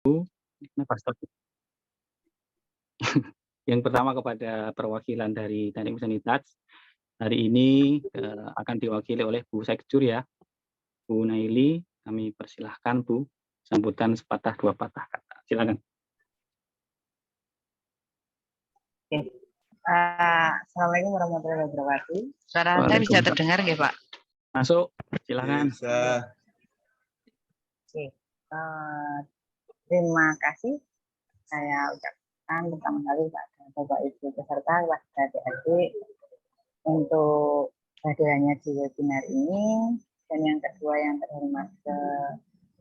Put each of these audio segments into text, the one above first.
Ini Pastor. Yang pertama kepada perwakilan dari Teknik Mesin Touch, hari ini, akan diwakili oleh Bu Sekjur ya, Bu Naili, kami persilahkan Bu, sambutan sepatah dua patah kata. Silakan. Oke. Assalamualaikum warahmatullahi wabarakatuh. Suara Anda bisa terdengar nggak, Pak? Masuk, silakan. Oke. Terima kasih saya ucapkan pertama kali kepada Bapak Ibu peserta kepada adik-adik untuk kehadirannya di webinar ini, dan yang kedua yang terhormat ke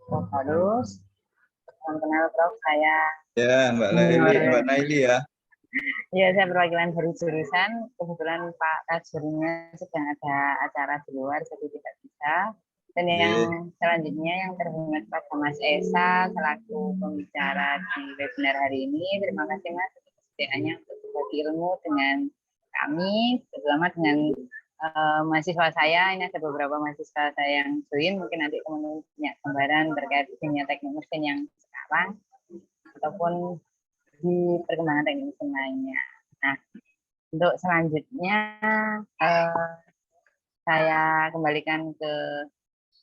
Prof. Harus. Salam kenal Prof, saya ya Mbak Naili ya. Ya, saya perwakilan dari jurusan. Kebetulan Pak Kajurnya sedang ada acara di luar, jadi tidak bisa. Dan yang selanjutnya yang terhormat Pak Mas Esa selaku pembicara di webinar hari ini. Terima kasih Mas atas kesediaannya untuk berbagi ilmu dengan kami, terutama dengan mahasiswa saya. Ini ada beberapa mahasiswa saya yang join. Mungkin nanti teman-teman punya gambaran terkait dunia teknik mesin yang sekarang ataupun di perkembangan teknik mesin lainnya. Nah, untuk selanjutnya saya kembalikan ke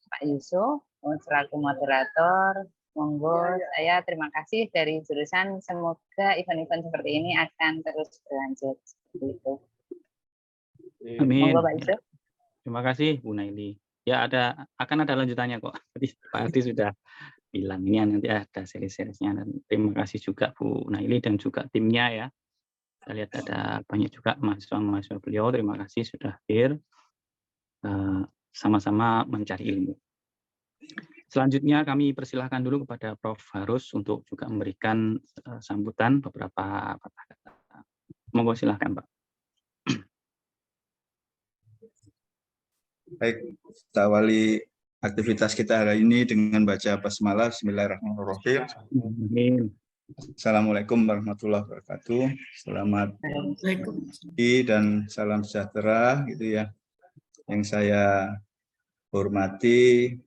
Pak Yusuf selaku moderator. Monggo, saya terima kasih dari jurusan. Semoga event-event seperti ini akan terus berlanjut. Seperti itu. Amin. Monggo Pak Yusuf. Terima kasih Bu Naili. Ya akan ada lanjutannya kok. Tadi Pak Ardi sudah bilang ini nanti ada seri-seriesnya. Terima kasih juga Bu Naili dan juga timnya ya. Saya lihat ada banyak juga mahasiswa-mahasiswa beliau. Terima kasih sudah hadir. Sama-sama mencari ilmu. Selanjutnya kami persilahkan dulu kepada Prof. Harus untuk juga memberikan sambutan beberapa patah kata. Monggo silahkan Pak. Baik, kita awali aktivitas kita hari ini dengan baca basmalah. Bismillahirrahmanirrahim. Amin. Assalamualaikum warahmatullahi wabarakatuh. Selamat pagi dan salam sejahtera gitu ya. Yang saya hormati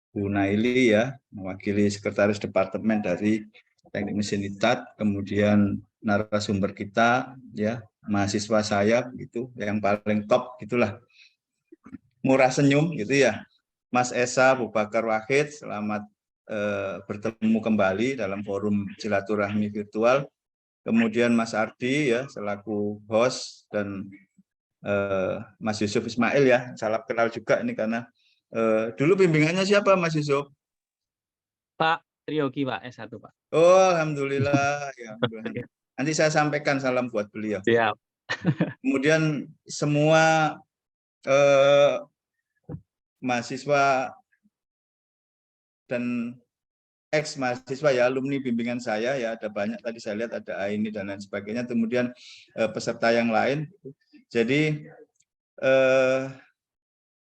Bu Naili ya, mewakili Sekretaris Departemen dari Teknik Mesin ITAT, kemudian narasumber kita ya, mahasiswa saya gitu, yang paling top gitulah. Murah senyum gitu ya, Mas Esa Abu Bakar Wahid, selamat bertemu kembali dalam forum silaturahmi virtual. Kemudian Mas Ardi ya selaku host dan Mas Yusuf Ismail ya, salam kenal juga ini karena dulu bimbingannya siapa Mas Yusuf? Pak Triyogi Pak S1 Pak. Oh alhamdulillah ya. Nanti saya sampaikan salam buat beliau. Siap. Kemudian semua mahasiswa dan ex mahasiswa ya, alumni bimbingan saya ya, ada banyak tadi saya lihat ada Aini dan lain sebagainya, kemudian peserta yang lain. Jadi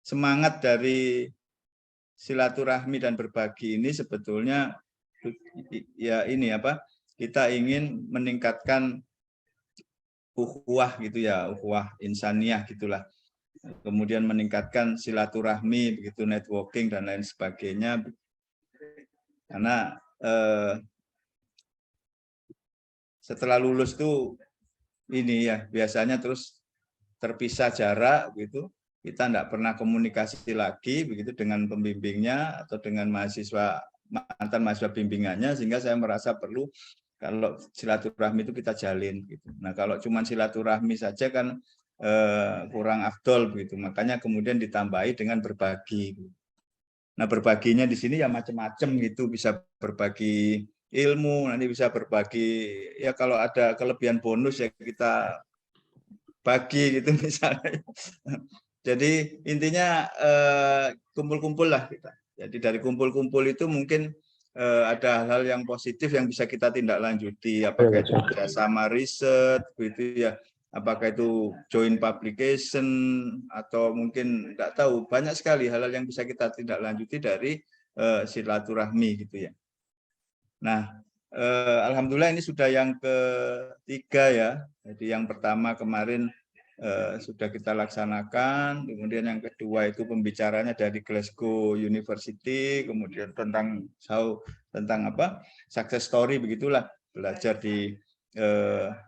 semangat dari silaturahmi dan berbagi ini sebetulnya ya ini apa, kita ingin meningkatkan ukhuwah gitu ya, ukhuwah insaniyah gitulah. Kemudian meningkatkan silaturahmi, begitu networking dan lain sebagainya. Karena setelah lulus tuh ini ya biasanya terus terpisah jarak gitu. Kita tidak pernah komunikasi lagi begitu dengan pembimbingnya atau dengan mahasiswa, mantan mahasiswa bimbingannya, sehingga saya merasa perlu kalau silaturahmi itu kita jalin gitu. Nah, kalau cuma silaturahmi saja kan kurang afdol begitu. Makanya kemudian ditambahi dengan berbagi. Nah, berbaginya di sini ya macam-macam gitu, bisa berbagi ilmu, nanti bisa berbagi ya kalau ada kelebihan bonus ya kita bagi gitu misalnya. Jadi intinya kumpul-kumpul lah kita. Jadi dari kumpul-kumpul itu mungkin ada hal-hal yang positif yang bisa kita tindak lanjuti, apakah itu kerjasama riset gitu ya, apakah itu joint publication atau mungkin tidak tahu, banyak sekali hal-hal yang bisa kita tindak lanjuti dari silaturahmi gitu ya. Nah, alhamdulillah ini sudah yang ketiga ya. Jadi yang pertama kemarin sudah kita laksanakan. Kemudian yang kedua itu pembicaranya dari Glasgow University, kemudian tentang success story begitulah, belajar di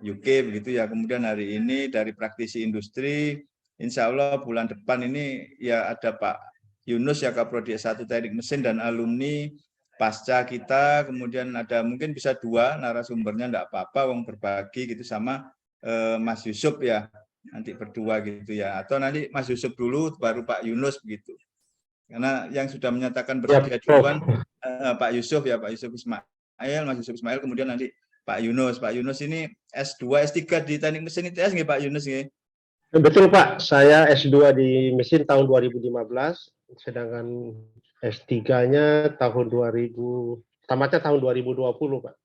UK begitu ya. Kemudian hari ini dari praktisi industri, insya Allah bulan depan ini ya ada Pak Yunus ya, Kaprodi S1 Teknik Mesin dan alumni pasca kita. Kemudian ada mungkin bisa 2 narasumbernya, enggak apa-apa, wong berbagi gitu, sama Mas Yusuf ya, nanti berdua gitu ya, atau nanti Mas Yusuf dulu baru Pak Yunus begitu. Karena yang sudah menyatakan bersedia duluan Pak Yusuf ya, Pak Yusuf Ismail, Mas Yusuf Ismail, kemudian nanti Pak Yunus. Pak Yunus ini S2, S3 di Teknik Mesin ITS nggih Pak Yunus nggih? Betul Pak, saya S2 di mesin tahun 2015, sedangkan S3-nya tahun 2000, tamatnya tahun 2020 Pak.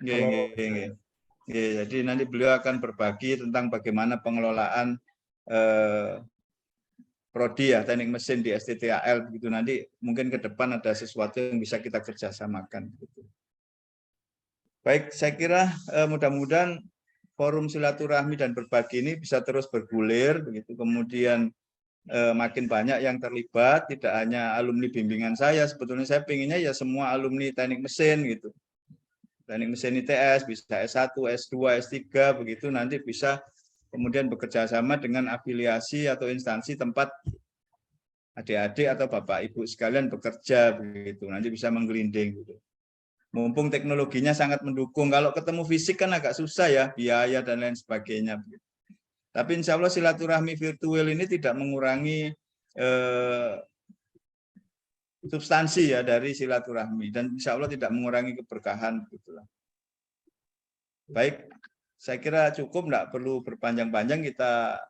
Nggih. Jadi nanti beliau akan berbagi tentang bagaimana pengelolaan prodi ya Teknik Mesin di STTAL begitu. Nanti mungkin ke depan ada sesuatu yang bisa kita kerjasamakan. Gitu. Baik, saya kira mudah-mudahan forum silaturahmi dan berbagi ini bisa terus bergulir begitu. Kemudian makin banyak yang terlibat, tidak hanya alumni bimbingan saya. Sebetulnya saya pinginnya ya semua alumni Teknik Mesin gitu. Teknik Mesin ITS bisa S1, S2, S3 begitu, nanti bisa kemudian bekerja sama dengan afiliasi atau instansi tempat adik-adik atau bapak ibu sekalian bekerja begitu, nanti bisa menggelinding gitu. Mumpung teknologinya sangat mendukung, kalau ketemu fisik kan agak susah ya, biaya dan lain sebagainya. Tapi insya Allah silaturahmi virtual ini tidak mengurangi substansi ya dari silaturahmi, dan insya Allah tidak mengurangi keberkahan. Begitulah. Baik, saya kira cukup, tidak perlu berpanjang-panjang.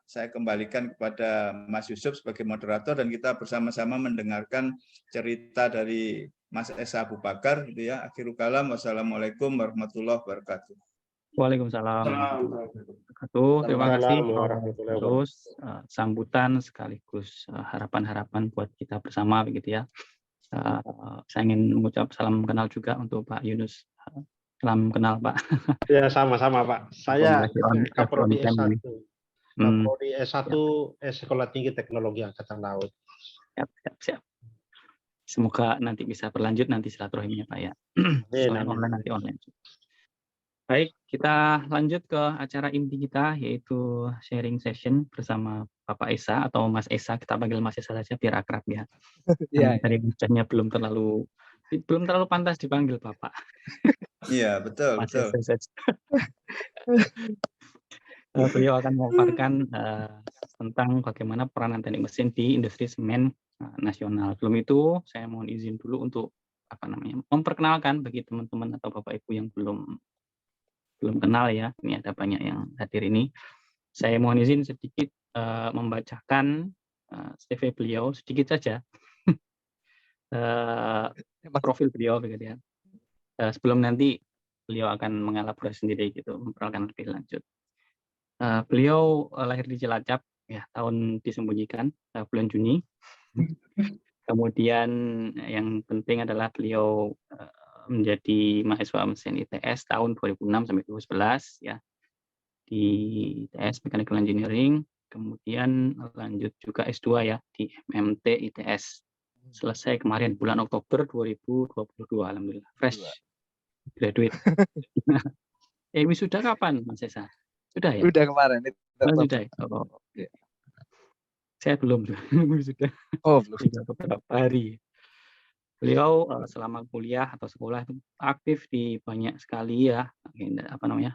Saya kembalikan kepada Mas Yusuf sebagai moderator dan kita bersama-sama mendengarkan cerita dari Mas Esa Abu Bakar gitu ya. Akhirul kalam, wassalamualaikum warahmatullahi wabarakatuh. Waalaikumsalam warahmatullahi wabarakatuh. Terima kasih terus sambutan sekaligus harapan-harapan buat kita bersama begitu ya. Saya ingin mengucap salam kenal juga untuk Pak Yunus. Salam kenal Pak. Ya sama-sama Pak. Saya Kaprodi S1. Kaprodi S1 Sekolah Tinggi Teknologi Angkatan Laut. Siap. Semoga nanti bisa berlanjut nanti silaturahminya Pak ya. Selain online nanti online. Baik, kita lanjut ke acara inti kita yaitu sharing session bersama Bapak Esa atau Mas Esa, kita panggil Mas Esa saja biar akrab ya. Dari wajahnya belum terlalu pantas dipanggil Bapak. Iya, betul. Beliau akan memaparkan tentang bagaimana peranan teknik mesin di industri semen nasional. Sebelum itu, saya mohon izin dulu untuk memperkenalkan bagi teman-teman atau Bapak Ibu yang belum kenal ya. Ini ada banyak yang hadir ini. Saya mohon izin sedikit membacakan CV beliau sedikit saja. Profil beliau begitu ya. Sebelum nanti beliau akan mengelaborasi sendiri gitu, memperkenalkan lebih lanjut. Beliau lahir di Cilacap ya, tahun disembunyikan bulan Juni. Kemudian yang penting adalah beliau menjadi mahasiswa mesin ITS tahun 2006 sampai 2011 ya, di ITS Mechanical Engineering. Kemudian lanjut juga S2 ya di MMT ITS. Selesai kemarin bulan Oktober 2022, alhamdulillah fresh graduate. Wisuda kapan Mas Esa? Sudah ya? Sudah kemarin. Sudah. Oh. Saya belum sudah. Belum. Beberapa hari. Beliau selama kuliah atau sekolah itu aktif di banyak sekali ya,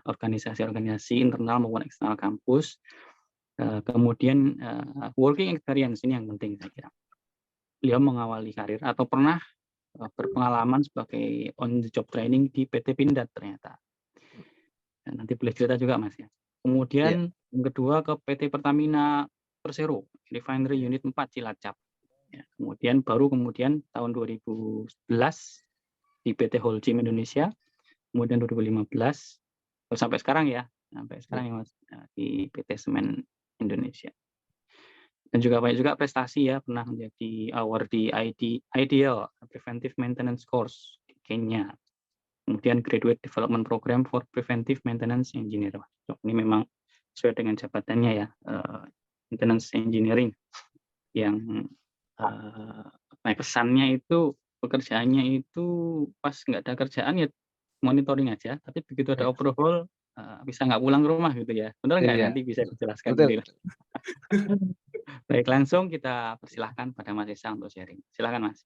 organisasi-organisasi internal maupun eksternal kampus. Kemudian working experience ini yang penting saya kira. Beliau mengawali karir atau pernah berpengalaman sebagai on the job training di PT Pindad ternyata. Dan nanti boleh cerita juga Mas ya. Kemudian yang kedua ke PT Pertamina Persero, Refinery Unit 4 Cilacap. Ya, kemudian tahun 2011 di PT Holcim Indonesia, kemudian 2015 sampai sekarang ya Mas, di PT Semen Indonesia. Dan juga banyak juga prestasi ya, pernah menjadi awardee Ideal Preventive Maintenance Course di Kenya. Kemudian Graduate Development Program for Preventive Maintenance Engineer. Ini memang sesuai dengan jabatannya ya, maintenance engineering yang kesannya itu pekerjaannya itu pas nggak ada kerjaan ya monitoring aja, tapi begitu ada overhaul bisa nggak pulang ke rumah gitu ya. Benar nggak? Iya, Nanti bisa dijelaskan betul. gitu. Baik, langsung kita persilahkan pada Mas Esa untuk sharing. Silakan Mas.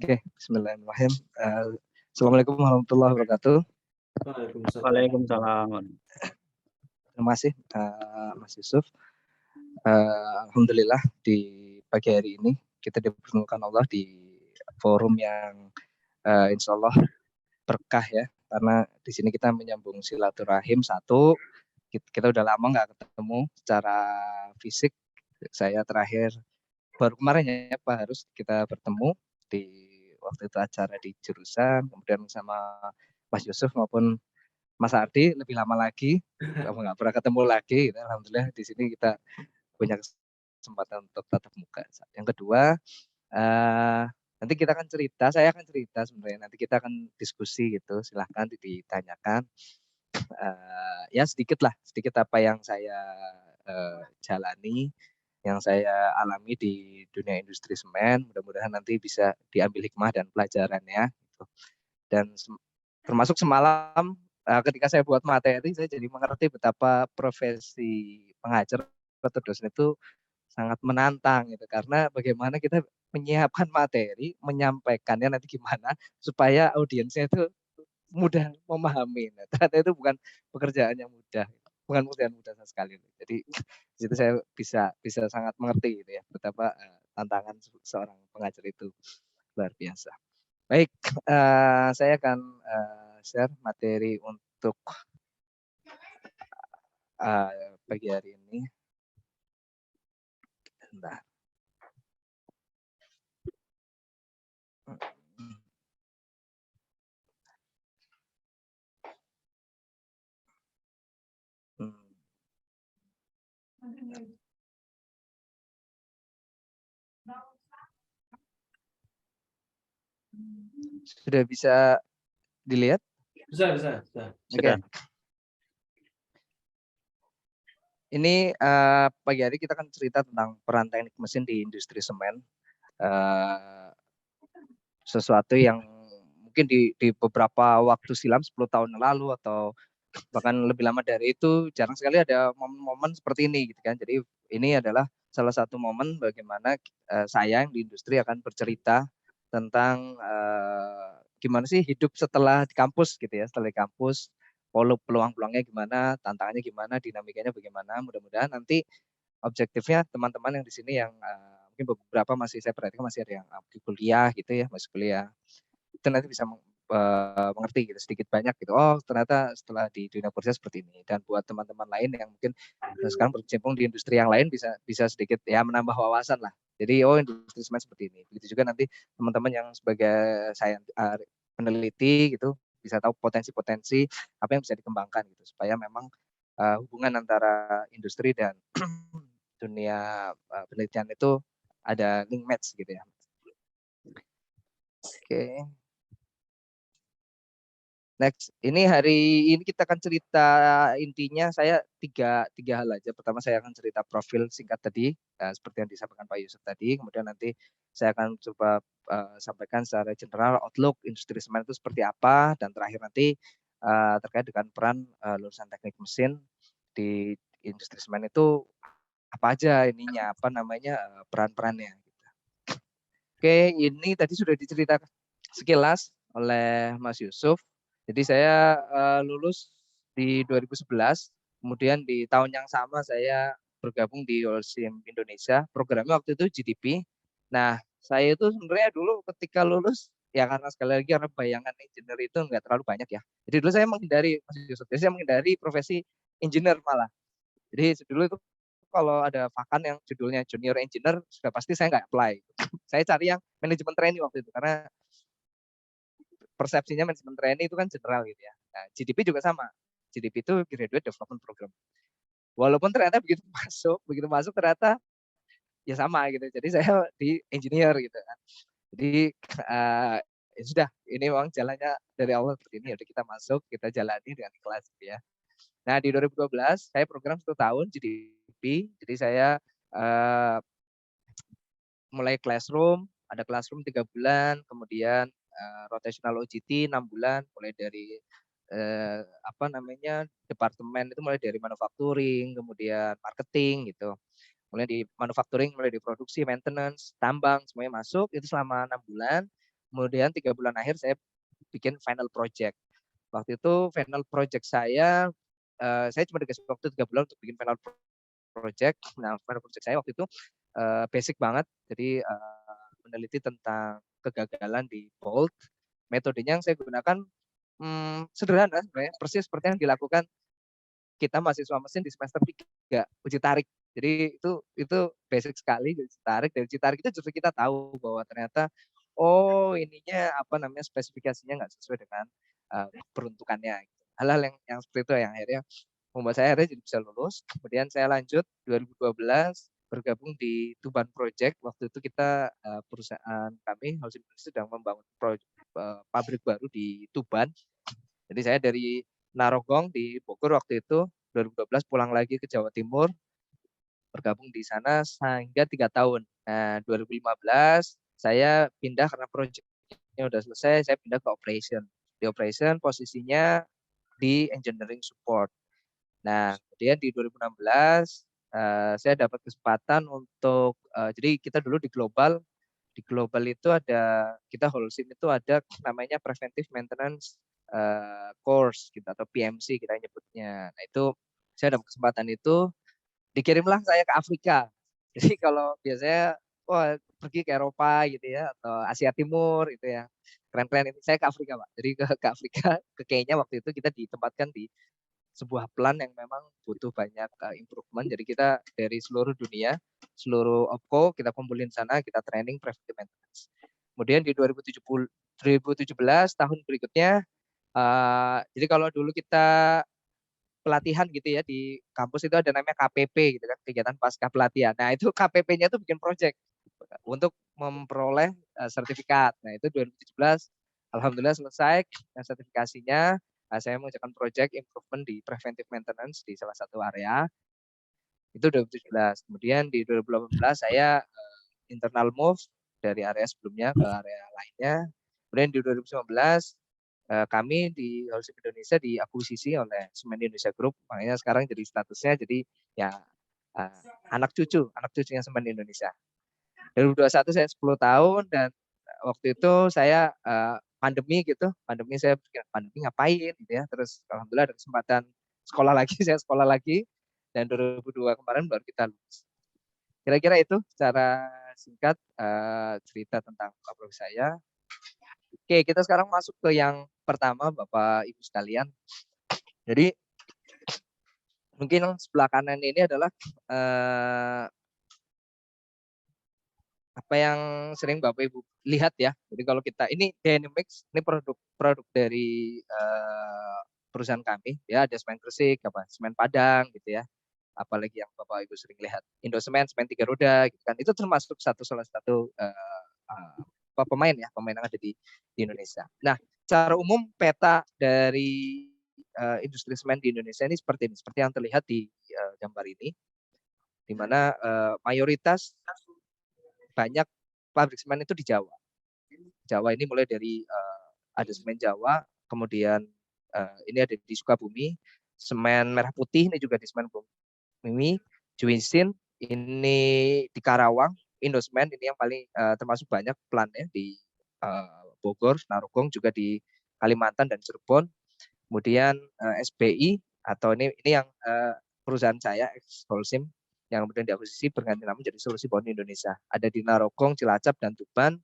Oke, bismillahirrahmanirrahim. Assalamualaikum warahmatullahi wabarakatuh. Waalaikumsalam. Terima kasih Mas Yusuf. Alhamdulillah di pagi hari ini kita dipertemukan Allah di forum yang insya Allah berkah ya, karena di sini kita menyambung silaturahim satu. Kita udah lama nggak ketemu secara fisik. Saya terakhir baru kemarin ya Pak, harus kita bertemu di waktu itu acara di jurusan, kemudian sama Mas Yusuf maupun Mas Ardi lebih lama lagi, nggak pernah ketemu lagi. Alhamdulillah di sini kita punya kesempatan untuk tatap muka. Yang kedua, nanti kita akan cerita, saya akan cerita sebenarnya. Nanti kita akan diskusi gitu. Silahkan ditanyakan. Ya sedikit apa yang saya jalani, yang saya alami di dunia industri semen. Mudah-mudahan nanti bisa diambil hikmah dan pelajarannya. Gitu. Dan termasuk semalam ketika saya buat materi, saya jadi mengerti betapa profesi pengajar atau dosen itu sangat menantang gitu, karena bagaimana kita menyiapkan materi, menyampaikannya nanti gimana supaya audiensnya itu mudah memahami. Nah, ternyata itu bukan pekerjaan yang mudah, bukan pekerjaan mudah sama sekali. Jadi di situ saya bisa sangat mengerti gitu ya betapa tantangan seorang pengajar itu luar biasa. Baik, saya akan share materi untuk pagi hari ini. Bentar. Sudah bisa dilihat? Bisa. Oke. Ini pagi hari kita akan cerita tentang peran teknik mesin di industri semen. Sesuatu yang mungkin di beberapa waktu silam, 10 tahun yang lalu atau bahkan lebih lama dari itu, jarang sekali ada momen-momen seperti ini gitu kan. Jadi ini adalah salah satu momen bagaimana saya yang di industri akan bercerita tentang gimana sih hidup setelah di kampus gitu ya, setelah di kampus, peluang-peluangnya gimana, tantangannya gimana, dinamikanya bagaimana. Mudah-mudahan nanti objektifnya teman-teman yang di sini yang mungkin beberapa saya perhatikan masih ada yang kuliah gitu ya, masih kuliah, itu nanti bisa mengerti gitu sedikit banyak gitu. Oh ternyata setelah di dunia kerja seperti ini. Dan buat teman-teman lain yang mungkin sekarang berkecimpung di industri yang lain bisa sedikit ya menambah wawasan lah. Jadi industri semen seperti ini. Begitu juga nanti teman-teman yang sebagai peneliti gitu bisa tahu potensi-potensi apa yang bisa dikembangkan gitu supaya memang hubungan antara industri dan dunia penelitian itu ada link match gitu ya. Oke. Next, ini hari ini kita akan cerita intinya saya tiga hal aja. Pertama saya akan cerita profil singkat tadi, seperti yang disampaikan Pak Yusuf tadi. Kemudian nanti saya akan coba sampaikan secara general outlook industri semen itu seperti apa. Dan terakhir nanti terkait dengan peran lulusan teknik mesin di industri semen itu apa aja ininya, peran-perannya. Gitu. Oke, ini tadi sudah diceritakan sekilas oleh Mas Yusuf. Jadi saya lulus di 2011, kemudian di tahun yang sama saya bergabung di Holcim Indonesia. Programnya waktu itu GDP. Nah, saya itu sebenarnya dulu ketika lulus, ya karena sekali lagi karena bayangan engineer itu nggak terlalu banyak ya. Jadi dulu saya menghindari, Mas Yusuf, saya menghindari profesi engineer malah. Jadi dulu itu kalau ada vakan yang judulnya junior engineer, sudah pasti saya nggak apply. Saya cari yang manajemen training waktu itu, karena persepsinya manajemen training itu kan general gitu ya. Nah, GDP juga sama. GDP itu Graduate Development Program. Walaupun ternyata begitu masuk ternyata ya sama gitu. Jadi saya di engineer gitu kan. Jadi ya sudah, ini memang jalannya dari awal seperti ini. Udah kita masuk, kita jalani dengan ikhlas gitu ya. Nah, di 2012 saya program 1 tahun GDP. Jadi saya mulai classroom, ada classroom 3 bulan, kemudian rotational OJT 6 bulan, mulai dari departemen itu mulai dari manufacturing, kemudian marketing gitu. Mulai di manufacturing, mulai di produksi, maintenance, tambang, semuanya masuk itu selama 6 bulan. Kemudian 3 bulan akhir saya bikin final project. Waktu itu final project saya cuma dikasih waktu 3 bulan untuk bikin final project. Nah, final project saya waktu itu basic banget. Jadi meneliti tentang kegagalan di Bolt. Metodenya yang saya gunakan sederhana sebenarnya, persis seperti yang dilakukan kita mahasiswa mesin di semester 3, uji tarik. Jadi itu basic sekali uji tarik. Dari uji tarik itu justru kita tahu bahwa ternyata ininya spesifikasinya nggak sesuai dengan peruntukannya. Hal-hal yang seperti itu yang akhirnya membuat saya akhirnya jadi bisa lulus. Kemudian saya lanjut 2012 bergabung di Tuban Project. Waktu itu kita perusahaan kami Holcim sedang membangun pabrik baru di Tuban. Jadi saya dari Narogong di Bogor waktu itu 2012 pulang lagi ke Jawa Timur, bergabung di sana sehingga 3 tahun. Nah, 2015 saya pindah karena proyeknya udah selesai, saya pindah ke operation. Di operation posisinya di engineering support. Nah, kemudian di 2016 saya dapat kesempatan untuk jadi kita dulu di global itu ada kita Holcim itu ada namanya preventive maintenance course gitu atau PMC kita nyebutnya. Nah, itu saya dapat kesempatan itu dikirimlah saya ke Afrika. Jadi kalau biasanya pergi ke Eropa gitu ya atau Asia Timur gitu ya. Keren-keren, ini saya ke Afrika, Pak. Jadi ke Afrika, ke Kenya waktu itu kita ditempatkan di sebuah plan yang memang butuh banyak improvement. Jadi kita dari seluruh dunia, seluruh OPCO kita kumpulin sana, kita training preventive maintenance. Kemudian di 2017 tahun berikutnya, jadi kalau dulu kita pelatihan gitu ya di kampus itu ada namanya KPP gitu kan, kegiatan pasca pelatihan. Nah, itu KPP-nya itu bikin project untuk memperoleh sertifikat. Nah, itu 2017 alhamdulillah selesai sertifikasinya. Saya mengerjakan project improvement di preventive maintenance di salah satu area. Itu 2017. Kemudian di 2018 saya internal move dari area sebelumnya ke area lainnya. Kemudian di 2019 kami di Holcim Indonesia diakuisisi oleh Semen Indonesia Group. Makanya sekarang jadi statusnya jadi ya anak cucunya Semen Indonesia. 2021 saya 10 tahun dan waktu itu saya pandemi saya pikir pandemi ngapain gitu ya, terus alhamdulillah ada kesempatan sekolah lagi, saya sekolah lagi dan 2002 kemarin baru kita lulus. Kira-kira itu secara singkat cerita tentang profesi saya. Oke, kita sekarang masuk ke yang pertama Bapak Ibu sekalian. Jadi mungkin sebelah kanan ini adalah apa yang sering Bapak Ibu lihat ya. Jadi kalau kita ini Dynamics, ini produk dari perusahaan kami ya, ada semen Gresik, semen Padang gitu ya. Apalagi yang Bapak Ibu sering lihat Indosemen, semen 3 roda gitu kan. Itu termasuk salah satu pemain yang ada di Indonesia. Nah, secara umum peta dari industri semen di Indonesia ini seperti yang terlihat di gambar ini, di mana mayoritas banyak pabrik semen itu di Jawa. Jawa ini mulai dari ada semen Jawa, kemudian ini ada di Sukabumi, semen Merah Putih ini juga di semen Bumi, Juinsin ini di Karawang, Indosemen ini yang paling termasuk banyak plannya di Bogor, Narogong juga di Kalimantan dan Cirebon. Kemudian SBI atau ini yang perusahaan saya Holcim yang kemudian diakuisisi berganti nama menjadi Solusi Bond Indonesia. Ada di Narogong, Cilacap, dan Tuban.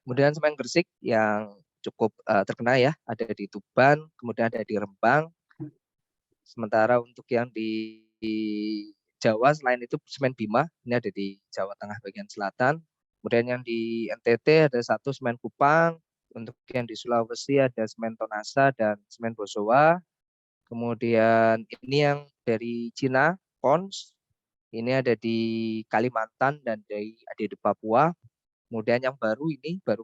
Kemudian semen Gresik yang cukup terkenal ya, ada di Tuban, kemudian ada di Rembang. Sementara untuk yang di Jawa selain itu semen Bima, ini ada di Jawa Tengah bagian selatan. Kemudian yang di NTT ada satu semen Kupang. Untuk yang di Sulawesi ada semen Tonasa dan semen Bosowa. Kemudian ini yang dari Cina, Pons. Ini ada di Kalimantan dan ada di Papua. Kemudian yang baru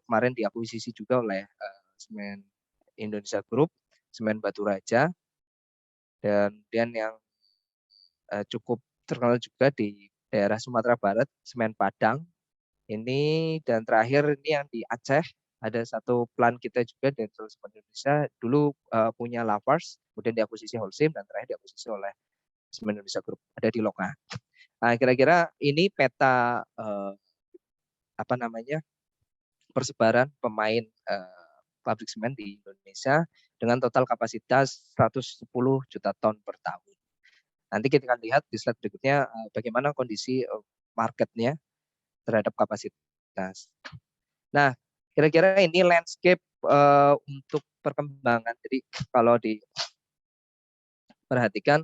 kemarin diakuisisi juga oleh Semen Indonesia Group, semen Batu Raja. Dan kemudian yang cukup terkenal juga di daerah Sumatera Barat, semen Padang. Ini dan terakhir ini yang di Aceh, ada satu plan kita juga dari Semen Indonesia, dulu punya Lavars, kemudian diakuisisi Holcim, dan terakhir diakuisisi oleh Semen Indonesia Group, ada di Loka. Nah, kira-kira ini peta apa namanya persebaran pemain pabrik semen di Indonesia dengan total kapasitas 110 juta ton per tahun. Nanti kita akan lihat di slide berikutnya bagaimana kondisi marketnya terhadap kapasitas. Nah, kira-kira ini landscape untuk perkembangan. Jadi kalau diperhatikan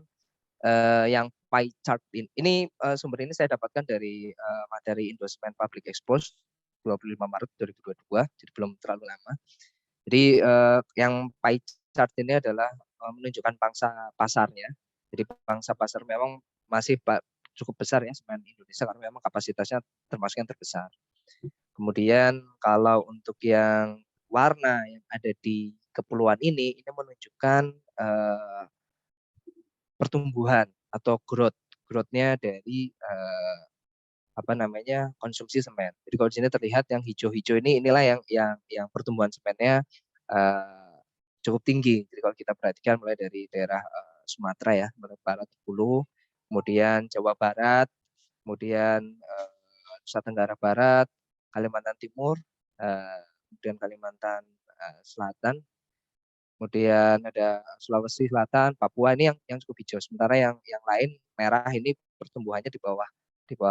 yang pie chart ini sumber ini saya dapatkan dari materi Indosement Public Expose 25 Maret 2022, jadi belum terlalu lama. Jadi yang pie chart ini adalah menunjukkan pangsa pasarnya. Jadi pangsa pasar memang masih cukup besar ya semen Indonesia karena memang kapasitasnya termasuk yang terbesar. Kemudian kalau untuk yang warna yang ada di kepulauan ini menunjukkan pertumbuhan atau growth-nya dari apa namanya konsumsi semen. Jadi kalau di sini terlihat yang hijau-hijau inilah yang pertumbuhan semennya cukup tinggi. Jadi kalau kita perhatikan mulai dari daerah Sumatera ya, Barat 10, kemudian Jawa Barat, kemudian Nusa Tenggara Barat, Kalimantan Timur, kemudian Kalimantan Selatan, kemudian ada Sulawesi Selatan, Papua ini yang cukup hijau. Sementara yang lain merah ini pertumbuhannya di bawah 0%.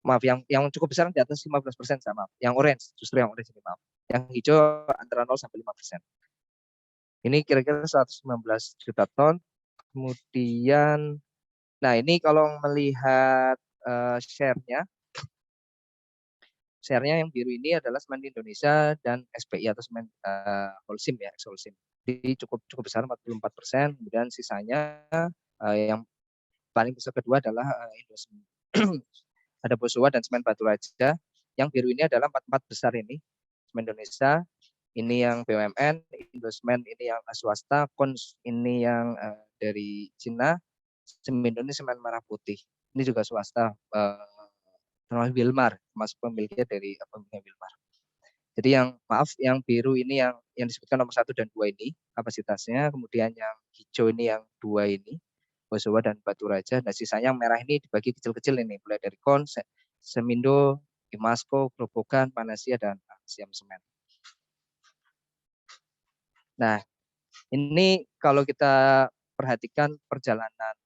Maaf, yang cukup besar di atas 15% sama. Yang orange, justru yang orange ini maaf. Yang hijau antara 0 sampai 5%. Ini kira-kira 119 juta ton. Kemudian, nah ini kalau melihat share-nya yang biru ini adalah semen Indonesia dan SPI atau semen Holcim ya, Holcim. Jadi cukup besar 44%. Kemudian sisanya yang paling besar kedua adalah Indosemen. Ada Bosowa dan semen Batu Raja. Yang biru ini adalah 44 besar ini. Semen Indonesia, ini yang BUMN, Indosemen ini yang swasta, Kons ini yang dari Cina, Semindo ini semen merah putih. Ini juga swasta, termasuk Wilmar, masuk pemiliknya dari pemiliknya Wilmar. Jadi yang biru ini yang disebutkan nomor 1 dan 2 ini kapasitasnya, kemudian yang hijau ini yang 2 ini, Bosowa dan Batu Raja. Nah, sisanya yang merah ini dibagi kecil-kecil ini, mulai dari Kons, Semindo, Imasco, Grobogan, Panasia, dan Siam Semen. Nah, ini kalau kita perhatikan perjalanan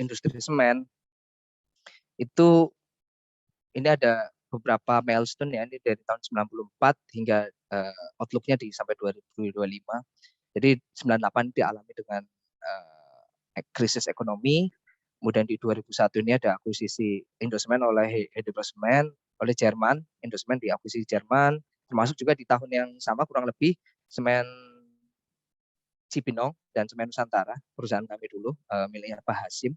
industri semen, itu ini ada beberapa milestone ya, ini dari tahun 94 hingga outlook-nya sampai 2025. Jadi 98 dialami dengan krisis ekonomi, kemudian di 2001 ini ada akuisisi Indosemen oleh Heidelberg oleh Jerman, Indosemen diakuisisi Jerman, termasuk juga di tahun yang sama kurang lebih semen Cibinong dan semen Nusantara, perusahaan kami dulu miliknya Pak Hasim,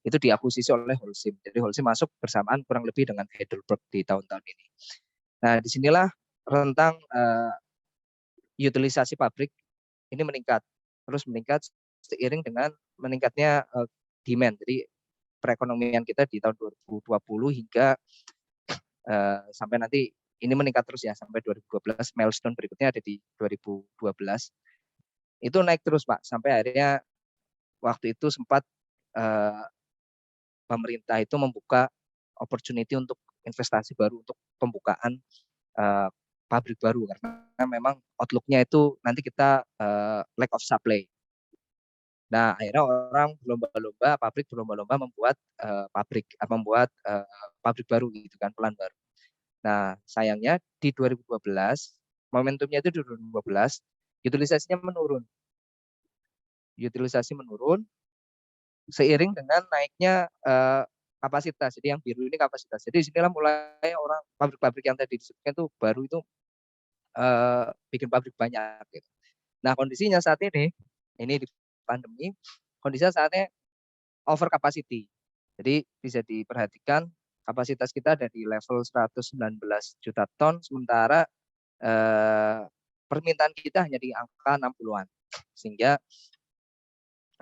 itu diakuisisi oleh Holcim. Jadi Holcim masuk bersamaan kurang lebih dengan Heidelberg di tahun-tahun ini. Nah, disinilah rentang utilisasi pabrik ini terus meningkat seiring dengan meningkatnya demand. Jadi perekonomian kita di tahun 2020 hingga sampai nanti ini meningkat terus ya sampai 2012, milestone berikutnya ada di 2012. Itu naik terus Pak, sampai akhirnya waktu itu sempat pemerintah itu membuka opportunity untuk investasi baru, untuk pembukaan pabrik baru, karena memang outlook-nya itu nanti kita lack of supply. Nah, akhirnya orang pabrik berlomba-lomba membuat pabrik baru gitu kan, pelan baru. Nah, sayangnya di 2012, momentumnya itu di 2012, utilisasinya menurun. Utilisasi menurun seiring dengan naiknya kapasitas. Jadi yang biru ini kapasitas. Jadi disinilah mulai orang pabrik-pabrik yang tadi disebutkan itu baru itu bikin pabrik banyak. Gitu. Nah, kondisinya saat ini di pandemi, kondisinya saatnya over capacity. Jadi bisa diperhatikan kapasitas kita ada di level 119 juta ton, sementara permintaan kita hanya di angka 60-an, sehingga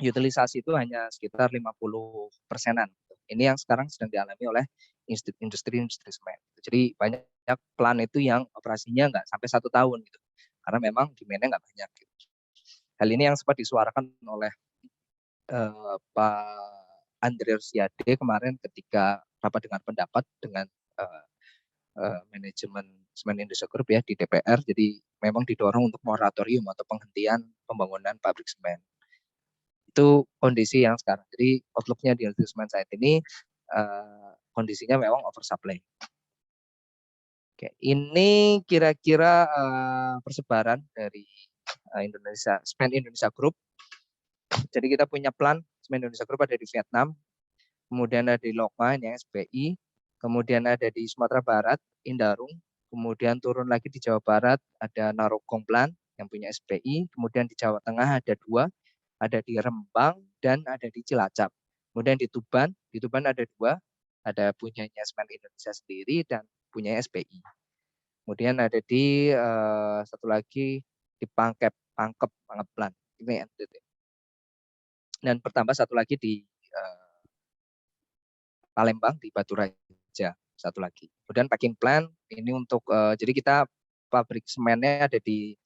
utilisasi itu hanya sekitar 50%-an. Ini yang sekarang sedang dialami oleh industri semen. Jadi banyak plant itu yang operasinya nggak sampai 1 tahun gitu, karena memang demand-nya nggak banyak. Gitu. Hal ini yang sempat disuarakan oleh Pak Andre Rosiade kemarin ketika rapat dengar pendapat dengan manajemen Semen Indonesia Group ya di DPR. Jadi memang didorong untuk moratorium atau penghentian pembangunan pabrik semen. Itu kondisi yang sekarang. Jadi outlook-nya di industri semen saat ini kondisinya memang oversupply. Oke, ini kira-kira persebaran dari Indonesia Semen Indonesia Group. Jadi kita punya plan Semen Indonesia Group ada di Vietnam, kemudian ada di Lokman yang SBI, kemudian ada di Sumatera Barat, Indarung, kemudian turun lagi di Jawa Barat ada Narogongplan yang punya SBI, kemudian di Jawa Tengah ada 2, ada di Rembang dan ada di Cilacap. Kemudian di Tuban ada 2, ada punyanya Semen Indonesia sendiri dan punya SBI. Kemudian ada di satu lagi di Pangkep Plan ini NTT. Dan bertambah satu lagi di Palembang di Batu Raja satu lagi. Kemudian packing plant ini untuk jadi kita pabrik semennya ada di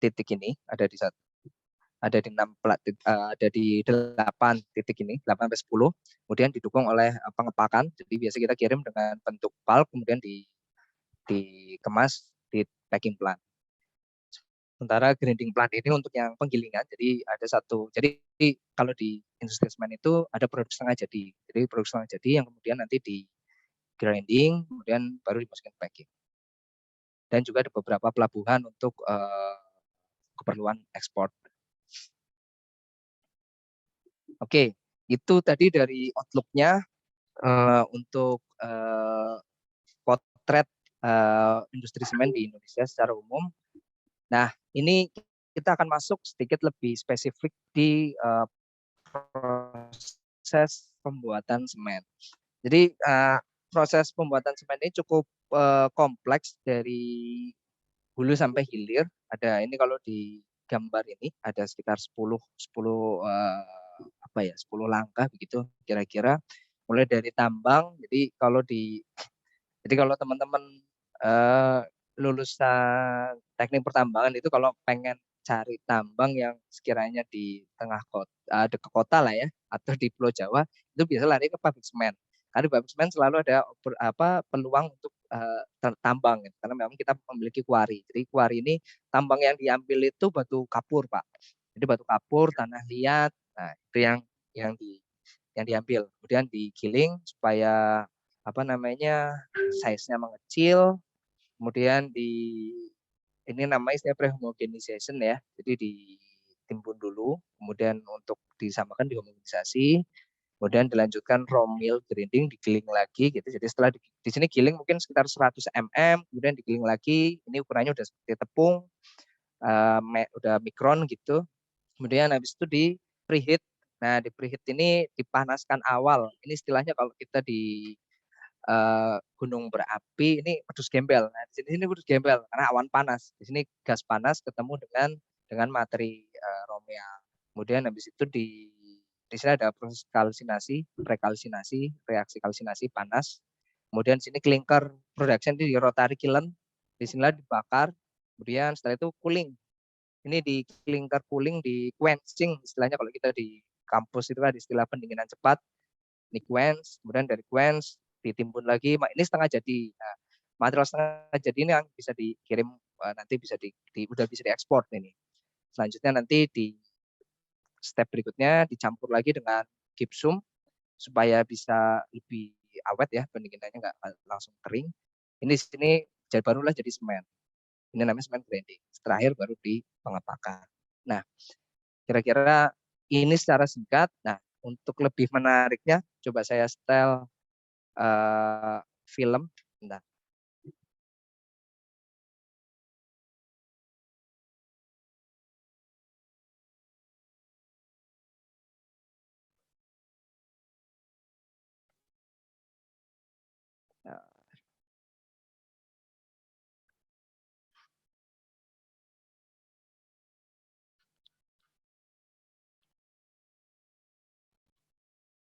titik ini, ada di 8 titik ini, 8 sampai 10. Kemudian didukung oleh pengepakan. Jadi biasa kita kirim dengan bentuk pulp kemudian dikemas di packing plant. Sementara grinding plant ini untuk yang penggilingan. Jadi ada satu. Jadi kalau di industri semen itu ada produk setengah jadi. Jadi produk setengah jadi yang kemudian nanti di grinding, kemudian baru dimasukin packing. Dan juga ada beberapa pelabuhan untuk keperluan ekspor. Oke, itu tadi dari outlook-nya untuk potret industri semen di Indonesia secara umum. Nah, ini kita akan masuk sedikit lebih spesifik di proses pembuatan semen. Jadi proses pembuatan semen ini cukup kompleks dari hulu sampai hilir. Ada ini kalau di gambar ini ada sekitar 10 langkah begitu kira-kira. Mulai dari tambang. Jadi kalau teman-teman lulusan teknik pertambangan itu kalau pengen cari tambang yang sekiranya di tengah kota, dekat kota lah ya, atau di Pulau Jawa, itu biasa lari ke pabrik semen. Karena di pabrik semen selalu ada peluang untuk tambang, gitu. Karena memang kita memiliki kuari. Jadi kuari ini tambang yang diambil itu batu kapur, Pak. Jadi batu kapur, tanah liat, nah itu yang diambil. Kemudian digiling supaya size-nya mengecil. Kemudian ini namanya istilah prehomogenization ya. Jadi ditimbun dulu, kemudian untuk disamakan dihomogenisasi, kemudian dilanjutkan raw mill grinding, digiling lagi gitu. Jadi setelah di sini giling mungkin sekitar 100 mm, kemudian digiling lagi. Ini ukurannya udah seperti tepung, udah mikron gitu. Kemudian habis itu di preheat. Nah, di preheat ini dipanaskan awal. Ini istilahnya kalau kita di gunung berapi ini pedus gembel. Nah, di sini pedus gembel karena awan panas. Di sini gas panas ketemu dengan materi romea. Kemudian habis itu di sini ada proses kalsinasi, prekalsinasi, reaksi kalsinasi panas. Kemudian di sini clinker production di rotary kiln. Di sinilah dibakar. Kemudian setelah itu cooling. Ini di clinker cooling, di quenching istilahnya kalau kita di kampus itu ada istilah pendinginan cepat. Ini quench, kemudian dari quench ditimbun lagi. Ini setengah jadi. Nah, material setengah jadi ini yang bisa dikirim nanti udah bisa diekspor ini. Selanjutnya nanti di step berikutnya dicampur lagi dengan gipsum supaya bisa lebih awet ya, pendinginannya nggak langsung kering. Ini di sini barulah jadi semen. Ini namanya semen grinding. Terakhir baru di pengepakan. Nah, kira-kira ini secara singkat. Nah, untuk lebih menariknya, coba saya setel film. Bentar.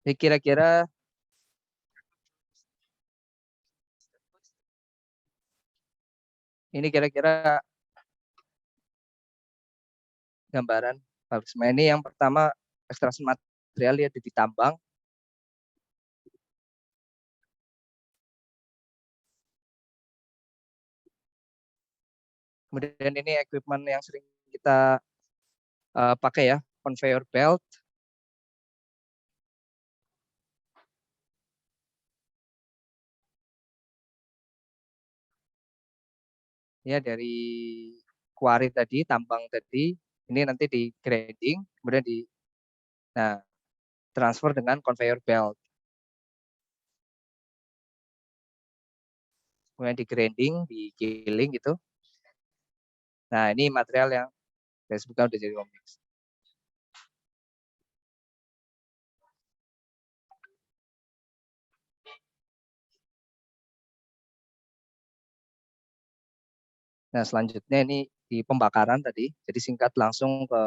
Jadi kira-kira ini kira-kira gambaran pabrik semen ini. Yang pertama ekstraksi material ya di tambang. Kemudian ini equipment yang sering kita pakai ya, conveyor belt. Ya dari quarry tadi, tambang tadi, ini nanti di grinding, kemudian transfer dengan conveyor belt. Kemudian di grinding, digiling gitu. Nah, ini material yang saya sebutkan udah jadi kompleks. Nah, selanjutnya ini di pembakaran tadi. Jadi singkat langsung ke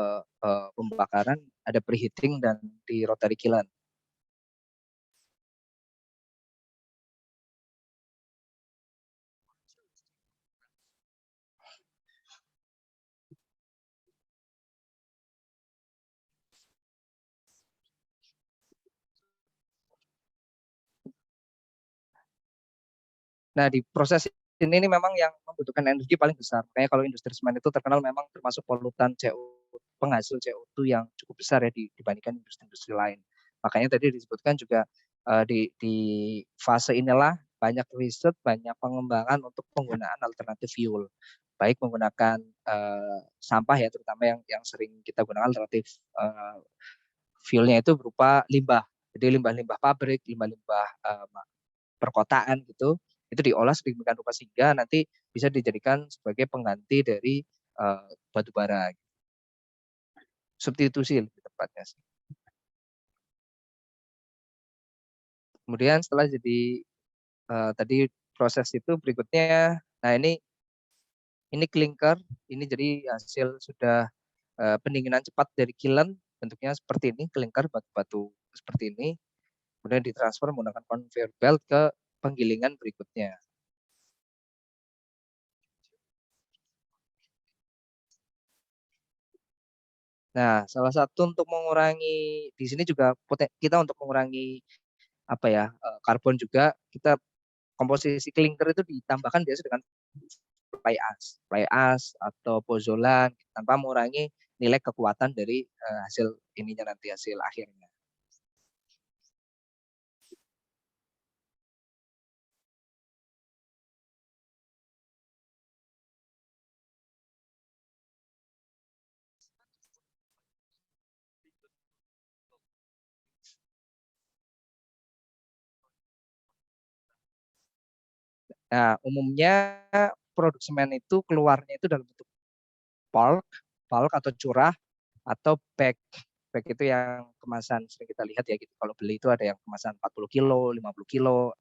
pembakaran, ada preheating dan di rotary kiln. Nah, di proses ini memang yang membutuhkan energi paling besar. Makanya kalau industri semen itu terkenal memang termasuk polutan penghasil CO2 yang cukup besar ya dibandingkan industri-industri lain. Makanya tadi disebutkan juga di fase inilah banyak riset, banyak pengembangan untuk penggunaan alternatif fuel. Baik menggunakan sampah ya, terutama yang sering kita gunakan alternatif fuelnya itu berupa limbah. Jadi limbah-limbah pabrik, limbah-limbah perkotaan gitu, itu diolah sedemikian rupa sehingga nanti bisa dijadikan sebagai pengganti dari batu bara. Substitusi lebih tepatnya sih. Kemudian setelah jadi tadi proses itu berikutnya, nah ini clinker, ini jadi hasil sudah pendinginan cepat dari kiln, bentuknya seperti ini, clinker batu-batu seperti ini, kemudian ditransfer menggunakan conveyor belt ke penggilingan berikutnya. Nah, salah satu untuk mengurangi di sini juga kita untuk mengurangi apa ya karbon juga, kita komposisi clinker itu ditambahkan biasa dengan fly ash atau pozolan tanpa mengurangi nilai kekuatan dari hasil ininya nanti, hasil akhirnya. Nah, umumnya produk semen itu keluarnya itu dalam bentuk bulk atau curah atau bag. Bag itu yang kemasan sering kita lihat ya gitu. Kalau beli itu ada yang kemasan 40 kilo, 50 kilo.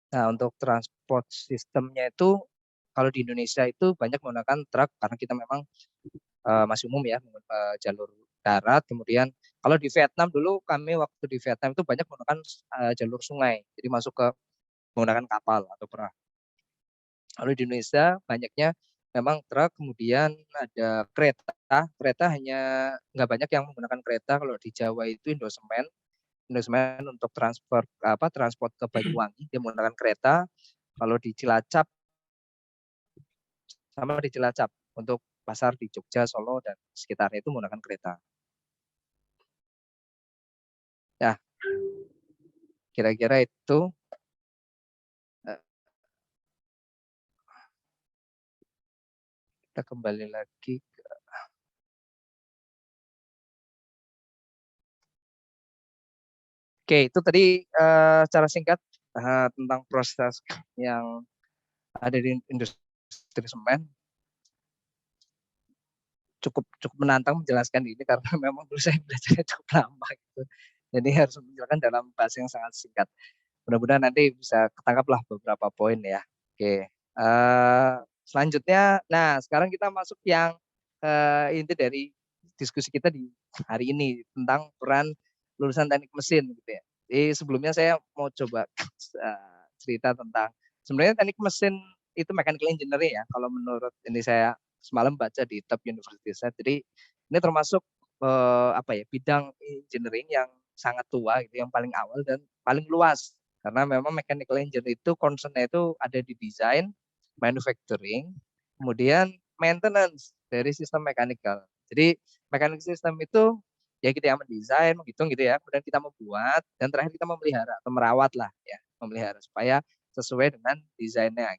Nah, untuk transport sistemnya itu kalau di Indonesia itu banyak menggunakan truk karena kita memang masih umum ya jalur darat. Kemudian kalau di Vietnam dulu kami waktu di Vietnam itu banyak menggunakan jalur sungai, jadi masuk ke menggunakan kapal atau perahu. Kalau di Indonesia banyaknya memang truk, kemudian ada kereta. Kereta hanya nggak banyak yang menggunakan kereta. Kalau di Jawa itu Indosemen untuk transport ke Banyuwangi dia menggunakan kereta. Kalau di Cilacap sama di Cilacap untuk pasar di Jogja, Solo dan sekitarnya itu menggunakan kereta. Ya, kira-kira itu. Kita kembali lagi ke Oke, itu tadi secara singkat tentang proses yang ada di industri semen. Cukup menantang menjelaskan ini karena memang dulu saya belajarnya cukup lama gitu. Jadi harus menjelaskan dalam bahasa yang sangat singkat. Mudah-mudahan nanti bisa ketangkaplah beberapa poin ya. Oke. Selanjutnya, nah sekarang kita masuk yang inti dari diskusi kita di hari ini tentang peran lulusan teknik mesin gitu ya. Jadi sebelumnya saya mau coba cerita tentang sebenarnya teknik mesin itu mechanical engineering ya. Kalau menurut ini saya semalam baca di Top University. Jadi ini termasuk bidang engineering yang sangat tua gitu, yang paling awal dan paling luas. Karena memang mechanical engineering itu concern-nya itu ada di desain, manufacturing, kemudian maintenance dari sistem mechanical. Jadi mechanical system itu ya kita yang mendesain, menghitung gitu ya, kemudian kita membuat dan terakhir kita memelihara atau merawat lah ya, memelihara supaya sesuai dengan desainnya.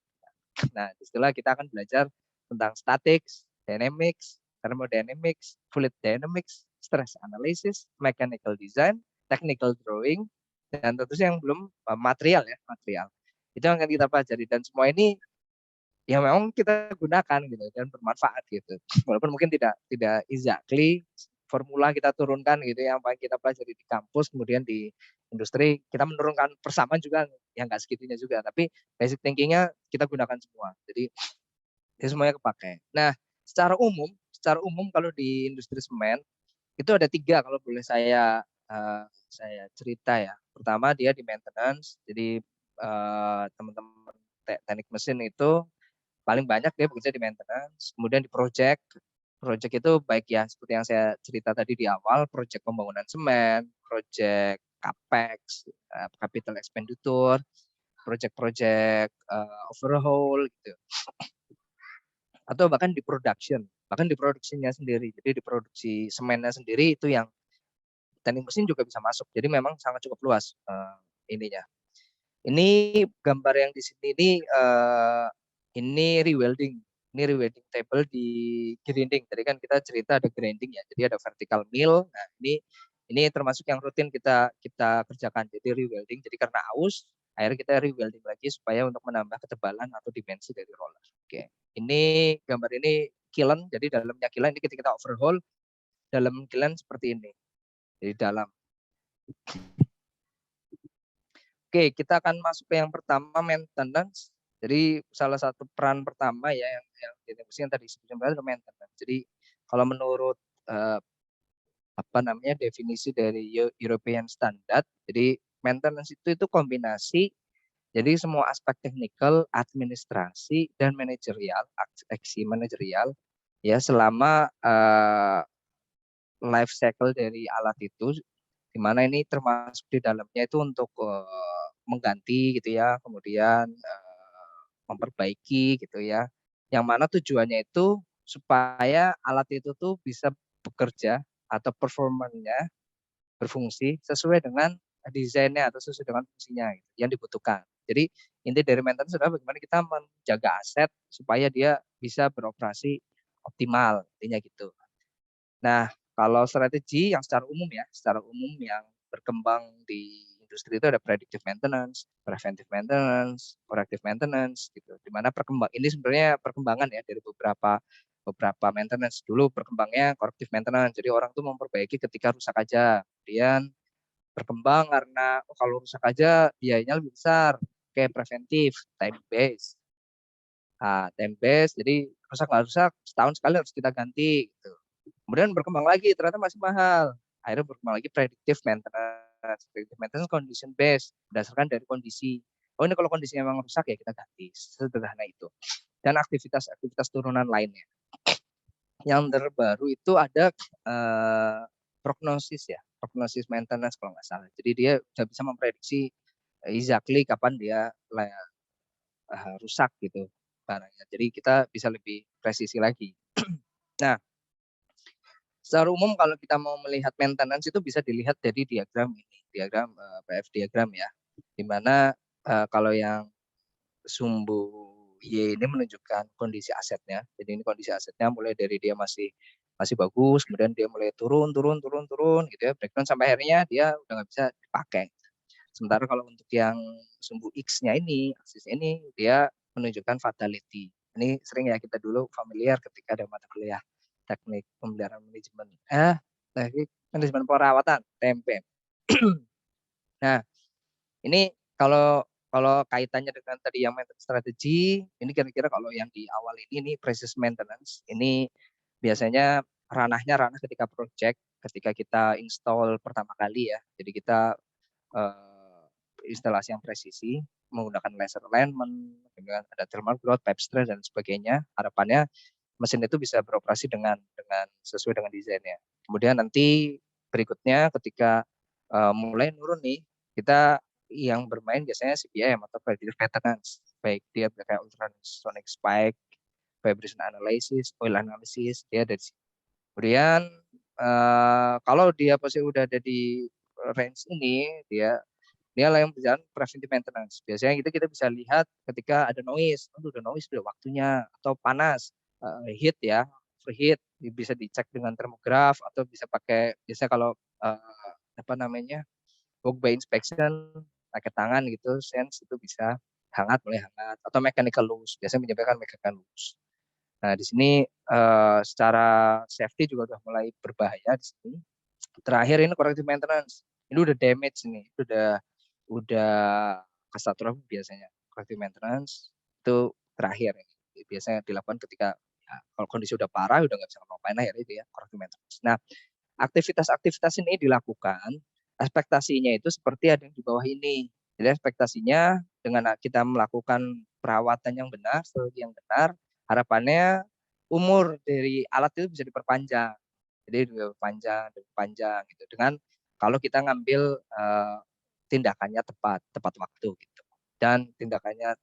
Nah, setelah kita akan belajar tentang statics, dynamics, thermodynamics, fluid dynamics, stress analysis, mechanical design, technical drawing, dan tentunya yang belum material ya, material. Itu yang akan kita pelajari dan semua ini yang memang kita gunakan gitu dan bermanfaat gitu. Walaupun mungkin tidak exactly formula kita turunkan gitu yang paling kita pelajari di kampus, kemudian di industri kita menurunkan persamaan juga yang nggak segitunya juga, tapi basic thinkingnya kita gunakan semua. Jadi semuanya kepakai. Nah, secara umum kalau di industri semen itu ada 3 kalau boleh saya cerita ya. Pertama dia di maintenance. Jadi teman-teman teknik mesin itu paling banyak dia bekerja di maintenance. Kemudian di project itu baik ya seperti yang saya cerita tadi di awal, project pembangunan semen, project capex, capital expenditure, project overhaul gitu. Atau bahkan di produksinya sendiri. Jadi di produksi semennya sendiri itu yang teknik mesin juga bisa masuk. Jadi memang sangat cukup luas ininya. Ini gambar yang di sini ini rewelding. Ini rewelding table di grinding. Tadi kan kita cerita ada grinding ya. Jadi ada vertical mill. Nah, ini termasuk yang rutin kita kerjakan. Jadi rewelding. Jadi karena aus, akhirnya kita rewelding lagi supaya untuk menambah ketebalan atau dimensi dari roller. Oke. Ini gambar ini kiln. Jadi dalamnya kiln ini ketika kita overhaul, dalam kiln seperti ini. Jadi dalam. Oke, kita akan masuk ke yang pertama, maintenance. Jadi salah satu peran pertama ya yang yang tadi sebutkan adalah maintenance. Jadi kalau menurut definisi dari European Standard, jadi maintenance itu kombinasi jadi semua aspek teknikal, administrasi dan manajerial, aksi manajerial ya selama life cycle dari alat itu, di mana ini termasuk di dalamnya itu untuk mengganti gitu ya, kemudian memperbaiki gitu ya, yang mana tujuannya itu supaya alat itu tuh bisa bekerja atau performanya berfungsi sesuai dengan desainnya atau sesuai dengan fungsinya gitu, yang dibutuhkan. Jadi inti dari maintenance adalah bagaimana kita menjaga aset supaya dia bisa beroperasi optimal, intinya gitu. Nah, kalau strategi yang secara umum yang berkembang di industri itu ada predictive maintenance, preventive maintenance, corrective maintenance gitu. Di mana ini sebenarnya perkembangan ya dari beberapa maintenance. Dulu berkembangnya corrective maintenance. Jadi orang tuh memperbaiki ketika rusak aja. Kemudian berkembang karena kalau rusak aja biayanya lebih besar. Kayak preventif, time based. Nah, time based jadi rusak nggak rusak setahun sekali harus kita ganti gitu. Kemudian berkembang lagi, ternyata masih mahal. Akhirnya berkembang lagi predictive maintenance. Predictive maintenance condition based, berdasarkan dari kondisi. Oh ini kalau kondisinya memang rusak ya kita ganti. Sederhana itu. Dan aktivitas turunan lainnya. Yang terbaru itu ada prognosis ya. Prognosis maintenance kalau nggak salah. Jadi dia sudah bisa memprediksi exactly kapan dia rusak gitu barangnya. Jadi kita bisa lebih presisi lagi. Nah, secara umum kalau kita mau melihat maintenance itu bisa dilihat dari diagram ini, diagram PF diagram ya, di mana kalau yang sumbu Y ini menunjukkan kondisi asetnya. Jadi ini kondisi asetnya mulai dari dia masih bagus, kemudian dia mulai turun gitu ya, breakdown sampai akhirnya dia udah nggak bisa dipakai. Sementara kalau untuk yang sumbu X-nya ini, aksisnya ini dia menunjukkan fatality. Ini sering ya kita dulu familiar ketika ada mata kuliah teknik pemeliharaan manajemen teknik manajemen perawatan TMP. Nah, ini kalau kaitannya dengan tadi yang maintenance strategi, ini kira-kira kalau yang di awal ini precious maintenance, ini biasanya ranah ketika project, ketika kita install pertama kali ya. Jadi kita instalasi yang presisi menggunakan laser alignment, dengan ada thermal growth, pipe stress dan sebagainya. Harapannya mesin itu bisa beroperasi dengan sesuai dengan desainnya. Kemudian nanti berikutnya ketika mulai nurun nih, kita yang bermain biasanya CPM atau predictive maintenance, baik dia kayak ultrasonic spike, vibration analysis, oil analysis, dia dari sini. Kemudian kalau dia pasti udah ada di range ini, dia lah yang berjalan preventive maintenance. Biasanya kita bisa lihat ketika ada noise, udah noise udah waktunya, atau panas, heat ya, overheat, bisa dicek dengan termograf atau bisa pakai biasa kalau walk by inspection pakai tangan gitu, sense itu bisa mulai hangat atau mechanical loose, biasanya menyampaikan mechanical loose. Nah di sini secara safety juga udah mulai berbahaya di sini. Terakhir ini corrective maintenance, ini udah damage nih, itu udah catastrophic biasanya. Corrective maintenance itu terakhir ini. Biasanya dilakukan ketika ya, kalau kondisi udah parah, udah nggak bisa ngapain akhirnya itu ya corrective maintenance. Nah aktivitas-aktivitas ini dilakukan, ekspektasinya itu seperti ada yang di bawah ini. Jadi ekspektasinya dengan kita melakukan perawatan yang benar, strategi yang benar, harapannya umur dari alat itu bisa diperpanjang. Jadi diperpanjang gitu. Dengan kalau kita ngambil tindakannya tepat waktu gitu. Dan tindakannya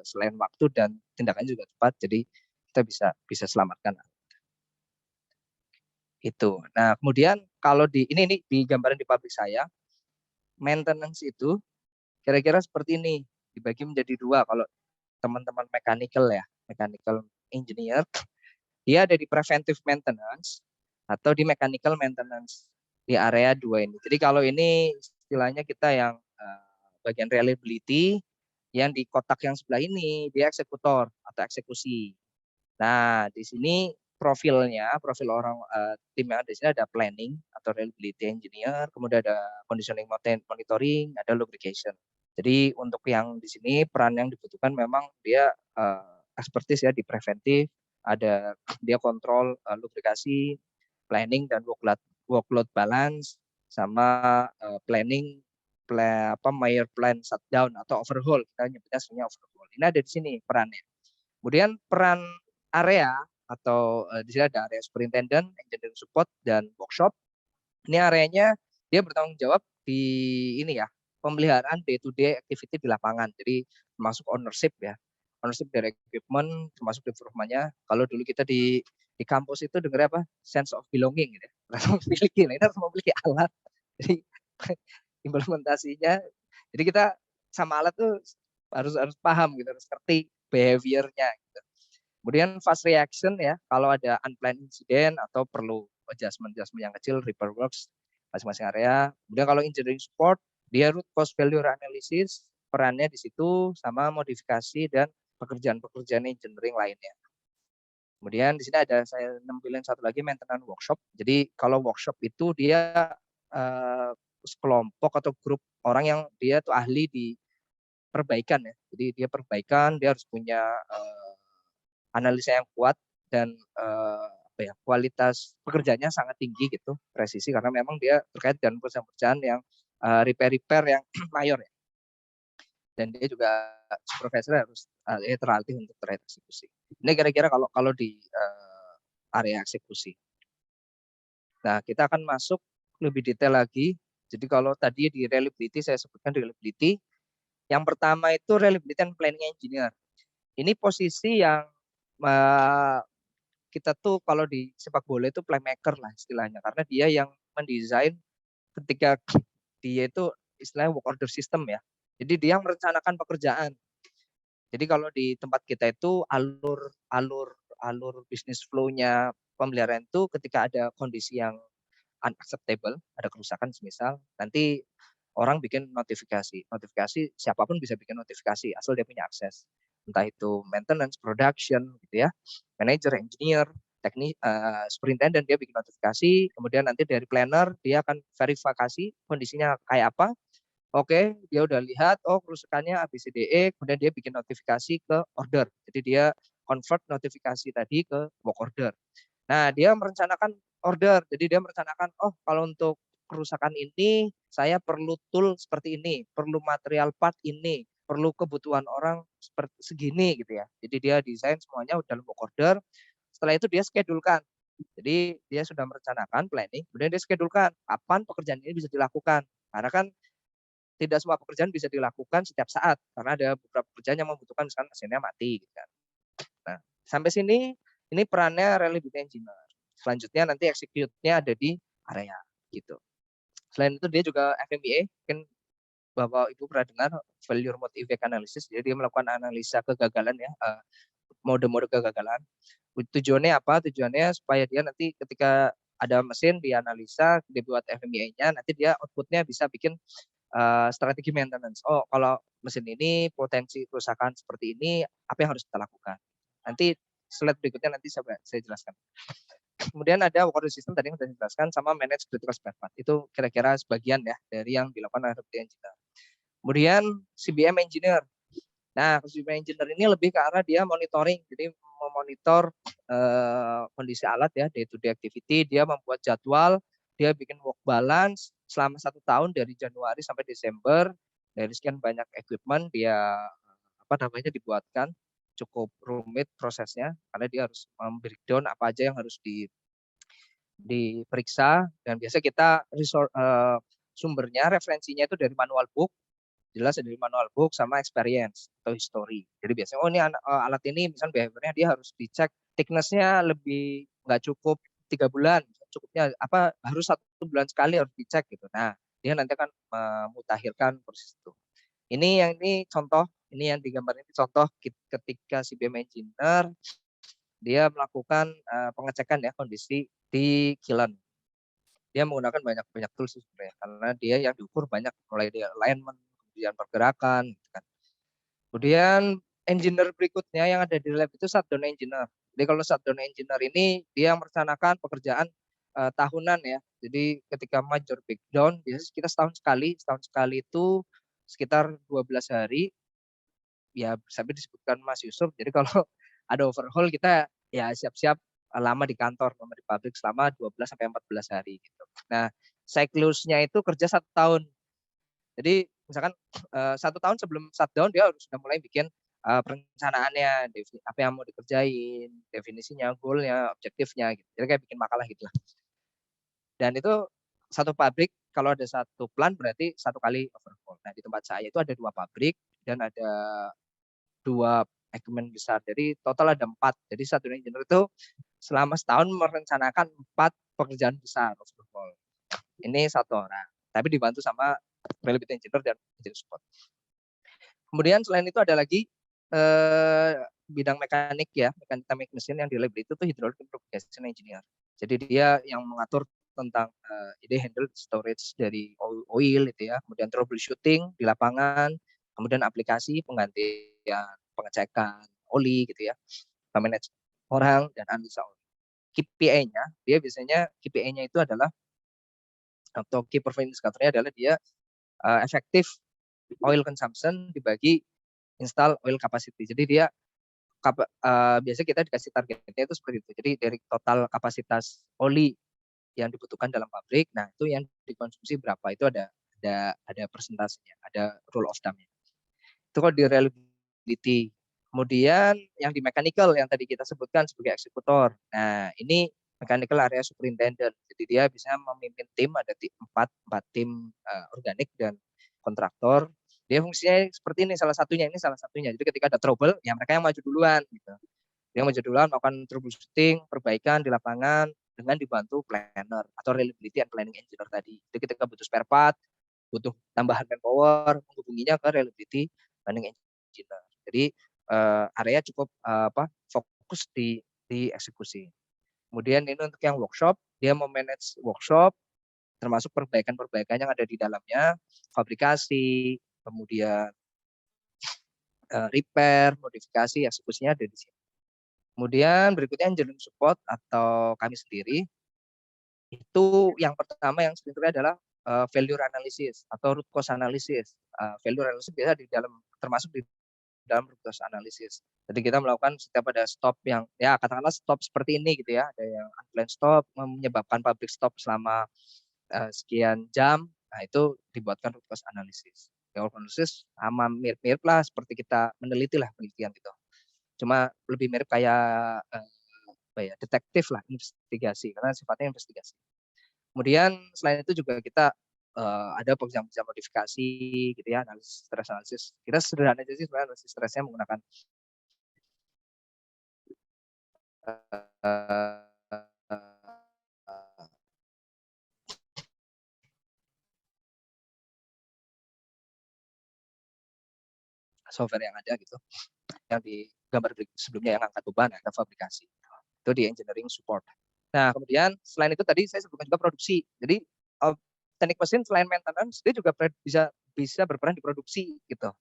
selain waktu dan tindakannya juga tepat, jadi kita bisa selamatkan. Itu. Nah, kemudian kalau ini di gambaran di pabrik saya, maintenance itu kira-kira seperti ini, dibagi menjadi dua. Kalau teman-teman mechanical engineer, dia ada di preventive maintenance atau di mechanical maintenance di area 2 ini. Jadi kalau ini istilahnya kita yang bagian reliability, yang di kotak yang sebelah ini dia eksekutor atau eksekusi. Nah, di sini profil orang tim yang ada di sini ada planning atau reliability engineer, kemudian ada conditioning monitoring, ada lubrication. Jadi untuk yang di sini peran yang dibutuhkan memang dia expertise ya di preventif, ada dia kontrol lubrikasi, planning dan workload balance, sama planning major plan shutdown atau overhaul, kita nyebutnya sebenarnya overhaul. Ini ada di sini perannya. Kemudian peran area atau di sini ada area superintendent, engineering support dan workshop. Ini areanya dia bertanggung jawab di ini ya, pemeliharaan day to day activity di lapangan. Jadi termasuk ownership ya. Ownership dari equipment, termasuk improvement-nya. Kalau dulu kita di kampus itu dengar apa? Sense of belonging gitu. Harus memiliki, ini harus memiliki alat. Jadi implementasinya. Jadi kita sama alat tuh harus paham gitu, harus ngerti behavior-nya gitu. Kemudian fast reaction ya, kalau ada unplanned incident atau perlu adjustment yang kecil, repair works masing-masing area. Kemudian kalau engineering support, dia root cause failure analysis, perannya di situ sama modifikasi dan pekerjaan engineering lainnya. Kemudian di sini ada saya nampilin satu lagi maintenance workshop. Jadi kalau workshop itu dia kelompok atau grup orang yang dia tuh ahli di perbaikan ya. Jadi dia perbaikan, dia harus punya analisa yang kuat dan kualitas pekerjaannya sangat tinggi gitu, presisi, karena memang dia terkait dengan pekerjaan yang repair yang mayor ya. Dan dia juga supervisor harus terlatih untuk terkait eksekusi. Ini kira-kira kalau di area eksekusi. Nah, kita akan masuk lebih detail lagi. Jadi kalau tadi di reliability saya sebutkan reliability. Yang pertama itu reliability and planning engineer. Ini posisi yang kita tuh kalau di sepak bola itu playmaker lah istilahnya, karena dia yang mendesain ketika dia itu istilahnya work order system ya. Jadi dia yang merencanakan pekerjaan. Jadi kalau di tempat kita itu alur bisnis flow-nya pemeliharaan itu ketika ada kondisi yang unacceptable, ada kerusakan semisal, nanti orang bikin notifikasi siapapun bisa bikin notifikasi asal dia punya akses, entah itu maintenance, production gitu ya, manager, engineer, teknik superintendent dia bikin notifikasi, kemudian nanti dari planner dia akan verifikasi kondisinya kayak apa. Oke, dia udah lihat, oh kerusakannya ABCDE, kemudian dia bikin notifikasi ke order. Jadi dia convert notifikasi tadi ke work order. Nah, dia merencanakan order. Jadi dia merencanakan, oh kalau untuk kerusakan ini, saya perlu tool seperti ini, perlu material part ini, perlu kebutuhan orang seperti segini gitu ya. Jadi dia desain semuanya dalam work order. Setelah itu dia schedulekan. Jadi dia sudah merencanakan planning, kemudian dia schedulekan kapan pekerjaan ini bisa dilakukan. Karena kan tidak semua pekerjaan bisa dilakukan setiap saat karena ada beberapa pekerjaan yang membutuhkan misalkan mesinnya mati gitu kan. Nah, sampai sini ini perannya reliability engineer. Selanjutnya nanti execute-nya ada di area gitu. Selain itu dia juga FMEA, mungkin Bapak Ibu pernah dengar failure mode effect analysis. Jadi dia melakukan analisa kegagalan ya, mode-mode kegagalan. Tujuannya apa? Tujuannya supaya dia nanti ketika ada mesin dianalisa, dibuat FMEA-nya, nanti dia output-nya bisa bikin strategi maintenance. Oh, kalau mesin ini potensi kerusakan seperti ini, apa yang harus kita lakukan? Nanti slide berikutnya nanti saya jelaskan. Kemudian ada work order system tadi yang sudah dijelaskan sama manage critical spare part. Itu kira-kira sebagian ya dari yang dilakukan oleh engineer. Kemudian CBM engineer. Nah, CBM engineer ini lebih ke arah dia monitoring. Jadi memonitor kondisi alat ya, day to day activity. Dia membuat jadwal, dia bikin work balance selama 1 tahun dari Januari sampai Desember. Dari sekian banyak equipment dia dibuatkan cukup rumit prosesnya karena dia harus breakdown apa aja yang harus diperiksa, dan biasa kita sumbernya referensinya itu dari manual book, jelas dari manual book sama experience atau history. Jadi biasanya oh ini alat ini misalnya behaviornya dia harus dicek thickness-nya lebih nggak cukup 3 bulan, cukupnya apa harus 1 bulan sekali harus dicek gitu. Nah, dia nanti akan memutakhirkan proses itu. Ini contoh, ini yang digambar ini contoh ketika si BM engineer dia melakukan pengecekan ya kondisi di kilang. Dia menggunakan banyak tools sebenarnya karena dia yang diukur banyak mulai dari alignment, kemudian pergerakan gitu kan. Kemudian engineer berikutnya yang ada di lab itu shutdown engineer. Jadi kalau shutdown engineer ini dia merencanakan pekerjaan tahunan ya. Jadi ketika major breakdown biasanya kita setahun sekali itu sekitar 12 hari ya sampai disebutkan Mas Yusuf. Jadi kalau ada overhaul kita ya siap-siap lama di kantor, lama di pabrik selama 12 sampai 14 hari gitu. Nah, siklusnya itu kerja 1 tahun. Jadi misalkan 1 tahun sebelum shutdown dia harus sudah mulai bikin perencanaannya, apa yang mau dikerjain, definisinya, goalnya, objektifnya gitu. Jadi kayak bikin makalah gitu lah. Dan itu satu pabrik kalau ada 1 plan berarti 1 kali overhaul. Nah, di tempat saya itu ada 2 pabrik dan ada 2 equipment besar. Jadi total ada 4. Jadi satu engineer itu selama setahun merencanakan 4 pekerjaan besar overhaul. Ini 1 orang, tapi dibantu sama reliability engineer dan engineer support. Kemudian selain itu ada lagi bidang mekanik ya, mekanik mesin yang di lab itu tuh hydraulic lubrication engineer. Jadi dia yang mengatur tentang ide handle storage dari oil itu ya, kemudian troubleshooting di lapangan, kemudian aplikasi penggantian pengecekan oli gitu ya, manage orang dan analisa oli. KPI-nya, dia biasanya KPI-nya itu adalah atau key performance indicator-nya adalah dia efektif oil consumption dibagi install oil capacity. Jadi dia biasanya kita dikasih targetnya itu seperti itu. Jadi dari total kapasitas oli yang dibutuhkan dalam pabrik, nah itu yang dikonsumsi berapa itu ada persentasenya, ada rule of thumb-nya. Itu kalau di reliability. Kemudian yang di mechanical yang tadi kita sebutkan sebagai eksekutor. Nah, ini mechanical area superintendent. Jadi dia bisa memimpin tim, ada 4 tim organik dan kontraktor. Dia fungsinya seperti ini salah satunya. Jadi ketika ada trouble, ya mereka yang maju duluan gitu. Dia maju duluan melakukan troubleshooting, perbaikan di lapangan dengan dibantu planner atau reliability and planning engineer tadi. Jadi ketika butuh spare part, butuh tambahan manpower, menghubunginya ke reliability planning engineer. Jadi area cukup fokus di eksekusi. Kemudian ini untuk yang workshop, dia memanage workshop termasuk perbaikan-perbaikan yang ada di dalamnya, fabrikasi, kemudian repair, modifikasi, eksekusinya ada di sini. Kemudian berikutnya engineering support atau kami sendiri, itu yang pertama yang sering terjadi adalah failure analysis atau root cause analysis. Failure analysis biasa di dalam termasuk di dalam root cause analysis. Jadi kita melakukan setiap ada stop yang ya katakanlah stop seperti ini gitu ya, ada yang unplanned stop menyebabkan public stop selama sekian jam. Nah, itu dibuatkan root cause analysis. Root cause analysis sama mirip-mirip lah seperti kita meneliti lah penelitian gitu. Cuma lebih mirip kayak apa ya, detektif lah, investigasi karena sifatnya investigasi. Kemudian selain itu juga kita ada program modifikasi gitu ya, analisis stress analisis. Kita sederhana aja sih sebenarnya analisis stresnya menggunakan software yang ada gitu, yang di gambar sebelumnya yang angkat beban ada fabrikasi, itu di engineering support. Nah kemudian selain itu tadi saya sebutkan juga produksi. Jadi teknik mesin selain maintenance dia juga bisa berperan di produksi gitu.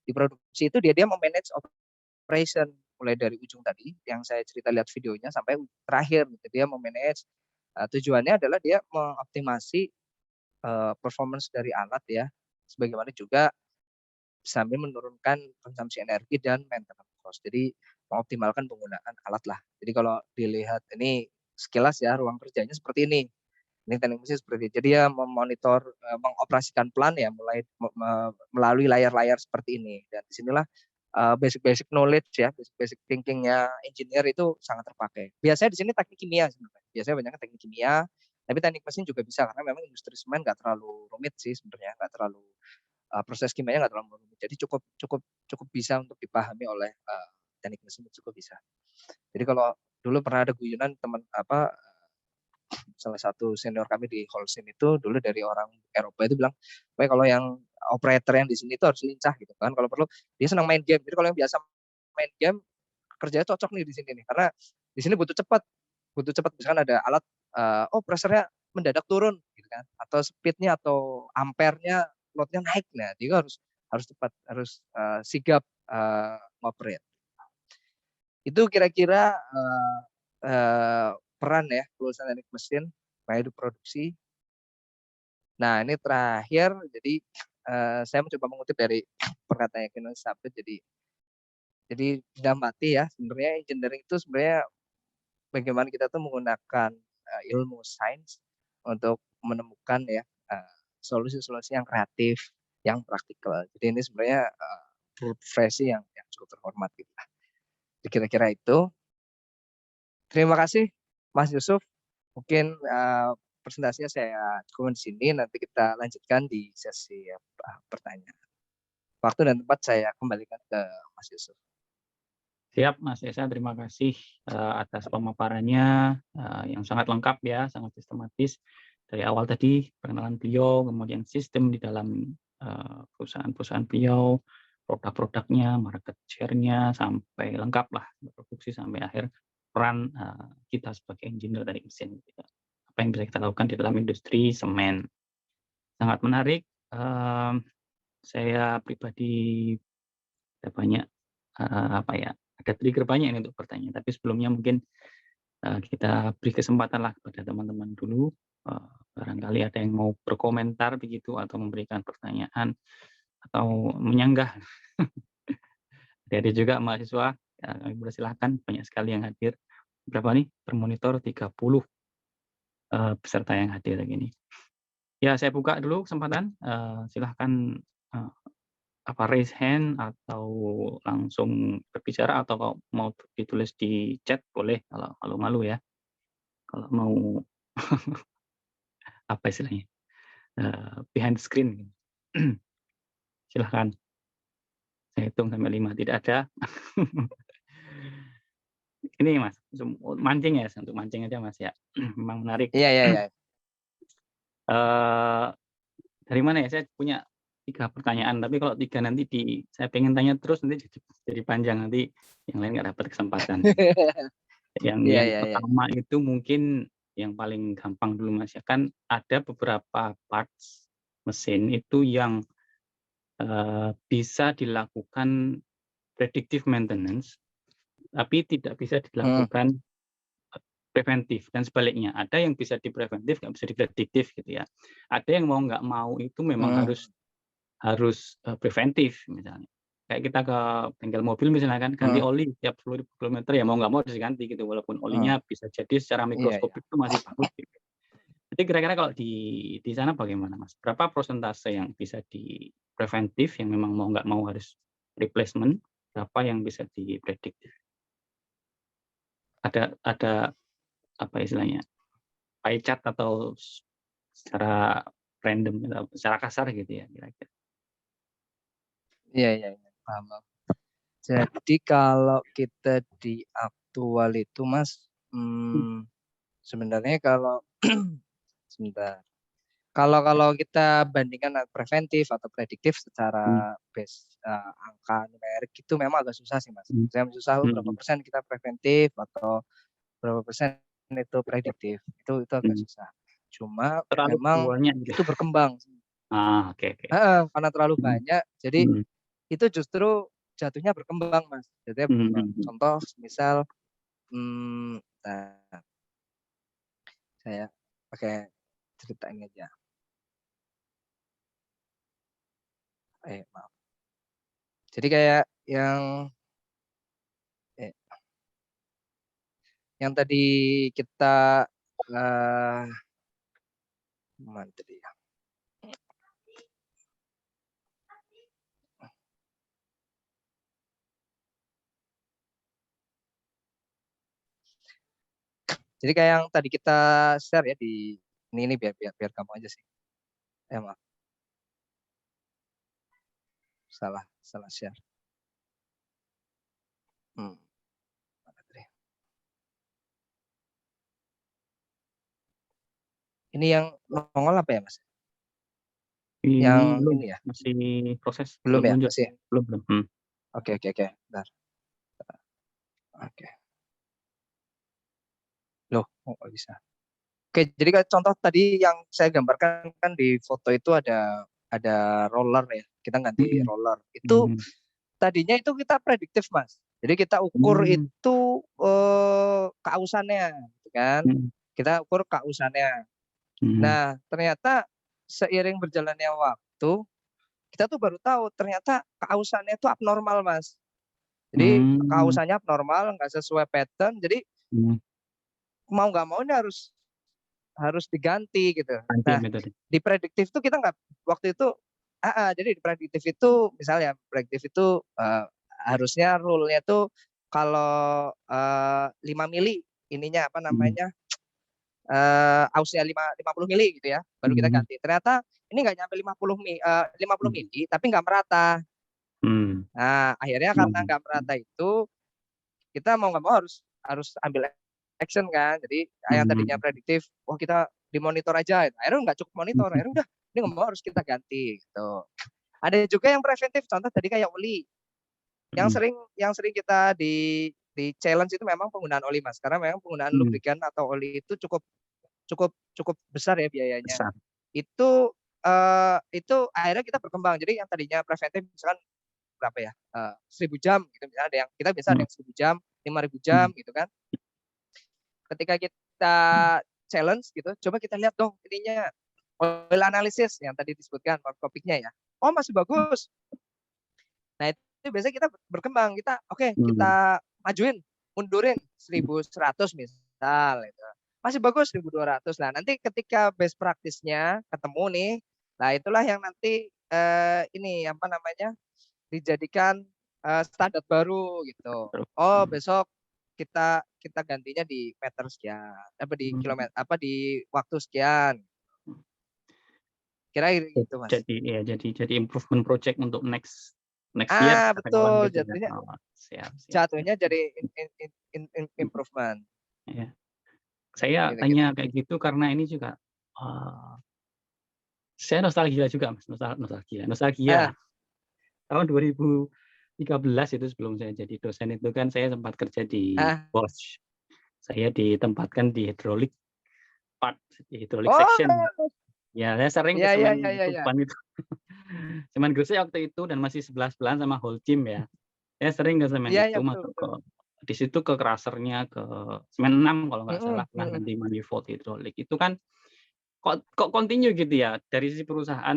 Di produksi itu dia memanage operation mulai dari ujung tadi yang saya cerita lihat videonya sampai terakhir gitu. Dia memanage tujuannya adalah dia mengoptimasi performance dari alat ya, sebagaimana juga sambil menurunkan konsumsi energi dan maintenance cost. Jadi mengoptimalkan penggunaan alat lah. Jadi kalau dilihat ini sekilas ya ruang kerjanya seperti ini. Ini teknik mesin seperti itu. Jadi dia memonitor, mengoperasikan plan ya mulai melalui layar-layar seperti ini. Dan disinilah basic knowledge ya, basic thinkingnya engineer itu sangat terpakai. Biasanya di sini teknik kimia sebenarnya. Biasanya banyak teknik kimia, tapi teknik mesin juga bisa karena memang industri semen nggak terlalu rumit sih sebenarnya, nggak terlalu proses kimianya nggak terlalu rumit. Jadi cukup bisa untuk dipahami oleh teknik mesin, cukup bisa. Jadi kalau dulu pernah ada guyonan teman salah satu senior kami di Holcim itu dulu dari orang Eropa itu bilang, kalau yang operator yang di sini itu harus lincah gitu kan. Kalau perlu dia senang main game. Jadi kalau yang biasa main game kerjanya cocok nih di sini nih karena di sini butuh cepat. Misalkan ada alat pressure-nya mendadak turun gitu kan, atau speed-nya atau ampere-nya load-nya naik. Nah, dia harus cepat, harus sigap ngoperate. Itu kira-kira peran ya lulusan teknik mesin baik di produksi. Nah ini terakhir, jadi saya mencoba mengutip dari perkataan Kino Sabit. Jadi dalam arti ya sebenarnya engineering itu sebenarnya bagaimana kita tuh menggunakan ilmu sains untuk menemukan ya solusi-solusi yang kreatif, yang praktikal. Jadi ini sebenarnya profesi yang cukup terhormat gitu. Kira-kira itu. Terima kasih Mas Yusuf. Mungkin presentasinya saya cukup di sini. Nanti kita lanjutkan di sesi pertanyaan. Waktu dan tempat saya kembalikan ke Mas Yusuf. Siap Mas Esa, terima kasih atas pemaparannya yang sangat lengkap ya, sangat sistematis. Dari awal tadi perkenalan beliau, kemudian sistem di dalam perusahaan-perusahaan beliau, produk-produknya, market share-nya, sampai lengkap lah, produksi sampai akhir peran kita sebagai engineer dari mesin. Apa yang bisa kita lakukan di dalam industri semen. Sangat menarik. Saya pribadi ada banyak ada trigger banyak ini untuk bertanya. Tapi sebelumnya mungkin kita beri kesempatan lah kepada teman-teman dulu. Barangkali ada yang mau berkomentar begitu atau memberikan pertanyaan atau menyanggah. Ada juga mahasiswa, kami persilahkan, banyak sekali yang hadir. Berapa nih? Termonitor 30 peserta yang hadir ini. Ya, saya buka dulu kesempatan. Silahkan raise hand atau langsung berbicara, atau kalau mau ditulis di chat boleh, kalau malu ya. Kalau mau apa istilahnya? Behind the screen. Silahkan. Saya hitung sampai 5, tidak ada. Ini Mas, mancing ya, untuk mancing aja Mas ya. Memang menarik. Iya. Dari mana ya? Saya punya 3 pertanyaan, tapi kalau 3 nanti saya pengen tanya terus nanti jadi panjang, nanti yang lain nggak dapat kesempatan. Yang pertama itu mungkin yang paling gampang dulu Mas ya, kan ada beberapa parts mesin itu yang bisa dilakukan predictive maintenance tapi tidak bisa dilakukan preventif, dan sebaliknya ada yang bisa dipreventif, nggak bisa diprediktif gitu ya. Ada yang mau nggak mau itu memang harus preventif misalnya. Kayak kita ke bengkel mobil misalnya kan, ganti oli tiap 10.000 kilometer ya mau nggak mau harus ganti gitu, walaupun olinya bisa jadi secara mikroskopik itu masih bagus gitu. Jadi kira-kira kalau di sana bagaimana Mas? Berapa persentase yang bisa di preventif yang memang mau nggak mau harus replacement, berapa yang bisa diprediktif? Ada apa istilahnya, pie chart atau secara random atau secara kasar gitu ya kira-kira? Iya, paham. Jadi kalau kita di aktual itu Mas, sebenarnya kalau sebentar. Kalau kita bandingkan preventif atau prediktif secara base angka numerik itu memang agak susah sih Mas. Saya susah berapa persen kita preventif atau berapa persen itu prediktif. Itu agak susah. Cuma terlalu memang gitu. itu berkembang. Oke. Karena terlalu banyak. Jadi itu justru jatuhnya berkembang Mas. Jadi contoh misal saya pakai cerita ini aja. Maaf. Jadi kayak yang tadi kita mana tadi ya? Jadi kayak yang tadi kita share ya di ini biar kamu aja sih. Maaf. Salah share. Ini yang nongol apa ya Mas? Yang belum, ini ya? Masih proses. Belum ya? Lanjut. Masih. Belum. Oke. Bentar. Oke. Loh, nggak bisa. Oke, jadi contoh tadi yang saya gambarkan kan di foto itu ada roller ya. Kita ganti roller. Itu tadinya itu kita prediktif Mas. Jadi kita ukur itu kausannya, gitu kan? Kita ukur kausannya. Nah, ternyata seiring berjalannya waktu, kita tuh baru tahu ternyata kausannya itu abnormal Mas. Jadi kausannya abnormal, nggak sesuai pattern. Jadi mau nggak mau ini harus diganti gitu. Nah, di prediktif itu kita nggak waktu itu. Jadi di prediktif itu misalnya prediktif itu harusnya rule-nya tuh kalau 5 mili ininya apa namanya ausnya 50 mili gitu ya, baru kita ganti. Ternyata ini nggak nyampe 50 mili, tapi nggak merata. Nah, akhirnya karena nggak merata itu, kita mau nggak mau harus ambil action kan. Jadi yang tadinya prediktif, kita dimonitor aja. Akhirnya nggak cukup monitor, akhirnya udah ini nggak mau harus kita ganti gitu. Ada juga yang preventif, contoh tadi kayak oli. Yang sering kita di challenge itu memang penggunaan oli Mas, karena memang penggunaan lubrikan atau oli itu cukup besar ya biayanya. Besar. Itu akhirnya kita berkembang. Jadi yang tadinya preventif misalkan berapa ya 1.000 jam gitu, misalnya ada yang kita biasa ada yang 1.000 jam, 5.000 jam gitu kan. Ketika kita challenge gitu, coba kita lihat dong ininya oil analysis yang tadi disebutkan topiknya ya. Oh masih bagus. Nah itu biasanya kita berkembang, kita kita majuin, mundurin 1.100 misal gitu. Masih bagus 1.200. Nah nanti ketika best practice-nya ketemu nih, nah itulah yang nanti ini apa namanya dijadikan standar baru gitu. Oh besok kita gantinya di meter sekian, di kilometer di waktu sekian. Kira gitu Mas. Jadi improvement project untuk next year. Betul, jatuhnya siap. Jatuhnya jadi improvement. Ya. Saya tanya kayak gitu karena ini juga saya nostalgia juga Mas, nostalgia. Tahun 2013 itu sebelum saya jadi dosen itu kan saya sempat kerja di Bosch. Saya ditempatkan di hidrolik part, di hidrolik section. Ya, saya sering ke Semen itu. Semen Gresik waktu itu dan masih 11-11 sama whole team ya. Saya sering ke Semen itu masuk ke di situ ke crusher-nya, ke semen 6 kalau nggak salah, nah nanti manifold hidrolik itu kan kok continue gitu ya, dari sisi perusahaan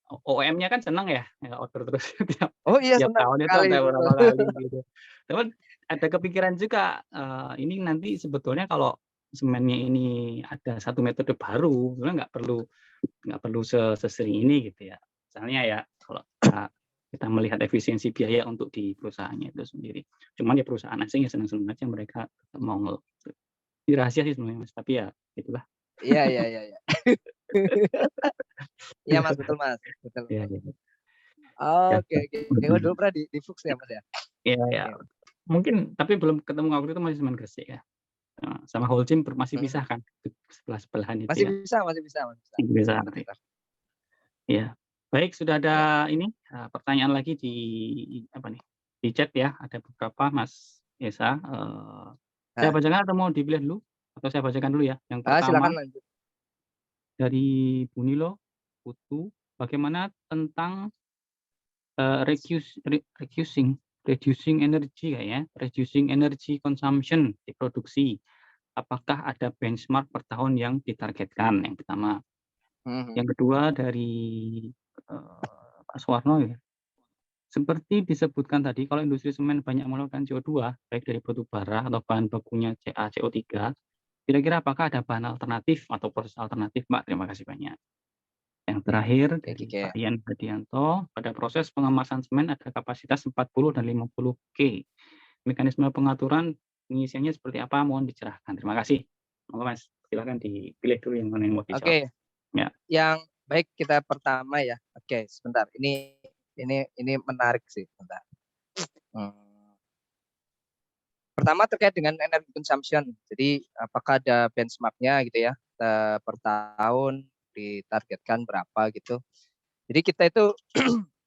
OEM-nya kan senang ya, order terus tiap Oh iya, tiap senang tahun itu sekali ada itu. berapa kali gitu. Cuman ada kepikiran juga, ini nanti sebetulnya kalau semennya ini ada satu metode baru, sebenarnya nggak perlu sesering ini gitu ya. Misalnya ya kalau kita melihat efisiensi biaya untuk di perusahaannya itu sendiri. Cuman ya perusahaan asing ya senang-senang aja mereka mau ini rahasia sih sebenarnya Mas, tapi ya itulah. Iya. Iya Mas, betul Mas. Betul. Iya, iya. Ya. Oke. Oh, dulu pernah di Fuchs ya Mas ya? Iya, ya. Mungkin tapi belum ketemu waktu itu masih semen Gresik ya. Sama Holcim masih bisa kan sebelah-sebelahan itu Masih ya. bisa. Bisa. Ya. Baik, sudah ada ini pertanyaan lagi di apa nih? Di chat ya, ada beberapa Mas Esa. Saya bacakan atau mau dipilih dulu? Atau saya bacakan dulu ya. Yang pertama Silakan lanjut. dari Bunilo Putu, bagaimana tentang reducing energy kayaknya, reducing energy consumption di produksi. Apakah ada benchmark per tahun yang ditargetkan? Yang pertama. Yang kedua dari Pak Suwarno ya. Seperti disebutkan tadi, kalau industri semen banyak mengeluarkan CO2, baik dari batu bara atau bahan bakunya CA, CO3, kira-kira apakah ada bahan alternatif atau proses alternatif, Mbak? Terima kasih banyak. Yang terakhir dari Pak Ian Hadianto, pada proses pengemasan semen ada kapasitas 40 dan 50 K. Mekanisme pengaturan pengisiannya seperti apa? Mohon dicerahkan. Terima kasih. Monggo Mas, silakan dipilih dulu yang mana yang mau dijawab. Oke. Ya. Yang baik kita pertama ya. Oke, sebentar. Ini menarik sih, sebentar. Pertama terkait dengan energy consumption. Jadi apakah ada benchmarknya gitu ya, per tahun ditargetkan berapa gitu. Jadi kita itu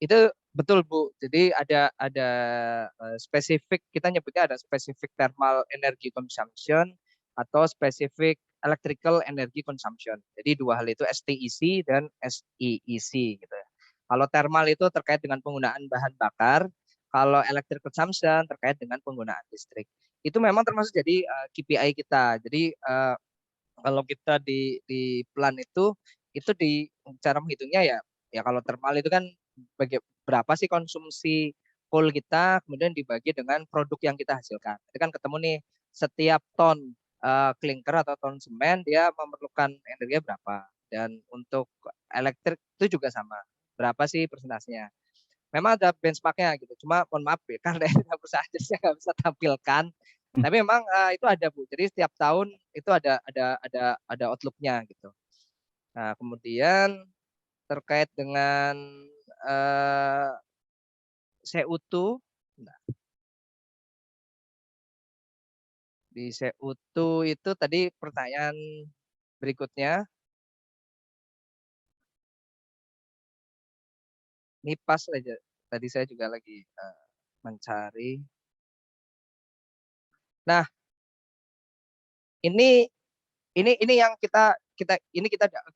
itu betul Bu. Jadi ada spesifik, kita nyebutnya ada spesifik thermal energy consumption atau spesifik electrical energy consumption. Jadi dua hal itu STEC dan SEEC gitu ya. Kalau thermal itu terkait dengan penggunaan bahan bakar, kalau electric consumption terkait dengan penggunaan listrik. Itu memang termasuk jadi KPI kita. Jadi kalau kita di plan itu di cara menghitungnya ya kalau thermal itu kan berapa sih konsumsi coal kita, kemudian dibagi dengan produk yang kita hasilkan. Itu kan ketemu nih setiap ton klinker atau ton semen dia memerlukan energi berapa. Dan untuk elektrik itu juga sama. Berapa sih persentasenya? Memang ada benchmarknya gitu. Cuma mohon maaf ya, karena perusahaan saya nggak bisa tampilkan. Tapi memang itu ada Bu. Jadi setiap tahun itu ada outlook-nya gitu. Nah, kemudian terkait dengan seutu. Nah, di seutu itu tadi pertanyaan berikutnya. Ini pas aja. Tadi saya juga lagi mencari. Nah, ini yang kita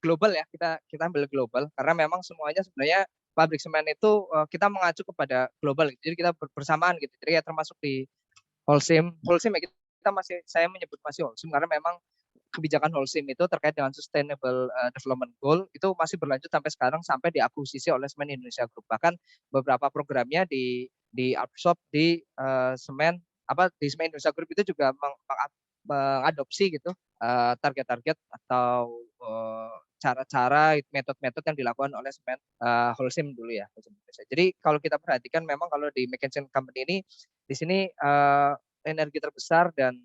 global ya, kita ambil global karena memang semuanya sebenarnya pabrik semen itu kita mengacu kepada global. Jadi kita bersamaan gitu. Jadi ya termasuk di Holcim ya saya menyebut masih Holcim karena memang kebijakan Holcim itu terkait dengan Sustainable Development Goal itu masih berlanjut sampai sekarang, sampai diakuisisi oleh Semen Indonesia Group. Bahkan beberapa programnya di absorb di Semen Indonesia Group itu juga mengadopsi gitu target-target atau cara-cara, metode-metode yang dilakukan oleh Semen Holcim dulu ya. Jadi kalau kita perhatikan memang kalau di McKinsey Company ini di sini energi terbesar dan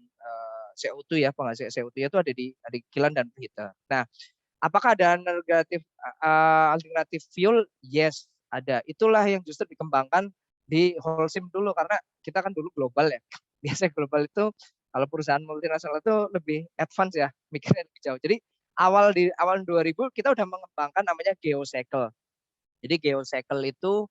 CO2 ya, penghasil CO2 itu ada di kilang dan preheater. Nah, apakah ada alternatif fuel? Yes, ada. Itulah yang justru dikembangkan di Holcim dulu karena kita kan dulu global ya. Biasanya global itu kalau perusahaan multinasional itu lebih advance ya, mikirnya lebih jauh. Jadi awal 2000 kita udah mengembangkan namanya geocycle. Jadi geocycle itu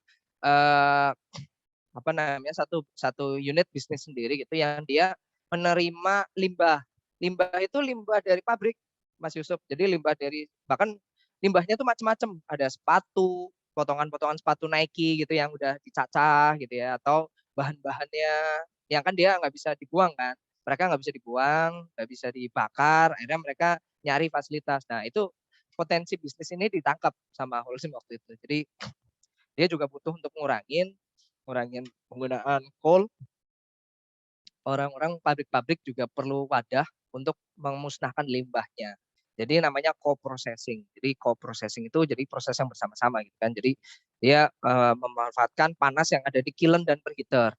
satu unit bisnis sendiri gitu yang dia menerima limbah. Limbah itu limbah dari pabrik, Mas Yusuf. Jadi limbah dari, bahkan limbahnya tuh macam-macam. Ada sepatu, potongan-potongan sepatu Nike gitu yang udah dicacah gitu ya, atau bahan-bahannya yang kan dia nggak bisa dibuang kan, mereka nggak bisa dibuang, nggak bisa dibakar, akhirnya mereka nyari fasilitas. Nah itu potensi bisnis ini ditangkap sama Holcim waktu itu. Jadi dia juga butuh untuk ngurangin penggunaan coal. Orang-orang pabrik-pabrik juga perlu wadah untuk memusnahkan limbahnya. Jadi namanya co-processing. Jadi co-processing itu jadi proses yang bersama-sama gitu kan. Jadi dia memanfaatkan panas yang ada di kiln dan preheater.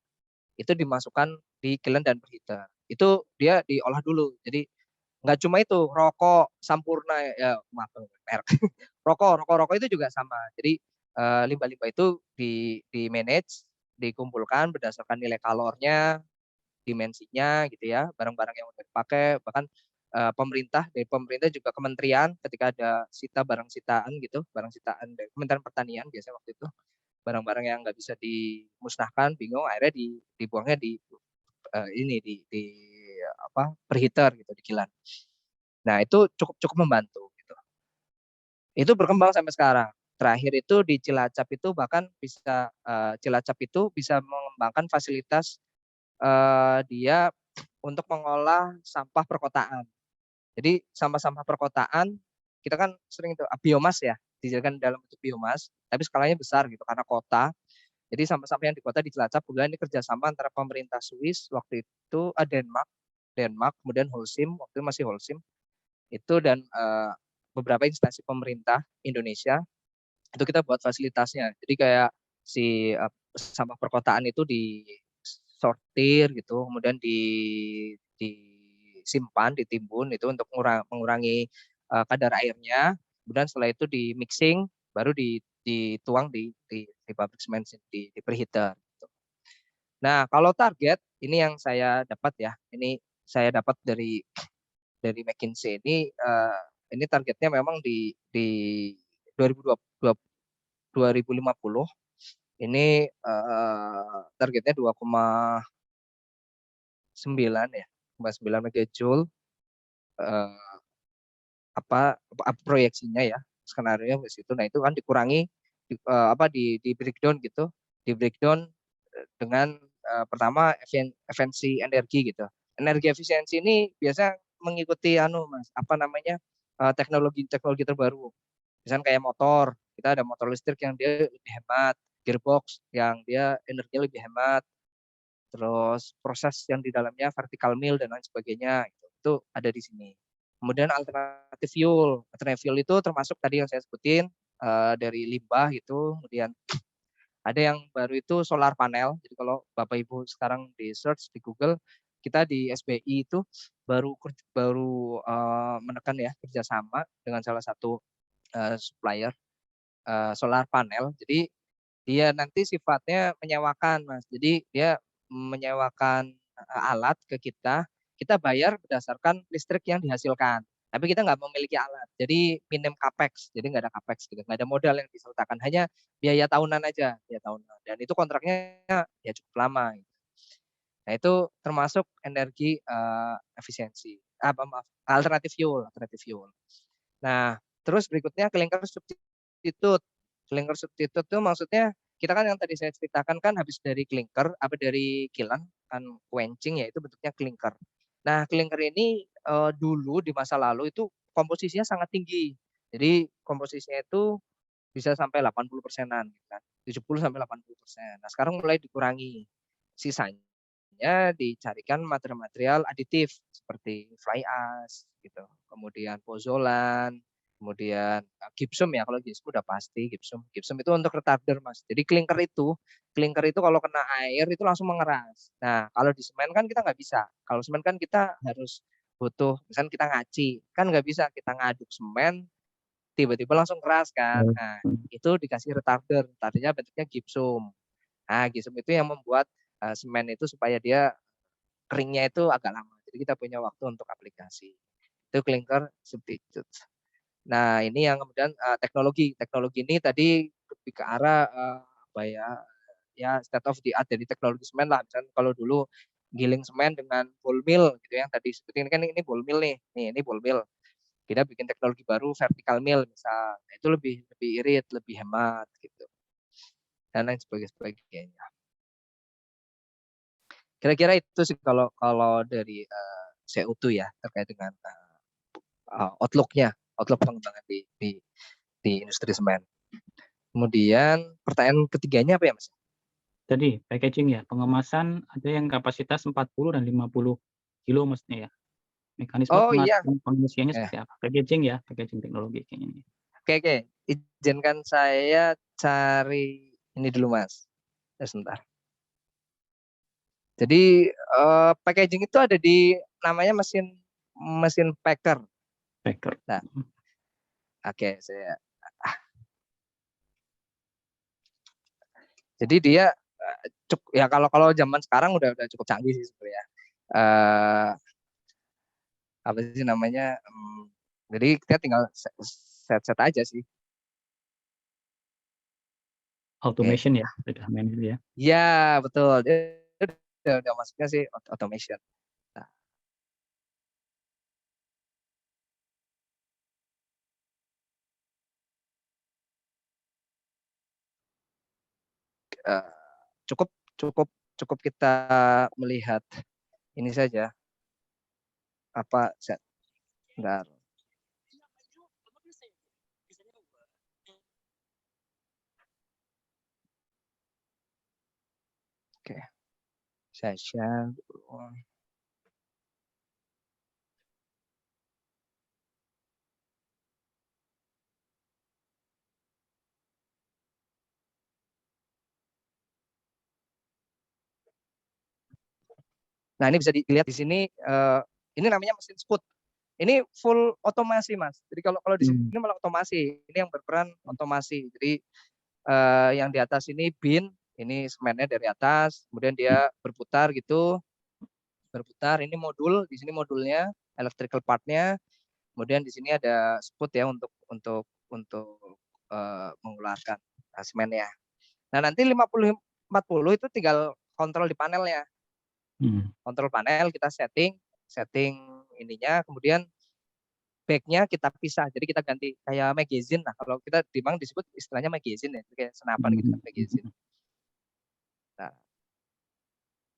Itu dimasukkan di kiln dan preheater. Itu dia diolah dulu. Jadi nggak cuma itu, rokok Sampurna ya, maaf merek. Rokok itu juga sama. Jadi limbah-limbah itu di manage, dikumpulkan berdasarkan nilai kalornya, dimensinya gitu ya, barang-barang yang udah dipakai, bahkan dari pemerintah juga kementerian ketika ada sita barang sitaan gitu, barang sitaan dari Kementerian Pertanian biasanya waktu itu, barang-barang yang nggak bisa dimusnahkan, bingung, akhirnya dibuangnya di apa preheater gitu, di kilan. Nah itu cukup membantu gitu. Itu berkembang sampai sekarang. Terakhir itu di Cilacap itu bahkan bisa Cilacap itu bisa mengembangkan fasilitas dia untuk mengolah sampah perkotaan. Jadi sampah-sampah perkotaan kita kan sering itu biomas ya, dijadikan dalam bentuk biomas, tapi skalanya besar gitu karena kota. Jadi sampah-sampah yang di kota di Cilacap kemudian ini kerjasama antara pemerintah Swiss waktu itu Denmark, kemudian Holcim, waktu itu masih Holcim itu dan beberapa instansi pemerintah Indonesia itu kita buat fasilitasnya. Jadi kayak si sampah perkotaan itu disortir gitu, kemudian disimpan, ditimbun itu untuk mengurangi kadar airnya. Kemudian setelah itu di mixing, baru dituang di pabrik semen di preheater. Gitu. Nah kalau target ini yang saya dapat ya, ini saya dapat dari McKinsey ini targetnya memang di 2050 ini targetnya 2,9 ya, 2,9 megajoule apa proyeksinya ya, skenario di situ. Nah itu kan dikurangi di breakdown gitu, di breakdown dengan pertama efisiensi energi gitu. Energi efisiensi ini biasa mengikuti Mas, teknologi terbaru. Misalnya kayak motor, kita ada motor listrik yang dia lebih hemat, gearbox yang dia energinya lebih hemat, terus proses yang di dalamnya vertical mill dan lain sebagainya itu ada di sini. Kemudian alternatif fuel itu termasuk tadi yang saya sebutin dari limbah gitu. Kemudian ada yang baru itu solar panel. Jadi kalau Bapak Ibu sekarang di search di Google, kita di SBI itu baru menekan ya kerjasama dengan salah satu supplier solar panel. Jadi dia nanti sifatnya menyewakan, Mas. Jadi dia menyewakan alat ke kita bayar berdasarkan listrik yang dihasilkan. Tapi kita nggak memiliki alat, jadi minim capex, jadi nggak ada capex gitu, nggak ada modal yang disertakan, hanya biaya tahunan aja, biaya tahunan. Dan itu kontraknya ya cukup lama. Gitu. Nah itu termasuk energi efisiensi, alternatif fuel. Nah terus berikutnya clinker substitute. Clinker substitute itu maksudnya kita kan yang tadi saya ceritakan kan habis dari clinker dari kilang kan quenching ya itu bentuknya clinker. Nah clinker ini dulu di masa lalu itu komposisinya sangat tinggi. Jadi komposisinya itu bisa sampai 80%-an gitu kan. 70 sampai 80%. Nah sekarang mulai dikurangi. Sisanya dicarikan material-material aditif seperti fly ash gitu. Kemudian pozolan, kemudian gypsum ya, kalau gypsum udah pasti gypsum itu untuk retarder Mas. Jadi clinker itu kalau kena air itu langsung mengeras. Nah kalau di semen kan kita nggak bisa. Kalau semen kan kita harus butuh, misalnya kita ngaci kan nggak bisa kita ngaduk semen tiba-tiba langsung keras kan. Nah itu dikasih retardernya bentuknya gypsum. Nah gypsum itu yang membuat semen itu supaya dia keringnya itu agak lama. Jadi kita punya waktu untuk aplikasi. Itu clinker substitute. Nah, ini yang kemudian teknologi ini tadi lebih ke arah ya state of the art dari teknologi semen lah. Misalnya kalau dulu giling semen dengan ball mill gitu yang tadi seperti ini kan ini ball mill nih. Ini ball mill. Kita bikin teknologi baru vertical mill misal. Nah, itu lebih irit, lebih hemat gitu. Dan lain sebagainya. Kira-kira itu sih kalau dari Seutu ya terkait dengan outlook pengembangan di industri semen. Kemudian pertanyaan ketiganya apa ya Mas? Tadi packaging ya, pengemasan ada yang kapasitas 40 dan 50 kilo maksudnya ya. Mekanisme Oh iya, pengisiannya seperti apa? Packaging ya, packaging teknologi kayaknya ini. oke. Izinkan saya cari ini dulu Mas. Sebentar. Jadi packaging itu ada di namanya mesin packer. Packer. Nah, oke, jadi dia ya kalau zaman sekarang udah cukup canggih sih sebenarnya. Apa sih namanya? Jadi kita tinggal set aja sih. Automation ya, sudah main ya. Ya betul. Udah masuknya sih automation. Nah. Cukup kita melihat ini saja. Apa set? Bentar. Oke. Saya share. Nah, ini bisa dilihat di sini. Ini namanya mesin sput. Ini full otomasi, Mas. Jadi kalau di sini malah otomasi. Ini yang berperan otomasi. Jadi yang di atas ini bin, ini semennya dari atas, kemudian dia berputar gitu. Berputar, ini modul, di sini modulnya, electrical part-nya. Kemudian di sini ada sput ya untuk mengeluarkan semennya. Nah, nanti 50-40 itu tinggal kontrol di panelnya. Kontrol panel kita setting ininya, kemudian backnya kita pisah, jadi kita ganti kayak magazine. Nah, kalau kita di Mang disebut istilahnya magazine ya, kayak senapan gitu kan, magazine.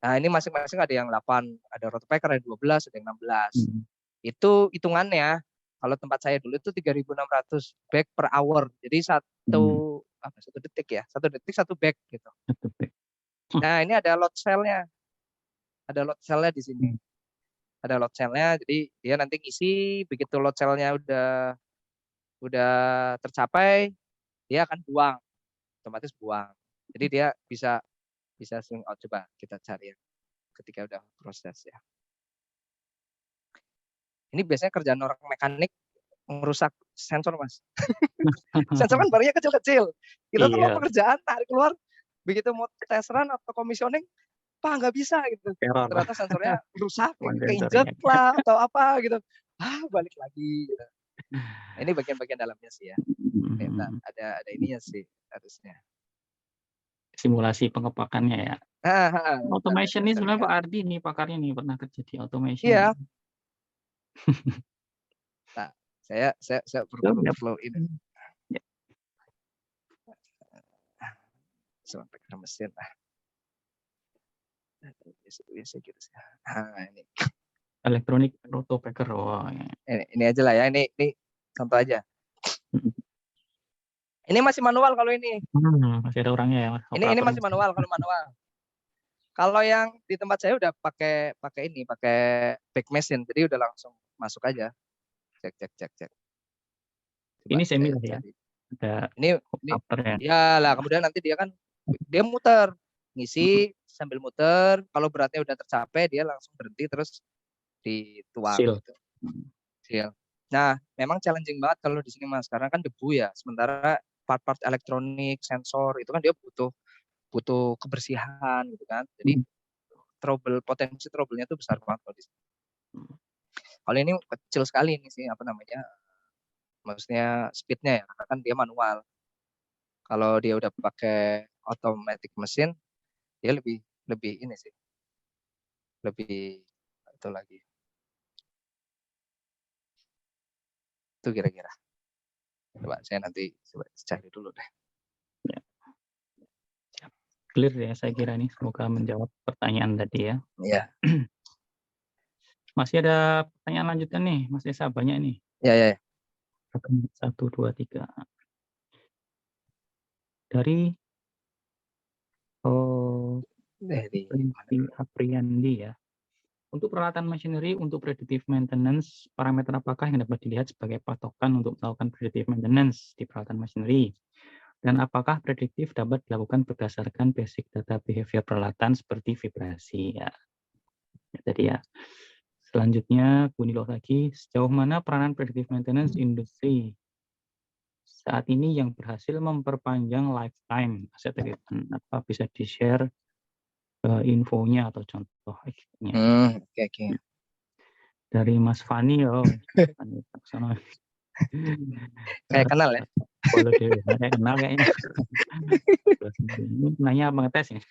Nah, ini masing-masing ada yang 8, ada rotopacker ada 12, ada yang 16. Itu hitungannya kalau tempat saya dulu itu 3.600 bag per hour, jadi satu detik ya, 1 detik 1 bag gitu. Nah, ini ada load cell-nya. Ada load cell-nya di sini. Ada load cell-nya, jadi dia nanti ngisi, begitu load cell-nya udah tercapai, dia akan buang, otomatis buang. Jadi dia bisa swing out. Coba kita cari ya, ketika udah proses ya. Ini biasanya kerjaan orang mekanik merusak sensor, Mas. Sensor kan barangnya kecil-kecil. Kita tuh mau pekerjaan tarik keluar, begitu mau tes run atau commissioning, Pak nggak bisa gitu. Ternyata sensornya rusak, keinjek lah atau apa gitu. Balik lagi gitu. Nah, ini bagian-bagian dalamnya sih ya. Nah, ada ininya sih harusnya. Simulasi pengepakannya ya. Automation ini sebenarnya Pak Ardi nih pakarnya nih, pernah kerja di automation. Iya. Nah, saya flow ini. Sampai ke mesin lah. Biasa gitu sih. Ini. Elektronik rotopacker. Ini aja lah ya. Ini contoh aja. Ini masih manual kalau ini. Masih ada orangnya ya. Ini masih manual kalau manual. Kalau yang di tempat saya udah pakai back machine, jadi udah langsung masuk aja. Cek. Coba ini semi ya. Ada ini ya lah, kemudian nanti dia muter, ngisi sambil muter. Kalau beratnya udah tercapai, dia langsung berhenti terus dituang. Gitu. Seal. Nah, memang challenging banget kalau di sini Mas, karena kan debu ya. Sementara part-part elektronik, sensor itu kan dia butuh kebersihan gitu kan. Jadi potensi trouble-nya itu besar banget kalau di sini. Kalau ini kecil sekali ini sih maksudnya speed-nya ya, karena kan dia manual. Kalau dia udah pakai automatic mesin, dia lebih ini sih. Lebih itu lagi. Itu kira-kira. Coba saya nanti coba cari dulu deh. clear ya saya kira ini. Semoga menjawab pertanyaan tadi ya. Ya, Masih ada pertanyaan lanjutan nih, Mas Esa, banyak nih. ya. 1, 2, 3. Dari Dari Prinsi Apriandi ya. Untuk peralatan machinery untuk predictive maintenance, parameter apakah yang dapat dilihat sebagai patokan untuk melakukan predictive maintenance di peralatan machinery? Dan apakah prediktif dapat dilakukan berdasarkan basic data behavior peralatan seperti vibrasi ya. Tadi ya. Selanjutnya, Bu Nilo lagi, sejauh mana peranan predictive maintenance industri saat ini yang berhasil memperpanjang lifetime aset equipment? Apa bisa di-share infonya atau contoh oke. dari Mas Fani Fani Taksono. Kayak kenal ya. Kalau saya kenal kayaknya. Ini nanya apa ngetes ya?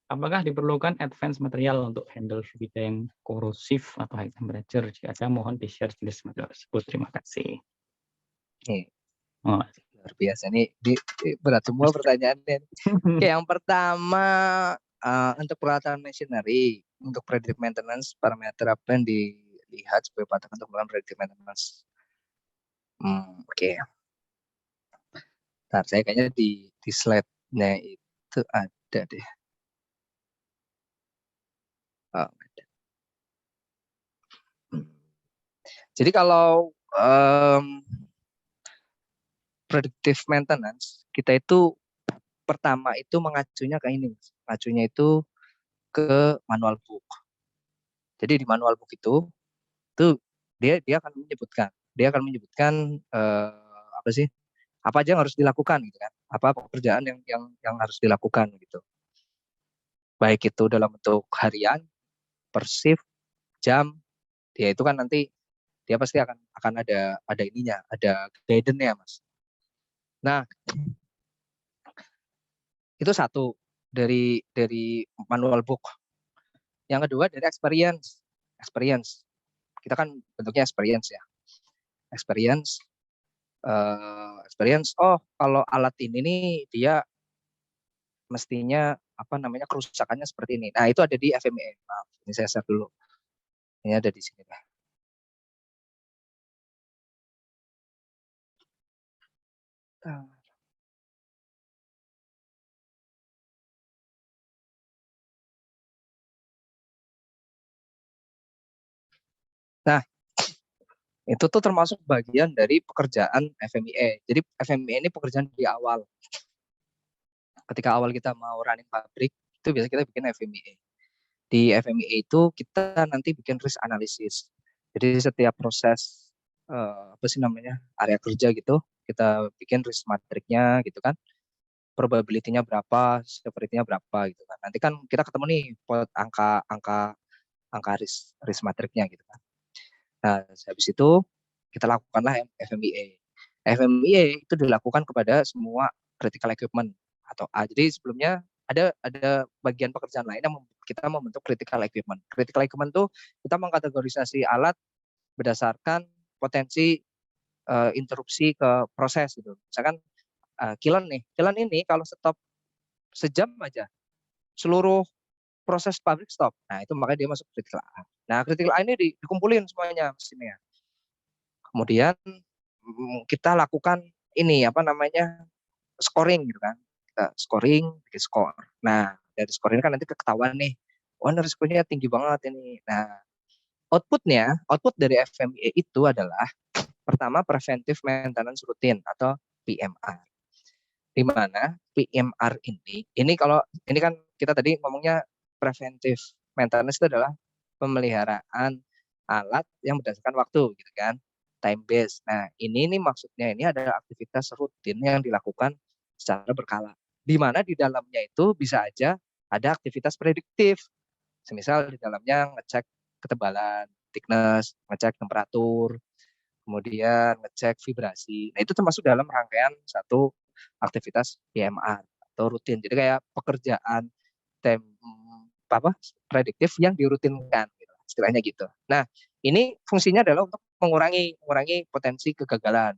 Apakah diperlukan advance material untuk handle fluida yang korosif atau high temperature? Jika ada, mohon di-share jenis material tersebut. Terima kasih. Luar biasa nih, berat semua pertanyaannya. Oke, yang pertama untuk peralatan machinery, untuk predictive maintenance, parameter apa yang dilihat sebagai patokan untuk melakukan predictive maintenance? Oke. Ntar, saya kayaknya di slide-nya itu ada deh. Ada. Jadi kalau predictive maintenance, kita itu pertama itu mengacunya ke ini, mengacunya itu ke manual book. Jadi di manual book itu dia akan menyebutkan apa sih? Apa aja yang harus dilakukan gitu kan? Apa pekerjaan yang harus dilakukan gitu. Baik itu dalam bentuk harian, per shift, jam, dia itu kan nanti dia pasti akan ada ininya, ada guidance-nya, Mas. Nah, itu satu dari manual book. Yang kedua dari experience. Kita kan bentuknya experience ya. Experience. Oh, kalau alat ini nih dia mestinya kerusakannya seperti ini. Nah, itu ada di FMEA. Maaf, ini saya share dulu. Ini ada di sini. Nah, itu tuh termasuk bagian dari pekerjaan FMEA. Jadi FMEA ini pekerjaan di awal. Ketika awal kita mau running pabrik, itu biasa kita bikin FMEA. Di FMEA itu kita nanti bikin risk analysis. Jadi setiap proses area kerja gitu, kita bikin risk matriknya gitu kan. Probability-nya berapa, severity-nya berapa gitu kan. Nanti kan kita ketemu nih angka risk matriknya gitu kan. Nah, habis itu kita lakukanlah FMEA. FMEA itu dilakukan kepada semua critical equipment atau A. Jadi sebelumnya ada bagian pekerjaan lain yang kita membentuk critical equipment. Critical equipment itu kita mengkategorisasi alat berdasarkan potensi interupsi ke proses gitu. Misalkan kiln ini kalau stop sejam aja seluruh proses pabrik stop. Nah, itu makanya dia masuk critical A. Nah, critical A ini dikumpulin semuanya mesinnya. Kemudian kita lakukan ini scoring gitu kan. Kita scoring, bikin skor. Nah, dari scoring kan nanti ketahuan nih, risikonya tinggi banget ini. Nah, output dari FMEA itu adalah pertama preventive maintenance routine atau PMR. Di mana PMR ini kan kita tadi ngomongnya preventive maintenance itu adalah pemeliharaan alat yang berdasarkan waktu gitu kan, time based. Nah, ini maksudnya ini adalah aktivitas rutin yang dilakukan secara berkala. Di mana di dalamnya itu bisa aja ada aktivitas prediktif. Semisal di dalamnya ngecek ketebalan, thickness, ngecek temperatur, kemudian ngecek vibrasi. Nah, itu termasuk dalam rangkaian satu aktivitas PMR atau rutin. Jadi kayak pekerjaan prediktif yang dirutinkan gitu, istilahnya gitu. Nah, ini fungsinya adalah untuk mengurangi potensi kegagalan.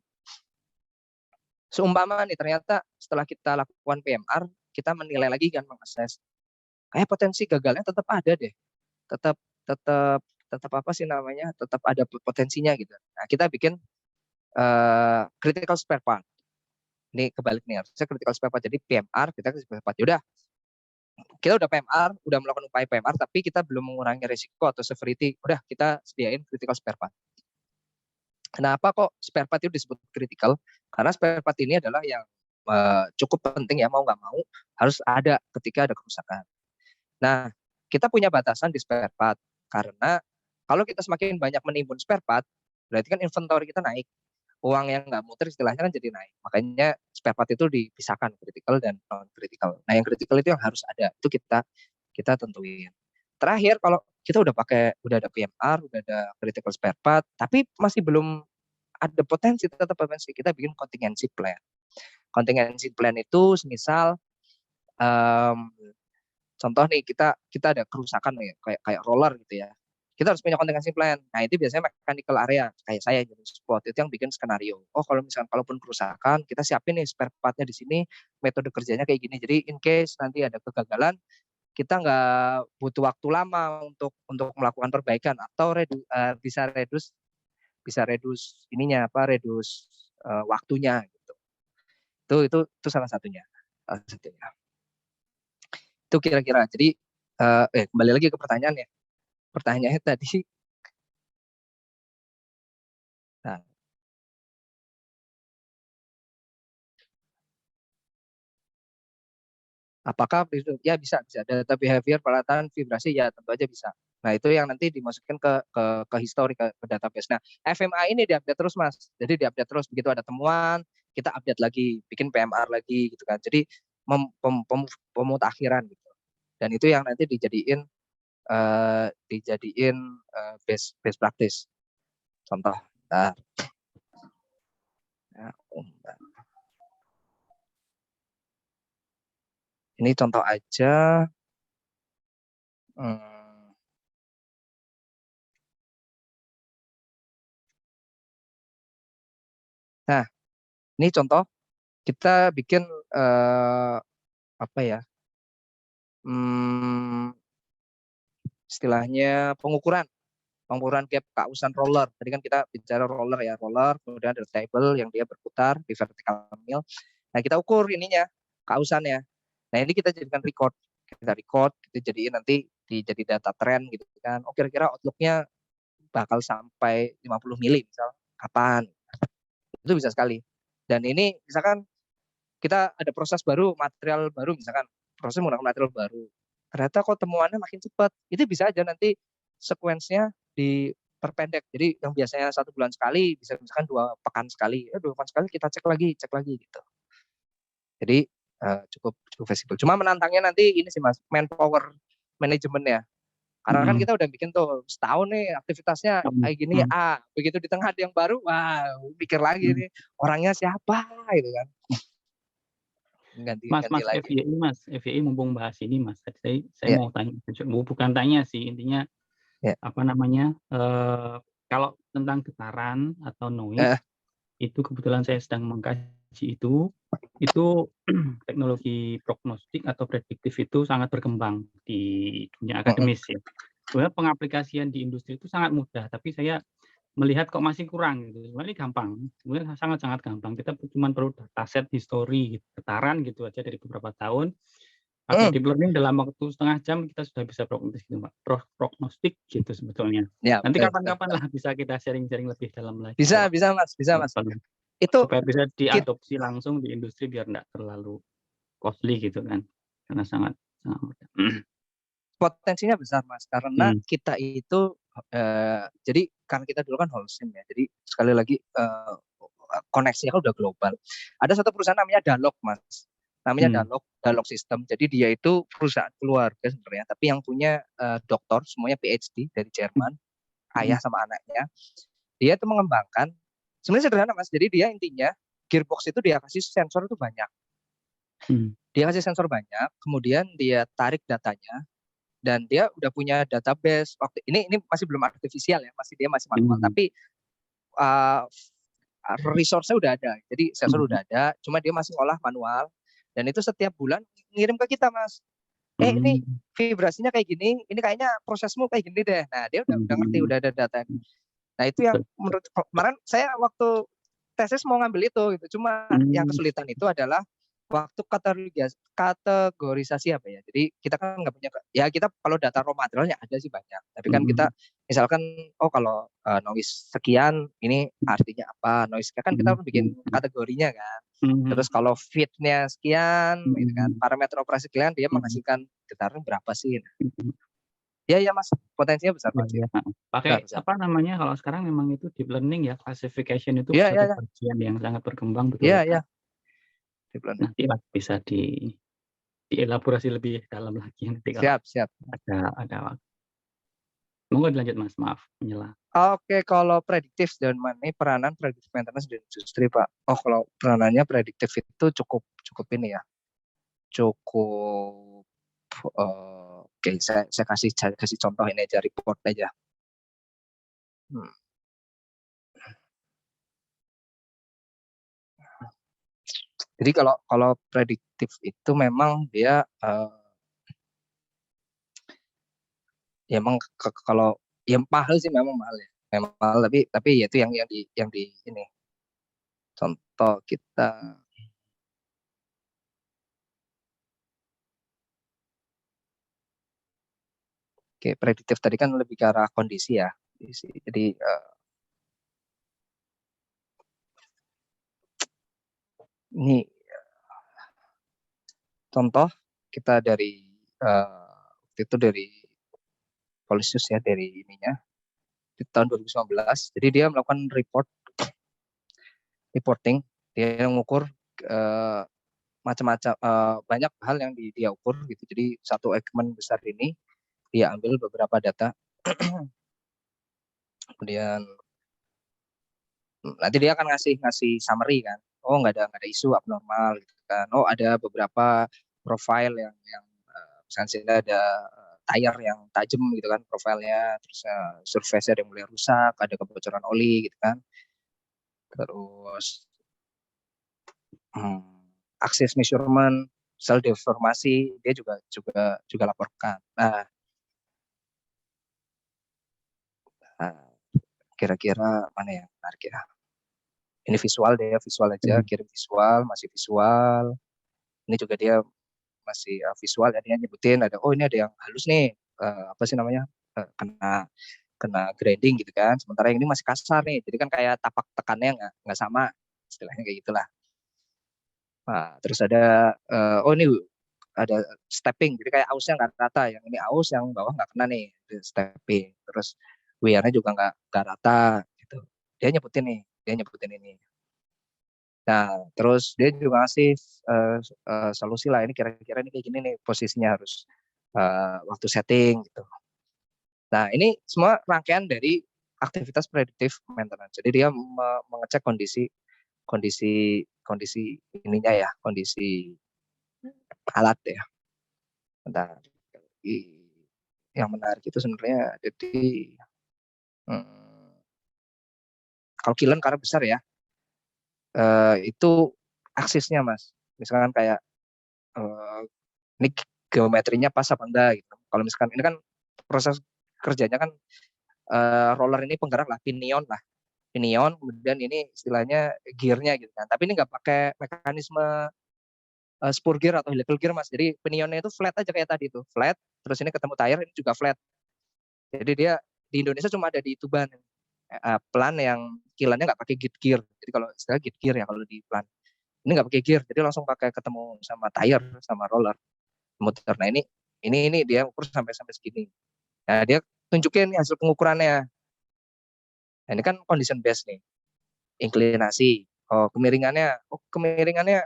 Seumpama nih ternyata setelah kita lakukan PMR kita menilai lagi kan, mengakses. Kayak potensi gagalnya tetap ada deh. Tetap apa sih namanya? Tetap ada potensinya gitu. Nah, kita bikin critical spare part. Ini kebalik nih, harusnya critical spare part. Jadi PMR, kita critical spare part. Yaudah, kita udah PMR, udah melakukan upaya PMR, tapi kita belum mengurangi risiko atau severity. Udah, kita sediain critical spare part. Kenapa kok spare part itu disebut critical? Karena spare part ini adalah yang cukup penting ya, mau nggak mau harus ada ketika ada kerusakan. Nah, kita punya batasan di spare part, karena kalau kita semakin banyak menimbun spare part, berarti kan inventory kita naik. Uang yang nggak muter istilahnya kan jadi naik. Makanya spare part itu dipisahkan, critical dan non-critical. Nah, yang critical itu yang harus ada, itu kita tentuin. Terakhir, kalau kita udah ada PMR, udah ada critical spare part, tapi masih belum ada potensi, tetap potensi, kita bikin contingency plan. Contingency plan itu misal contoh nih, kita ada kerusakan nih, kayak roller gitu ya. Kita harus punya contingency plan. Nah, itu biasanya mechanical area, kayak saya jadi support, itu yang bikin skenario. Oh, kalau misalkan kalaupun kerusakan, kita siapin nih spare part-nya di sini, metode kerjanya kayak gini. Jadi in case nanti ada kegagalan, kita nggak butuh waktu lama untuk melakukan perbaikan, atau bisa reduce ininya reduce waktunya gitu. Itu salah satunya. Itu kira-kira. Jadi kembali lagi ke pertanyaannya. Pertanyaannya tadi, nah, apakah ya bisa data behavior, peralatan, vibrasi, ya tentu aja bisa. Nah, itu yang nanti dimasukkan ke histori, ke database. Nah, FMA ini diupdate terus, Mas. Jadi diupdate terus, begitu ada temuan, kita update lagi, bikin PMR lagi gitu kan. Jadi pemutakhiran gitu. Dan itu yang nanti dijadiin best practice. Contoh, ini contoh aja. Nah, ini contoh kita bikin apa ya? Istilahnya pengukuran gap kausan roller. Tadi kan kita bicara roller, kemudian ada table yang dia berputar di vertical mill. Nah, kita ukur ininya, kausannya. Nah, ini kita jadikan record, kita jadiin nanti jadi data trend gitu kan. Oh, kira-kira outlook-nya bakal sampai 50 mili misal, kapan? Itu bisa sekali. Dan ini misalkan kita ada proses baru, material baru, misalkan proses menggunakan material baru. Ternyata kok temuannya makin cepat. Itu bisa aja nanti sekuensnya diperpendek. Jadi yang biasanya 1 bulan sekali, bisa misalkan 2 pekan sekali. 2 pekan sekali kita cek lagi gitu. Jadi cukup fleksibel. Cuma menantangnya nanti ini sih, Mas, manpower manajemennya. Karena kan kita udah bikin tuh setahun nih aktivitasnya kayak gini, begitu di tengah ada yang baru, wah pikir lagi nih orangnya siapa gitu kan. Ganti lagi. FYI mumpung bahas ini, Mas. Saya mau tanya, bukan tanya sih, intinya kalau tentang getaran atau noise, itu kebetulan saya sedang mengkaji itu teknologi prognostik atau prediktif itu sangat berkembang di dunia akademis ya. Sebenarnya pengaplikasian di industri itu sangat mudah, tapi saya melihat kok masih kurang gitu. Sebenarnya gampang, sebenarnya sangat-sangat gampang. Kita cuma perlu dataset history getaran gitu aja dari beberapa tahun. Pakai deep learning dalam waktu setengah jam kita sudah bisa prognostik gitu sebetulnya. Ya, nanti kapan-kapan lah bisa kita sharing-sharing lebih dalam lagi. Bisa Mas. Itu supaya bisa diadopsi langsung di industri biar enggak terlalu costly gitu kan. Karena sangat mudah. Potensinya besar, Mas, karena kita itu jadi karena kita dulu kan Holcim ya. Jadi sekali lagi koneksinya kan udah global. Ada satu perusahaan namanya Dalog, Mas. Namanya Dalog System. Jadi dia itu perusahaan keluarga sebenarnya, tapi yang punya doktor semuanya PhD dari Jerman, ayah sama anaknya. Dia itu mengembangkan, sebenarnya sederhana, Mas. Jadi dia intinya gearbox itu dia kasih sensor itu banyak. Dia kasih sensor banyak, kemudian dia tarik datanya, dan dia udah punya database. Waktu ini masih belum artifisial ya, dia masih manual, tapi resource-nya udah ada. Jadi sensor udah ada, cuma dia masih ngolah manual. Dan itu setiap bulan ngirim ke kita, Mas. Ini vibrasinya kayak gini, ini kayaknya prosesmu kayak gini deh. Nah, dia udah ngerti, udah ada data. Nah, itu yang menurut kemarin saya waktu tesis mau ngambil itu gitu. Cuma yang kesulitan itu adalah waktu kategorisasi apa ya. Jadi kita kan nggak punya, ya kita kalau data raw materialnya ada sih banyak. Tapi kan kita misalkan kalau noise sekian ini artinya apa, noise sekian kan kita harus bikin kategorinya kan. Terus kalau fitnya sekian, gitu kan, parameter operasi sekian, dia menghasilkan getaran berapa sih? Ya Mas, potensinya besar Mas. Ya. Pakai apa namanya kalau sekarang memang itu deep learning ya, classification itu ya, satu bagian yang sangat berkembang betul. Iya. Deep learning. Nanti bisa dielaborasi lebih dalam lagi nanti kalau siap. Ada waktu. Monggo dilanjut Mas, maaf menyela. Oke, kalau prediktif dan ini peranan prediktif maintenance di industri Pak. Kalau peranannya prediktif itu cukup ini ya. Cukup oke, saya kasih contoh ini aja, report aja. Jadi kalau prediktif itu memang dia ya memang kalau yang mahal sih memang mahal ya. Memang mahal, tapi ya itu yang di ini. Contoh kita Oke, prediktif tadi kan lebih ke arah kondisi ya. Jadi ini contoh kita dari itu dari Polisius ya, dari ininya di tahun 2019. Jadi dia melakukan reporting, dia mengukur macam-macam banyak hal yang dia ukur gitu. Jadi satu segmen besar ini dia ambil beberapa data. Kemudian nanti dia akan ngasih summary kan. Nggak ada isu abnormal gitu kan. Ada beberapa profile yang misalnya ada tire yang tajam gitu kan profilnya, terus surface ada yang mulai rusak, ada kebocoran oli gitu kan. Terus akses measurement, sel deformasi dia juga laporkan. Nah, kira-kira mana yang menarik ya? Ini visual aja, kirim visual, masih visual. Ini juga dia masih visual, ya, dia nyebutin ada ini ada yang halus nih, apa sih namanya, kena grinding gitu kan. Sementara yang ini masih kasar nih, jadi kan kayak tapak tekannya nggak sama, istilahnya kayak gitulah. Nah, terus ada ini ada stepping, jadi kayak ausnya nggak rata, yang ini aus yang bawah nggak kena nih, stepping. Terus wear-nya juga nggak rata gitu. Dia nyebutin ini. Nah, terus dia juga ngasih solusi lah, ini kira-kira ini kayak gini nih posisinya harus waktu setting gitu. Nah, ini semua rangkaian dari aktivitas predictive maintenance. Jadi dia mengecek kondisi ininya ya, kondisi alat ya. Bentar. Yang menarik itu sebenarnya jadi kalau kilen karena besar ya, itu aksisnya Mas. Misalkan kayak ini geometrinya pas apa enggak gitu. Kalau misalkan ini kan proses kerjanya kan roller ini penggerak lah, pinion, kemudian ini istilahnya gearnya gitu kan. Tapi ini nggak pakai mekanisme spur gear atau helical gear Mas. Jadi pinionnya itu flat aja kayak tadi itu, flat. Terus ini ketemu tire ini juga flat. Jadi dia di Indonesia cuma ada di Tuban plan yang kilannya nggak pakai git gear. Jadi kalau istilah git gear ya kalau di plan. Ini nggak pakai gear, jadi langsung pakai ketemu sama tire sama roller muter. Nah ini dia ukur sampai segini. Nah dia tunjukin nih hasil pengukurannya. Nah, ini kan condition based nih, inklinasi. Kemiringannya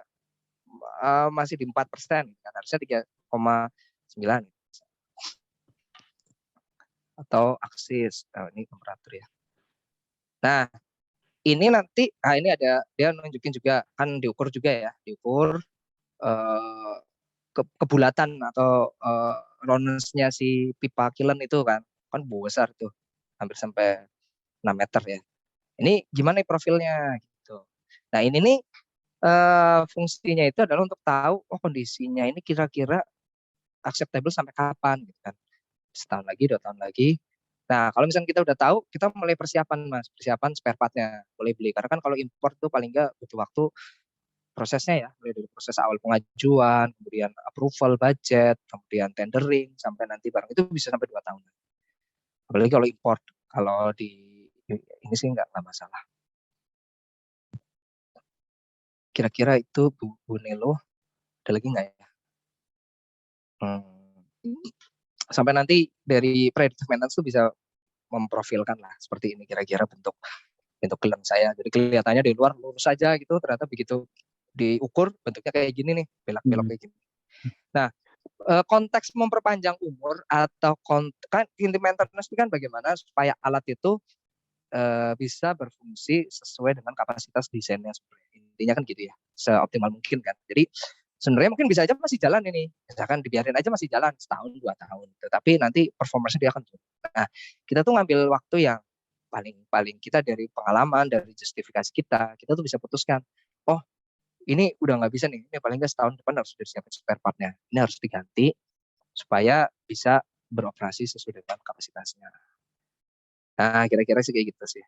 masih di 4%, kan harusnya 3,9 atau aksis. Ini temperatur ya. Nah ini nanti, ini ada dia nunjukin juga kan diukur kebulatan atau roundness-nya si pipa kilen itu kan besar tuh, hampir sampai 6 meter ya. Ini gimana nih profilnya gitu. Nah ini nih fungsinya itu adalah untuk tahu kondisinya ini kira-kira acceptable sampai kapan gitu kan. Setahun lagi, 2 tahun lagi. Nah, kalau misalnya kita udah tahu, kita mulai persiapan Mas, persiapan spare part-nya, mulai beli. Karena kan kalau import tuh paling nggak butuh waktu prosesnya ya, mulai dari proses awal pengajuan, kemudian approval budget, kemudian tendering, sampai nanti barang itu bisa sampai 2 tahun. Apalagi kalau import, kalau di ini sih nggak masalah. Kira-kira itu Bu Nelo, ada lagi nggak ya? Sampai nanti dari predictive maintenance tuh bisa memprofilkan lah seperti ini kira-kira bentuk gelang saya. Jadi kelihatannya dari luar lurus saja gitu, ternyata begitu diukur bentuknya kayak gini nih, belok-belok kayak gini. Nah, konteks memperpanjang umur atau kan inti maintenance kan bagaimana supaya alat itu bisa berfungsi sesuai dengan kapasitas desainnya sebenarnya. Intinya kan gitu ya, seoptimal mungkin kan. Jadi sebenarnya mungkin bisa aja masih jalan ini, misalkan dibiarin aja masih jalan setahun 2 tahun, tetapi nanti performanya dia akan turun. Nah, kita tuh ngambil waktu yang paling kita dari pengalaman, dari justifikasi kita tuh bisa putuskan, oh ini udah nggak bisa nih, ini paling nggak setahun depan harus disiapin spare part-nya, ini harus diganti supaya bisa beroperasi sesuai dengan kapasitasnya. Nah, kira-kira sih kayak gitu sih.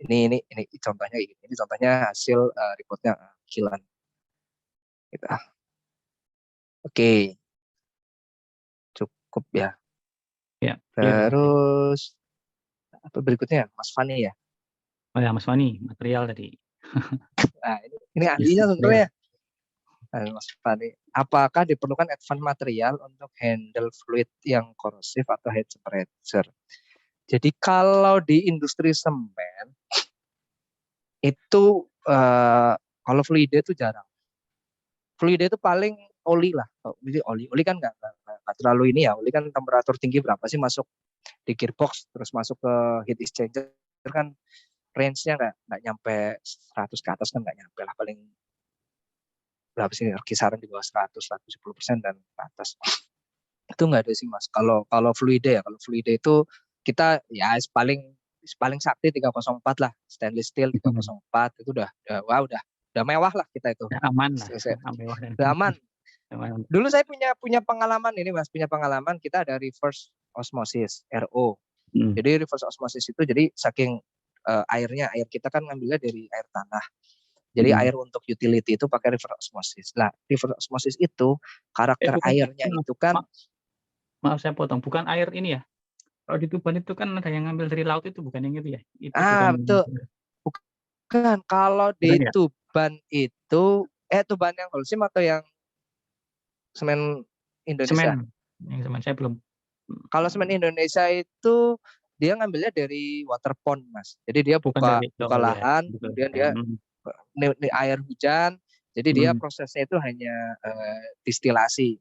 Ini contohnya kayak gitu. Ini contohnya hasil reportnya Kilan. Gitu. Oke. Cukup ya. Ya. Terus apa berikutnya Mas Fani ya? Oh ya Mas Fani, material tadi. Nah, ini ahlinya sebenarnya. Mas Fani, apakah diperlukan advance material untuk handle fluid yang korosif atau head temperature? Jadi kalau di industri semen itu kalau fluida itu jarang. Fluida itu paling oli lah. Oli kan nggak terlalu ini ya. Oli kan temperatur tinggi berapa sih masuk di gearbox terus masuk ke heat exchanger kan range-nya nggak nyampe 100 ke atas kan nggak nyampe lah, paling berapa sih kisaran di bawah 110% dan ke atas. Itu nggak ada sih Mas. Kalau fluida itu kita ya paling sakti 304 lah, stainless steel 304 itu udah mewah lah kita itu. Ya, aman lah. Aman. Dulu saya punya pengalaman ini Mas, kita ada reverse osmosis RO. Jadi reverse osmosis itu jadi saking air kita kan ngambilnya dari air tanah. Jadi air untuk utility itu pakai reverse osmosis. Nah, reverse osmosis itu karakter airnya itu kan maaf saya potong, bukan air ini ya. Kalau di Tuban itu kan ada yang ngambil dari laut itu, bukan yang itu ya? Itu betul. Bukan. Kalau di Tuban itu Tuban yang Holcim atau yang semen Indonesia? Yang semen saya belum. Kalau semen Indonesia itu dia ngambilnya dari water pond Mas. Jadi dia buka lahan, kemudian dia air hujan. Jadi dia prosesnya itu hanya distilasi.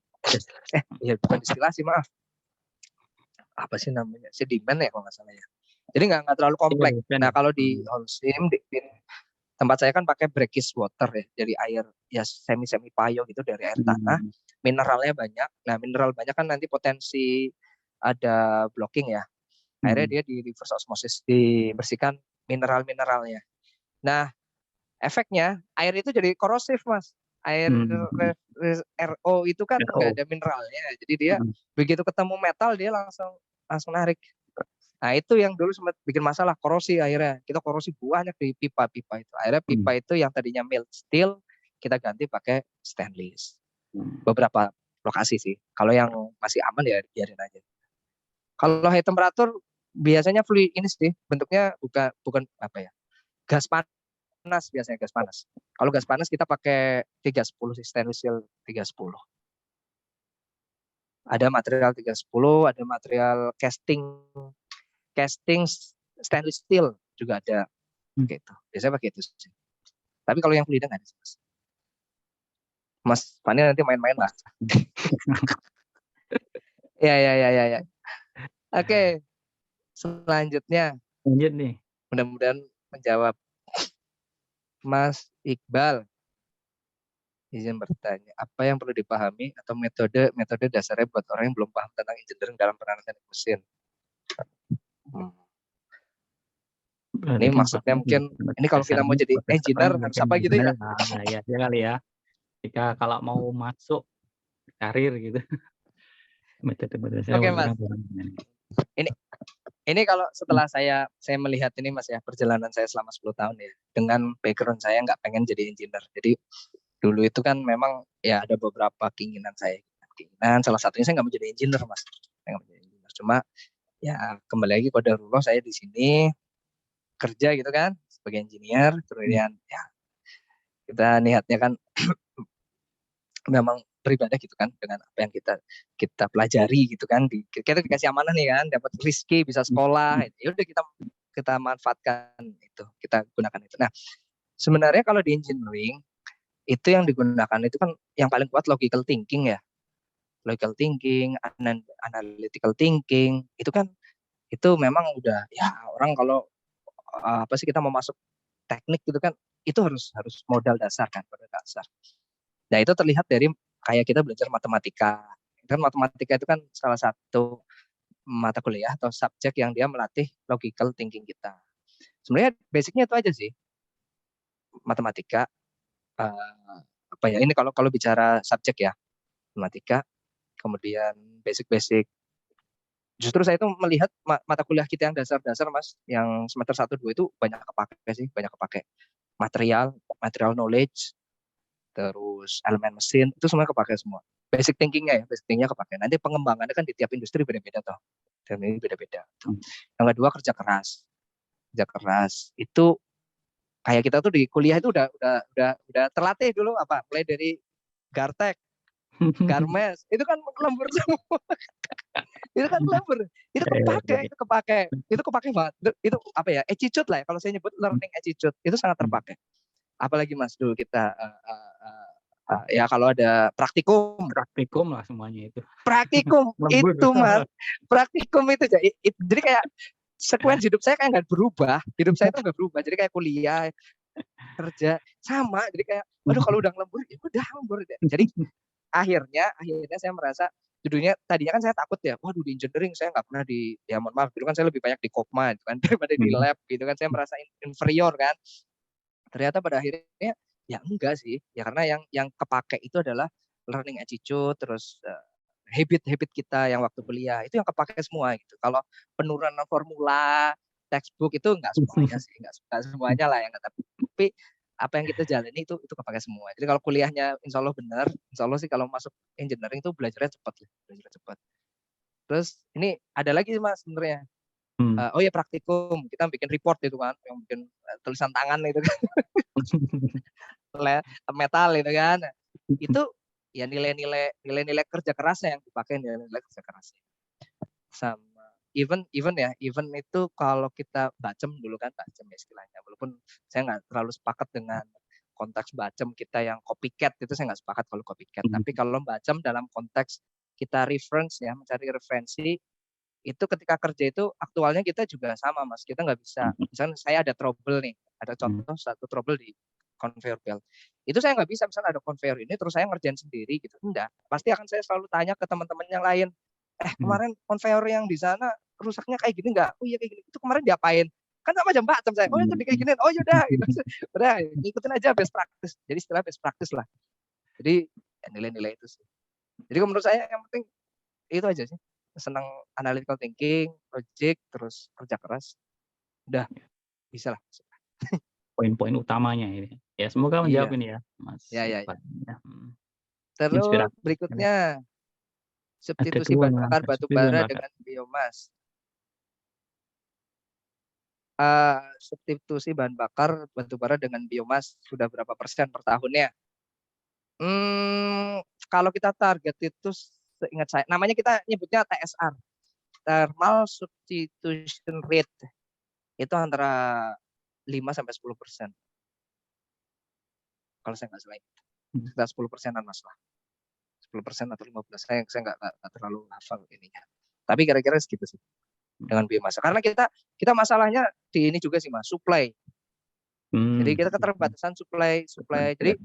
Bukan distilasi, maaf. Apa sih namanya? Sedimen ya kalau nggak salah ya. Jadi nggak terlalu kompleks. Nah kalau di Holcim, di tempat saya kan pakai brackish water ya, dari air ya semi payo gitu dari air tanah. Mineralnya banyak. Nah mineral banyak kan nanti potensi ada blocking ya. Akhirnya dia di reverse osmosis dibersihkan mineralnya. Nah efeknya air itu jadi korosif Mas. Air RO itu kan nggak ada mineralnya, jadi dia begitu ketemu metal dia langsung narik. Nah itu yang dulu sempat bikin masalah, korosi akhirnya. Kita korosi banyak di pipa itu. Akhirnya pipa itu yang tadinya mild steel kita ganti pakai stainless. Beberapa lokasi sih. Kalau yang masih aman ya biarin aja. Kalau high temperature biasanya fluid ini sih bentuknya bukan apa ya, gas panas biasanya, gas panas. Kalau gas panas kita pakai 310 sih, stainless steel 310. Ada material 310, ada material casting stainless steel juga ada. Gitu. Biasanya pakai itu sih. Tapi kalau yang fluida nggak ada sih Mas Fani nanti main-main lah. Ya. Oke. Selanjutnya. Lanjut nih. Mudah-mudahan menjawab. Mas Iqbal izin bertanya, apa yang perlu dipahami atau metode dasarnya buat orang yang belum paham tentang engineering dalam perawatan mesin? Berarti Ini kan maksudnya Bapak mungkin ini kalau kita mau dasarnya jadi sebagai engineer seorang harus bagian apa gitu ya? engineer, nah, ya kali ya. Jika kalau mau masuk karir gitu, metode-metode saya Oke waktu itu Mas, kan kurang ini. ini ini kalau setelah saya melihat ini Mas ya, perjalanan saya selama 10 tahun ya, dengan background saya nggak pengen jadi engineer. Jadi dulu itu kan memang ya ada beberapa keinginan saya. Keinginan salah satunya saya nggak mau jadi engineer Mas. Saya nggak mau jadi engineer. Cuma ya kembali lagi pada Rasulullah, saya di sini kerja gitu kan sebagai engineer. Kemudian ya kita niatnya kan memang beribadah gitu kan dengan apa yang kita pelajari gitu kan. Kita dikasih amanah nih kan, dapat rezeki bisa sekolah, ya udah kita manfaatkan itu, kita gunakan itu. Nah sebenarnya kalau di engineering itu yang digunakan itu kan yang paling kuat logical thinking ya, logical thinking, analytical thinking, itu kan itu memang udah ya orang kalau apa sih, kita mau masuk teknik gitu kan, itu harus modal dasar kan, modal dasar. Nah itu terlihat dari kayak kita belajar matematika. Kan matematika itu kan salah satu mata kuliah atau subjek yang dia melatih logical thinking kita. Sebenarnya basicnya itu aja sih, matematika. Apa ya, ini kalau bicara subjek ya, matematika, kemudian basic-basic. Justru saya itu melihat mata kuliah kita yang dasar-dasar Mas, yang semester 1 2 itu banyak kepake sih, banyak kepake. Material knowledge, terus elemen mesin, itu semua kepake semua. Basic thinkingnya kepake. Nanti pengembangannya kan di tiap industri beda-beda toh. Dan ini beda-beda. Yang kedua kerja keras. Kerja keras itu kayak kita tuh di kuliah itu udah terlatih dulu apa, mulai dari Gartek, Garmes, itu kan lembur semua. Itu kan lembur, itu kepake banget. Itu apa ya, attitude lah ya, kalau saya nyebut learning attitude itu sangat terpakai. Apalagi Mas dulu kita ya kalau ada praktikum lah semuanya itu. itu Mas, praktikum itu jadi kayak sekuens hidup saya kayak nggak berubah, jadi kayak kuliah, kerja sama, jadi kayak aduh kalau udah lembur ya udah lembur. Jadi akhirnya saya merasa judulnya tadinya kan saya takut ya, waduh di engineering saya nggak pernah ya mohon maaf, dulu kan saya lebih banyak di Kopma gitu kan daripada di lab gitu kan, saya merasa inferior kan. Ternyata pada akhirnya ya enggak sih, ya karena yang kepake itu adalah learning attitude, terus habit kita yang waktu kuliah itu yang kepake semua gitu. Kalau penurunan formula, textbook itu enggak semuanya sih, enggak semuanya lah yang, tapi apa yang kita jalani itu kepake semua. Jadi kalau kuliahnya insya Allah benar, insya Allah sih kalau masuk engineering itu belajarnya cepat. Terus ini ada lagi Mas sebenarnya. Oh ya praktikum, kita bikin report itu kan, yang bikin tulisan tangan itu kan. Metal itu kan. Itu ya nilai-nilai kerja kerasnya yang dipakai, nilai kerja kerasnya. Sama even itu kalau kita bacem dulu kan, bacem istilahnya, walaupun saya nggak terlalu sepakat dengan konteks bacem kita yang copycat, itu saya nggak sepakat kalau copycat. Tapi kalau bacem dalam konteks kita reference ya, mencari referensi, itu ketika kerja itu aktualnya kita juga sama Mas, kita nggak bisa, misalnya saya ada trouble nih, ada contoh satu trouble di conveyor belt, itu saya nggak bisa misalnya ada conveyor ini terus saya ngerjain sendiri gitu, enggak, pasti akan saya selalu tanya ke teman-teman yang lain, kemarin conveyor yang di sana rusaknya kayak gini nggak, oh iya kayak gini, itu kemarin diapain, kan sama jam bacem saya, oh itu kayak gini, oh yaudah gitu. Udah ikutin aja best practice, jadi istilah best practice lah. Jadi ya, nilai-nilai itu sih, jadi menurut saya yang penting itu aja sih, senang analytical thinking, logic, terus kerja keras, udah bisa lah. Poin-poin utamanya ini. Ya semoga menjawab ini ya, Mas. Ya. Terus Terus berikutnya substitusi bahan bakar batu bara dengan biomas. Substitusi bahan bakar batu bara dengan biomas sudah berapa persen per tahunnya? Kalau kita target itu seingat saya, namanya kita nyebutnya TSR, thermal substitution rate, itu antara 5-10%. Kalau saya nggak salah, sekitar 10%-an Mas lah. 10% atau 15%, saya nggak terlalu hafal ininya. Tapi kira-kira segitu sih dengan biomasa. Karena kita masalahnya di ini juga sih Mas, supply. Jadi kita keterbatasan supply. Jadi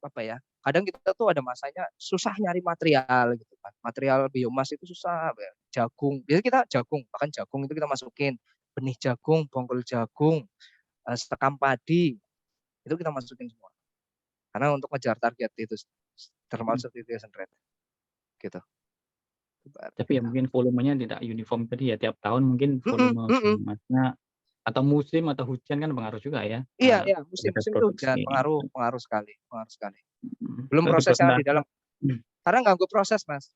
apa ya? Kadang kita tuh ada masanya susah nyari material gitu kan. Material biomas itu susah, jagung. Biasanya kita jagung, bahkan jagung itu kita masukin benih jagung, bongkol jagung, sekam padi, itu kita masukin semua. Karena untuk ngejar target itu thermal certification rate gitu. Tapi ya mungkin volumenya tidak uniform tadi ya, tiap tahun mungkin volume biomasnya atau musim atau hujan kan pengaruh juga ya. Iya, musim terhadap itu hujan, produksi. pengaruh sekali. Belum Terus prosesnya di dalam. Hmm. Karena ganggu proses, Mas.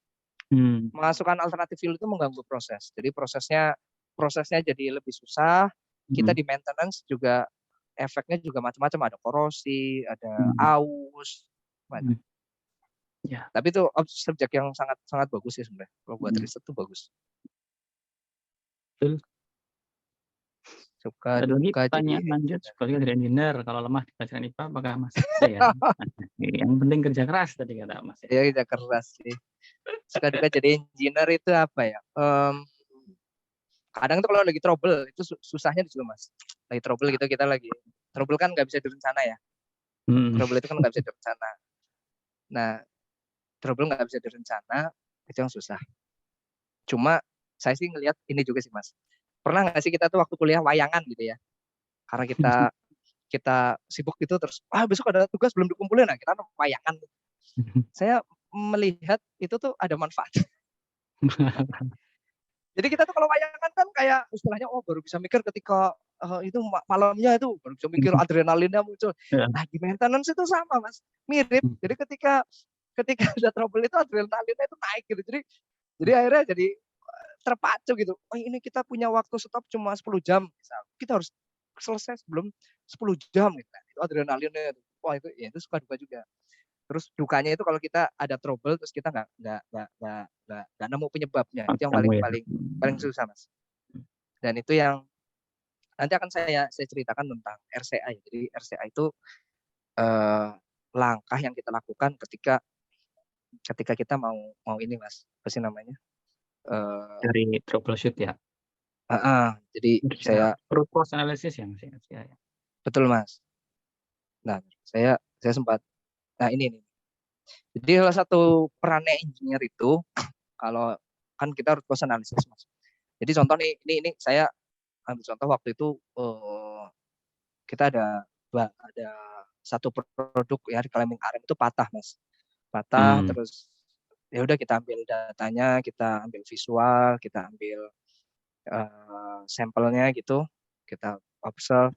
Hmm. Masukkan alternatif fuel itu mengganggu proses. Jadi prosesnya jadi lebih susah. Kita di maintenance juga efeknya juga macam-macam, ada korosi, ada aus, macam. Ya. Tapi itu subjek yang sangat bagus sih sebenarnya. Kalau buat riset tuh bagus. Betul. Suka Ada lagi duka pertanyaan jadi lanjut sebagai dari engineer, kalau lemah di pelajaran IPA apakah masih ada ya? Yang penting kerja keras tadi kata Mas. Ya kerja keras sih. Suka duka jadi engineer itu apa ya? Kadang tuh kalau lagi trouble itu susahnya di situ, Mas. Lagi trouble gitu, kita lagi trouble kan nggak bisa direncana ya. Trouble itu kan nggak bisa direncana. Nah, trouble nggak bisa direncana itu yang susah. Cuma saya sih ngelihat ini juga sih, Mas. Pernah nggak sih kita tuh waktu kuliah wayangan gitu ya? Karena kita sibuk gitu terus besok ada tugas belum dikumpulin, nah kita wayangan. Saya melihat itu tuh ada manfaat. Jadi kita tuh kalau wayangan kan kayak istilahnya baru bisa mikir ketika itu malamnya itu baru bisa mikir adrenalinnya muncul. Nah di maintenance itu sama, Mas, mirip. Jadi ketika ada trouble itu adrenalinnya itu naik gitu. Jadi akhirnya jadi terpacu gitu. Ini kita punya waktu stop cuma 10 jam misal. Kita harus selesai sebelum 10 jam gitu. Nah, itu adrenalinnya. Wah itu ya itu suka duka juga. Terus dukanya itu kalau kita ada trouble terus kita nggak nemu penyebabnya. Itu yang paling susah, Mas. Dan itu yang nanti akan saya ceritakan tentang RCA. Jadi RCA itu langkah yang kita lakukan ketika kita mau ini, Mas, apa sih namanya? Dari troubleshoot ya. Jadi saya root cause analysis ya, Mas ya. Betul, Mas. Nah, saya sempat ini. Jadi salah satu perannya engineer itu kalau kan kita root cause analysis, Mas. Jadi contoh nih, ini saya ambil contoh waktu itu kita ada satu produk ya di Climbing Arm itu patah, Mas. Patah terus ya udah kita ambil datanya, kita ambil visual, kita ambil sampelnya gitu, kita observe.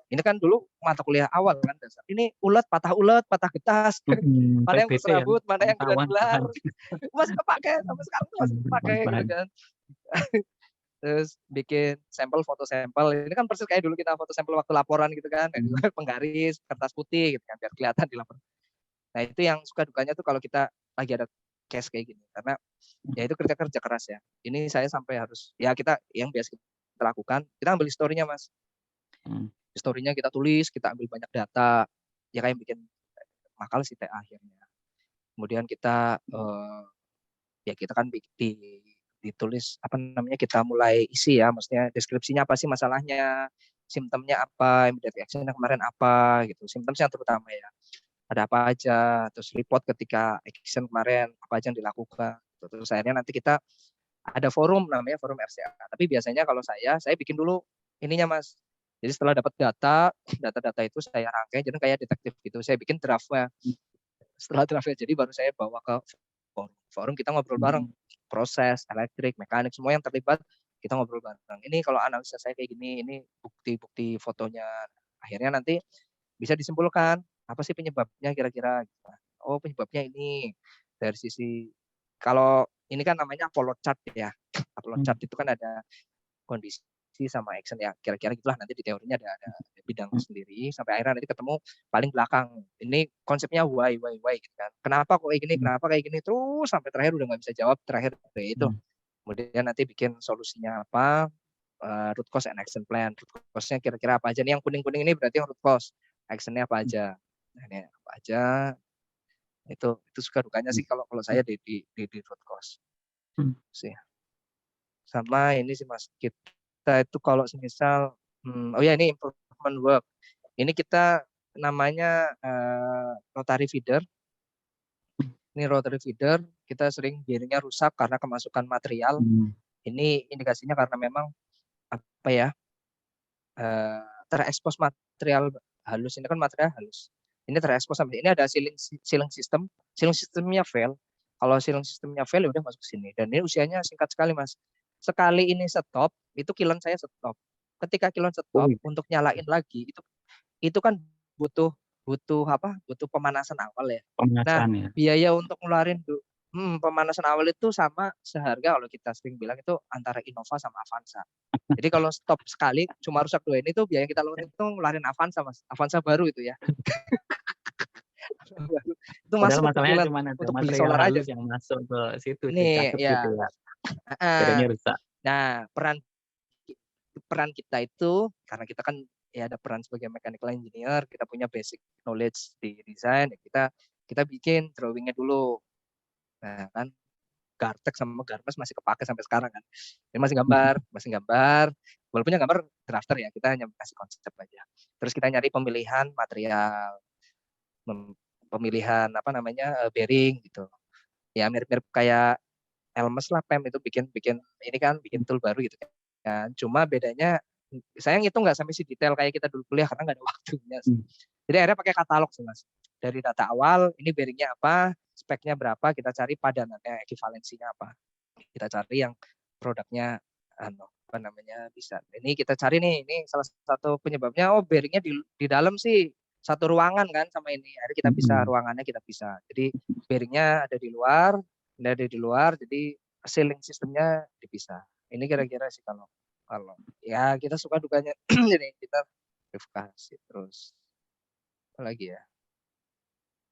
Ini kan dulu mata kuliah awal kan dasar. Ini patah ulet, patah getas. Mana yang berserabut, mana yang granular. Masih kepake sampai sekarang tuh masih kepake gitu kan. Terus bikin foto sampel. Ini kan persis kayak dulu kita foto sampel waktu laporan gitu kan, penggaris, kertas putih gitu kan biar kelihatan di laporan. Nah, itu yang suka dukanya tuh kalau kita lagi ada case kayak gini. Karena ya itu kerja keras ya. Ini saya sampai harus kita yang biasa kita lakukan, kita ambil historinya, Mas. Historinya kita tulis, kita ambil banyak data, ya kayak bikin makal sih akhirnya. Kemudian kita kita kan ditulis kita mulai isi ya, maksudnya deskripsinya apa sih masalahnya, simptomnya apa, immediate action kemarin apa gitu, simptomnya terutama ya. Ada apa aja, terus report ketika action kemarin apa aja yang dilakukan. Terus akhirnya nanti kita ada forum namanya forum RCA. Tapi biasanya kalau saya bikin dulu ininya, Mas. Jadi setelah dapat data itu saya rangkai, jadi kayak detektif gitu. Saya bikin draftnya. Setelah draftnya jadi baru saya bawa ke forum, kita ngobrol bareng. Proses, elektrik, mekanik, semua yang terlibat, kita ngobrol bareng. Ini kalau analisa saya kayak gini, ini bukti-bukti fotonya. Akhirnya nanti bisa disimpulkan, apa sih penyebabnya kira-kira. Oh penyebabnya ini. Dari sisi, kalau ini kan namanya Apollo chart ya. Apollo chart itu kan ada kondisi sama action ya, kira-kira gitulah, nanti di teorinya ada bidang sendiri sampai akhirnya nanti ketemu paling belakang. Ini konsepnya why gitu kan. Kenapa kok kayak gini? Kenapa kayak gini? Terus sampai terakhir udah nggak bisa jawab, terakhir itu. Kemudian nanti bikin solusinya apa? Root cause and action plan. Root cause-nya kira-kira apa aja nih? Yang kuning-kuning ini berarti yang root cause. Action-nya apa aja? Nah, ini apa aja? Itu suka dukanya sih kalau saya di root cause. Sih. Sama ini sih, Mas, kita itu kalau semisal ini improvement work. Ini kita namanya rotary feeder. Ini rotary feeder, kita sering bearingnya rusak karena kemasukan material. Ini indikasinya karena memang apa ya, terekspos material halus. Ini kan material halus. Ini terekspos sampai ini ada sealing system. Sealing systemnya fail. Kalau sealing systemnya fail, ya udah masuk ke sini. Dan ini usianya singkat sekali, Mas. Sekali ini stop, itu kilan saya stop. Ketika kilan stop, untuk nyalain lagi, itu kan butuh pemanasan awal ya. Pemanasan ya. Biaya untuk ngeluarin pemanasan awal itu sama seharga, kalau kita sering bilang itu antara Innova sama Avanza. Jadi kalau stop sekali cuma rusak 2 ini tuh biaya kita ngeluarin itu ngeluarin Avanza, Mas. Avanza baru itu ya. Itu Padahal masuk masalahnya kilan cuma ada untuk beli material solar aja. halus yang masuk ke situ Nih, dicakep ya. gitu ya. Akhirnya rusak. Nah, peran kita itu karena kita kan ya ada peran sebagai mechanical engineer, kita punya basic knowledge di desain, ya kita bikin drawingnya dulu. Nah, kan Gartex sama Garmas masih kepake sampai sekarang kan. Jadi masih gambar. Walaupun yang gambar drafter ya, kita hanya kasih konsep aja. Terus kita nyari pemilihan material, pemilihan bearing gitu. Ya mirip-mirip kayak Elmes lah, PEM itu bikin tool baru gitu kan. Cuma bedanya saya ngitung nggak sampai detail kayak kita dulu kuliah karena nggak ada waktunya. Jadi akhirnya pakai katalog sih, Mas. Dari data awal, ini bearingnya apa, speknya berapa, kita cari padanannya, ekivalensinya apa. Kita cari yang produknya bisa. Ini kita cari nih, ini salah satu penyebabnya, bearingnya di dalam sih satu ruangan kan sama ini. Akhirnya kita bisa ruangannya kita bisa. Jadi bearingnya ada di luar, jadi sealing sistemnya dipisah. Ini kira-kira sih kalau ya kita suka dukanya jadi kita verifikasi terus. Apa lagi ya?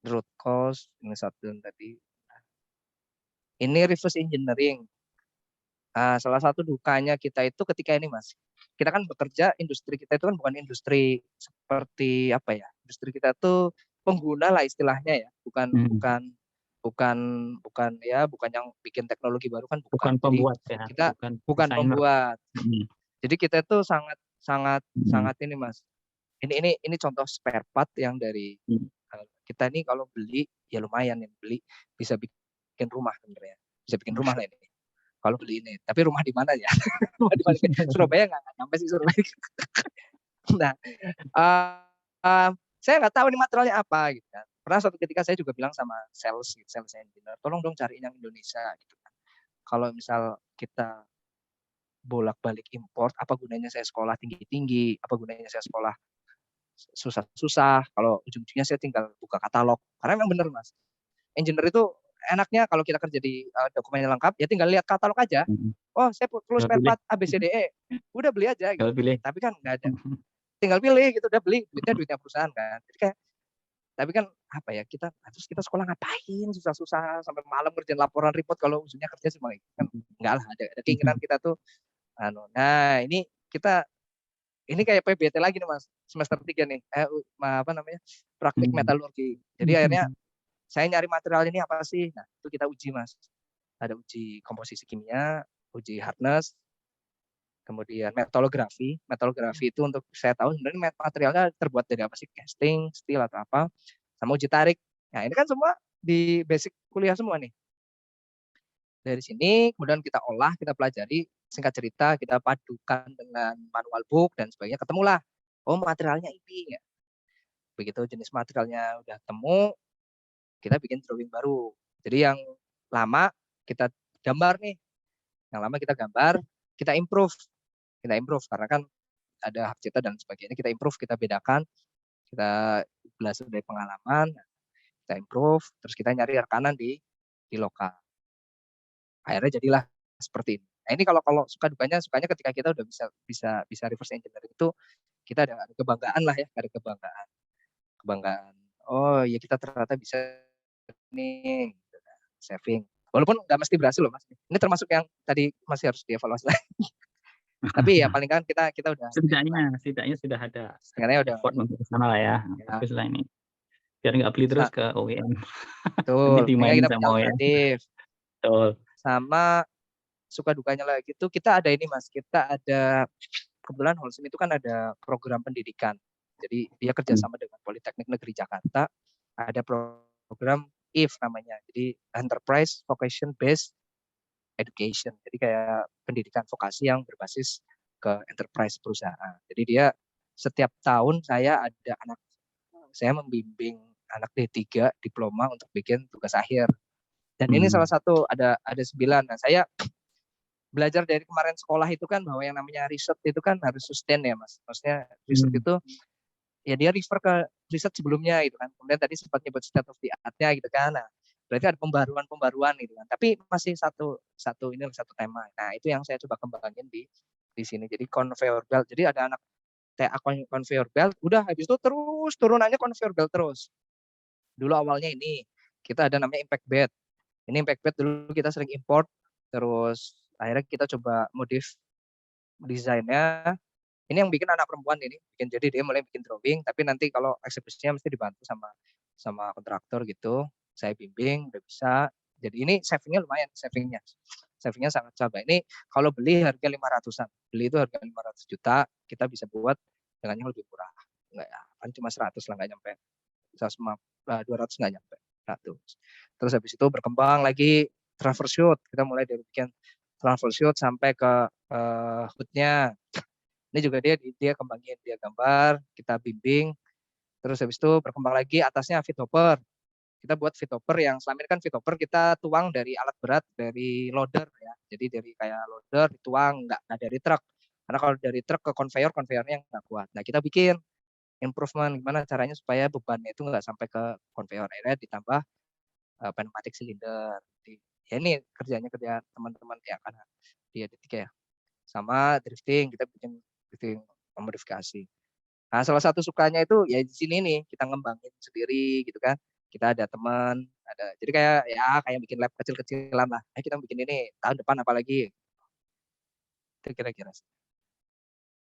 Root cause, ini satu tadi. Ini reverse engineering. Salah satu dukanya kita itu ketika ini, Mas. Kita kan bekerja, industri kita itu kan bukan industri seperti apa ya? Industri kita tuh pengguna lah istilahnya ya, bukan yang bikin teknologi baru kan bukan. Bukan pembuat ya. Kita bukan pembuat. Jadi kita itu sangat ini, Mas. Ini contoh spare part yang dari kita nih kalau beli ya lumayan yang beli bisa bikin rumah sebenarnya. Bisa bikin rumah lah ini. Kalau beli ini. Tapi rumah di mana ya? Rumah di mana? Surabaya nggak nyampe sih Surabaya. Nah, saya nggak tahu ini materialnya apa gitu kan. Pernah suatu ketika saya juga bilang sama sales engineer, tolong dong cariin yang Indonesia gitu kan. Kalau misal kita bolak-balik import, apa gunanya saya sekolah tinggi-tinggi, apa gunanya saya sekolah susah-susah, kalau ujung-ujungnya saya tinggal buka katalog. Karena memang benar, Mas. Engineer itu enaknya kalau kita kerja di dokumennya lengkap, ya tinggal lihat katalog aja. Oh, saya perlu spare part ABCDE. Udah beli aja gitu. Tapi kan nggak ada. Tinggal pilih gitu, udah beli, duitnya perusahaan kan. Jadi kayak, tapi kan apa ya, kita sekolah ngapain susah-susah sampai malam ngerjain laporan report kalau ujungnya kerja semua kan enggak lah, ada keinginan kita tuh nah ini kayak PBT lagi nih, Mas, semester 3 nih praktik metalurgi. Jadi akhirnya saya nyari material ini apa sih, nah itu kita uji, Mas. Ada uji komposisi kimia, uji hardness, kemudian metalografi itu untuk saya tahu sebenarnya materialnya terbuat dari apa sih, casting, steel atau apa, sama uji tarik. Nah ini kan semua di basic kuliah semua nih. Dari sini kemudian kita olah, kita pelajari, singkat cerita kita padukan dengan manual book dan sebagainya, ketemulah materialnya ini ya. Begitu jenis materialnya udah temu, kita bikin drawing baru. Jadi yang lama kita gambar nih, kita improve karena kan ada hak cipta dan sebagainya, kita improve, kita bedakan, kita belajar dari pengalaman, kita improve, terus kita nyari rekanan di lokal. Akhirnya jadilah seperti ini. Nah ini kalau sukanya ketika kita udah bisa reverse engineering itu, kita ada kebanggaan lah ya, ada kebanggaan. Oh ya kita ternyata bisa nih saving. Walaupun nggak mesti berhasil loh, Mas. Ini termasuk yang tadi masih harus dievaluasi lagi. Tapi ya paling kan kita udah setidaknya sudah ada effort untuk ke sana lah ya. Bagus lah ini. Biar nggak beli terus ke OEM. Betul. Dimainin Kita sama OEM. Betul. Sama suka dukanya lagi itu kita ada ini, Mas. Kita ada kebetulan Holcim itu kan ada program pendidikan. Jadi dia kerjasama dengan Politeknik Negeri Jakarta. Ada program EVE namanya. Jadi Enterprise Vocation Based Education. Jadi kayak pendidikan vokasi yang berbasis ke enterprise perusahaan. Jadi dia setiap tahun saya membimbing anak D3 diploma untuk bikin tugas akhir. Dan ini salah satu ada 9. Nah, saya belajar dari kemarin sekolah itu kan bahwa yang namanya riset itu kan harus sustain ya, Mas. Maksudnya riset itu ya dia refer ke riset sebelumnya gitu kan. Kemudian tadi sempat nyebut state of the art-nya gitu kan. Nah, berarti ada pembaruan gitu kan. Tapi masih satu tema. Nah, itu yang saya coba kembangin di sini. Jadi conveyor belt. Jadi ada anak TA conveyor belt, udah habis itu terus turunannya conveyor belt terus. Dulu awalnya ini kita ada namanya impact bed. Ini impact bed dulu kita sering import, terus akhirnya kita coba modif desainnya. Ini yang bikin anak perempuan ini, jadi dia mulai bikin drawing, tapi nanti kalau eksekusinya mesti dibantu sama kontraktor gitu. Saya bimbing, udah bisa. Jadi ini savingnya lumayan, savingnya sangat coba. Ini kalau beli harga 500-an, beli itu harga 500 juta, kita bisa buat dengan yang lebih murah. Enggak ya, kan cuma 100 lah, nggak nyampe. 200 nggak nyampe. 100. Terus habis itu berkembang lagi transfer shoot. Kita mulai dari bikin transfer shoot sampai ke hoodnya. Ini juga dia kembangin, dia gambar, kita bimbing. Terus habis itu berkembang lagi atasnya feed hopper. Kita buat feed hopper yang selama ini kan feed hopper kita tuang dari alat berat, dari loader ya. Jadi dari kayak loader dituang, nggak dari truk. Karena kalau dari truk ke konveyornya nggak kuat. Nah, kita bikin improvement gimana caranya supaya bebannya itu nggak sampai ke konveyor. Akhirnya ditambah pneumatic cylinder. Ya ini kerja teman-teman ya kan dia D3 ya. Sama drifting, kita bikin drifting modifikasi. Nah, salah satu sukanya itu ya di sini nih, kita ngembangin sendiri gitu kan. Kita ada teman, jadi kayak bikin lab kecil-kecilan lah. Kita bikin ini tahun depan apalagi. Itu kira-kira.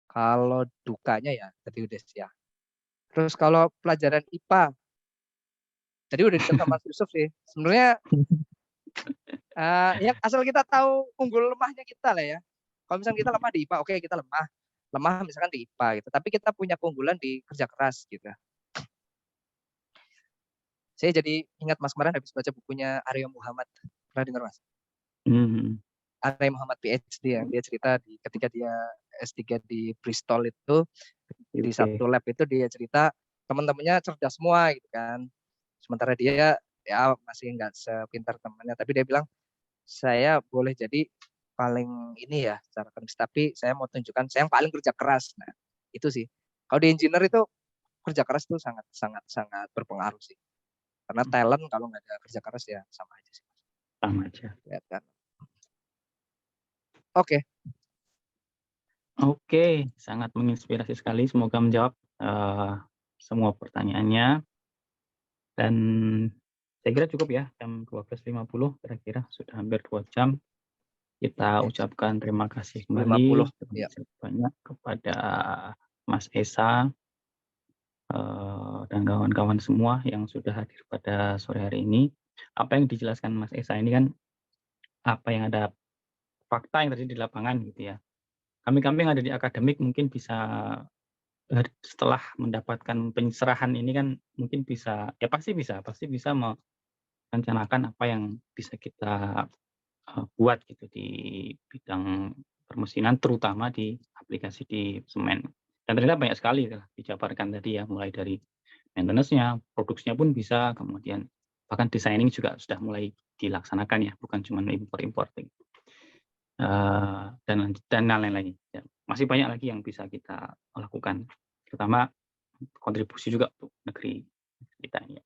Kalau dukanya ya tadi udah ya. Terus kalau pelajaran IPA, tadi udah dijawab sama Mas Yusuf sih. Sebenarnya ya asal kita tahu unggul lemahnya kita lah ya. Kalau misalnya kita lemah di IPA, oke kita lemah misalkan di IPA gitu. Tapi kita punya keunggulan di kerja keras gitu. Saya jadi ingat Mas kemarin habis baca bukunya Arya Muhammad. Pernah dengar Mas? Arya Muhammad PhD yang dia cerita ketika dia S3 di Bristol itu, di satu lab itu dia cerita teman-temannya cerdas semua gitu kan. Sementara dia ya masih nggak sepintar temannya, tapi dia bilang saya boleh jadi paling ini ya secara akademis, tapi saya mau tunjukkan saya yang paling kerja keras. Nah, itu sih. Kalau di engineer itu kerja keras itu sangat berpengaruh sih. Karena talent kalau nggak ada kerja keras ya sama aja sih. Sama aja. Ya, kan? Oke. Oke, sangat menginspirasi sekali. Semoga menjawab semua pertanyaannya. Dan saya kira cukup ya, jam 12.50 kira-kira, sudah hampir 2 jam. Kita ucapkan terima kasih kembali banyak kepada Mas Esa dan kawan-kawan semua yang sudah hadir pada sore hari ini. Apa yang dijelaskan Mas Esa ini kan apa yang ada fakta yang terjadi di lapangan gitu ya. Kami yang ada di akademik mungkin bisa setelah mendapatkan penyerahan ini kan mungkin bisa ya pasti bisa merencanakan apa yang bisa kita buat gitu di bidang permesinan, terutama di aplikasi di semen. Dan ternyata banyak sekali dijabarkan tadi ya, mulai dari maintenance-nya, produksinya pun bisa, kemudian bahkan designing juga sudah mulai dilaksanakan ya, bukan cuma importing dan lain-lain. Ya, masih banyak lagi yang bisa kita lakukan, terutama kontribusi juga untuk negeri kita ini.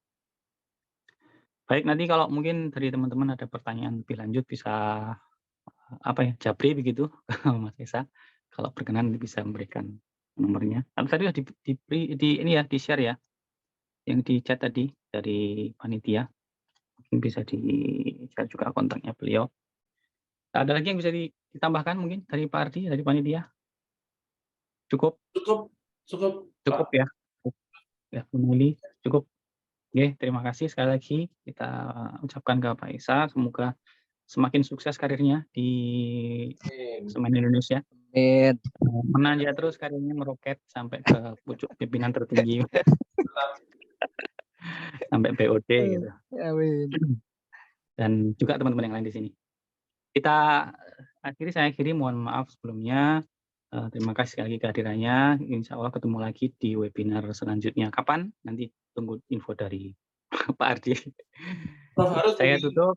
Baik, nanti kalau mungkin dari teman-teman ada pertanyaan lebih lanjut bisa japri begitu Mas Esa, kalau berkenan bisa memberikan nomornya. Atau tadi sudah di share ya, yang di chat tadi dari panitia, mungkin bisa di share juga kontaknya beliau. Ada lagi yang bisa ditambahkan mungkin dari Pak Ardi, dari panitia? Cukup ya. Ya, Muli, cukup. Oke, terima kasih sekali lagi kita ucapkan ke Pak Esa, semoga semakin sukses karirnya di Semen Indonesia. Menanjak terus karirnya, meroket sampai ke pucuk pimpinan tertinggi. sampai BOD gitu. Amin. Dan juga teman-teman yang lain di sini. Saya akhiri, mohon maaf sebelumnya. Terima kasih sekali lagi kehadirannya. Insya Allah ketemu lagi di webinar selanjutnya. Kapan? Nanti tunggu info dari Pak Ardi. Saya tutup.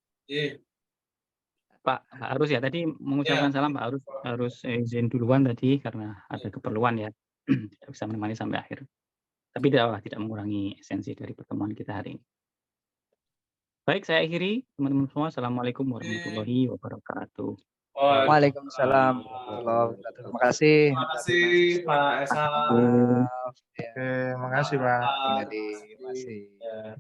Pak Arus ya, tadi mengucapkan salam Pak Arus. Harus izin duluan tadi karena ada keperluan ya. Tidak bisa menemani sampai akhir. Tapi tidak mengurangi esensi dari pertemuan kita hari ini. Baik, saya akhiri. Teman-teman semua, Assalamualaikum warahmatullahi wabarakatuh. Waalaikumsalam warahmatullahi wabarakatuh. Terima kasih. Terima kasih Pak Esa. Maaf. Ya. Oke, makasih Pak. Terima kasih.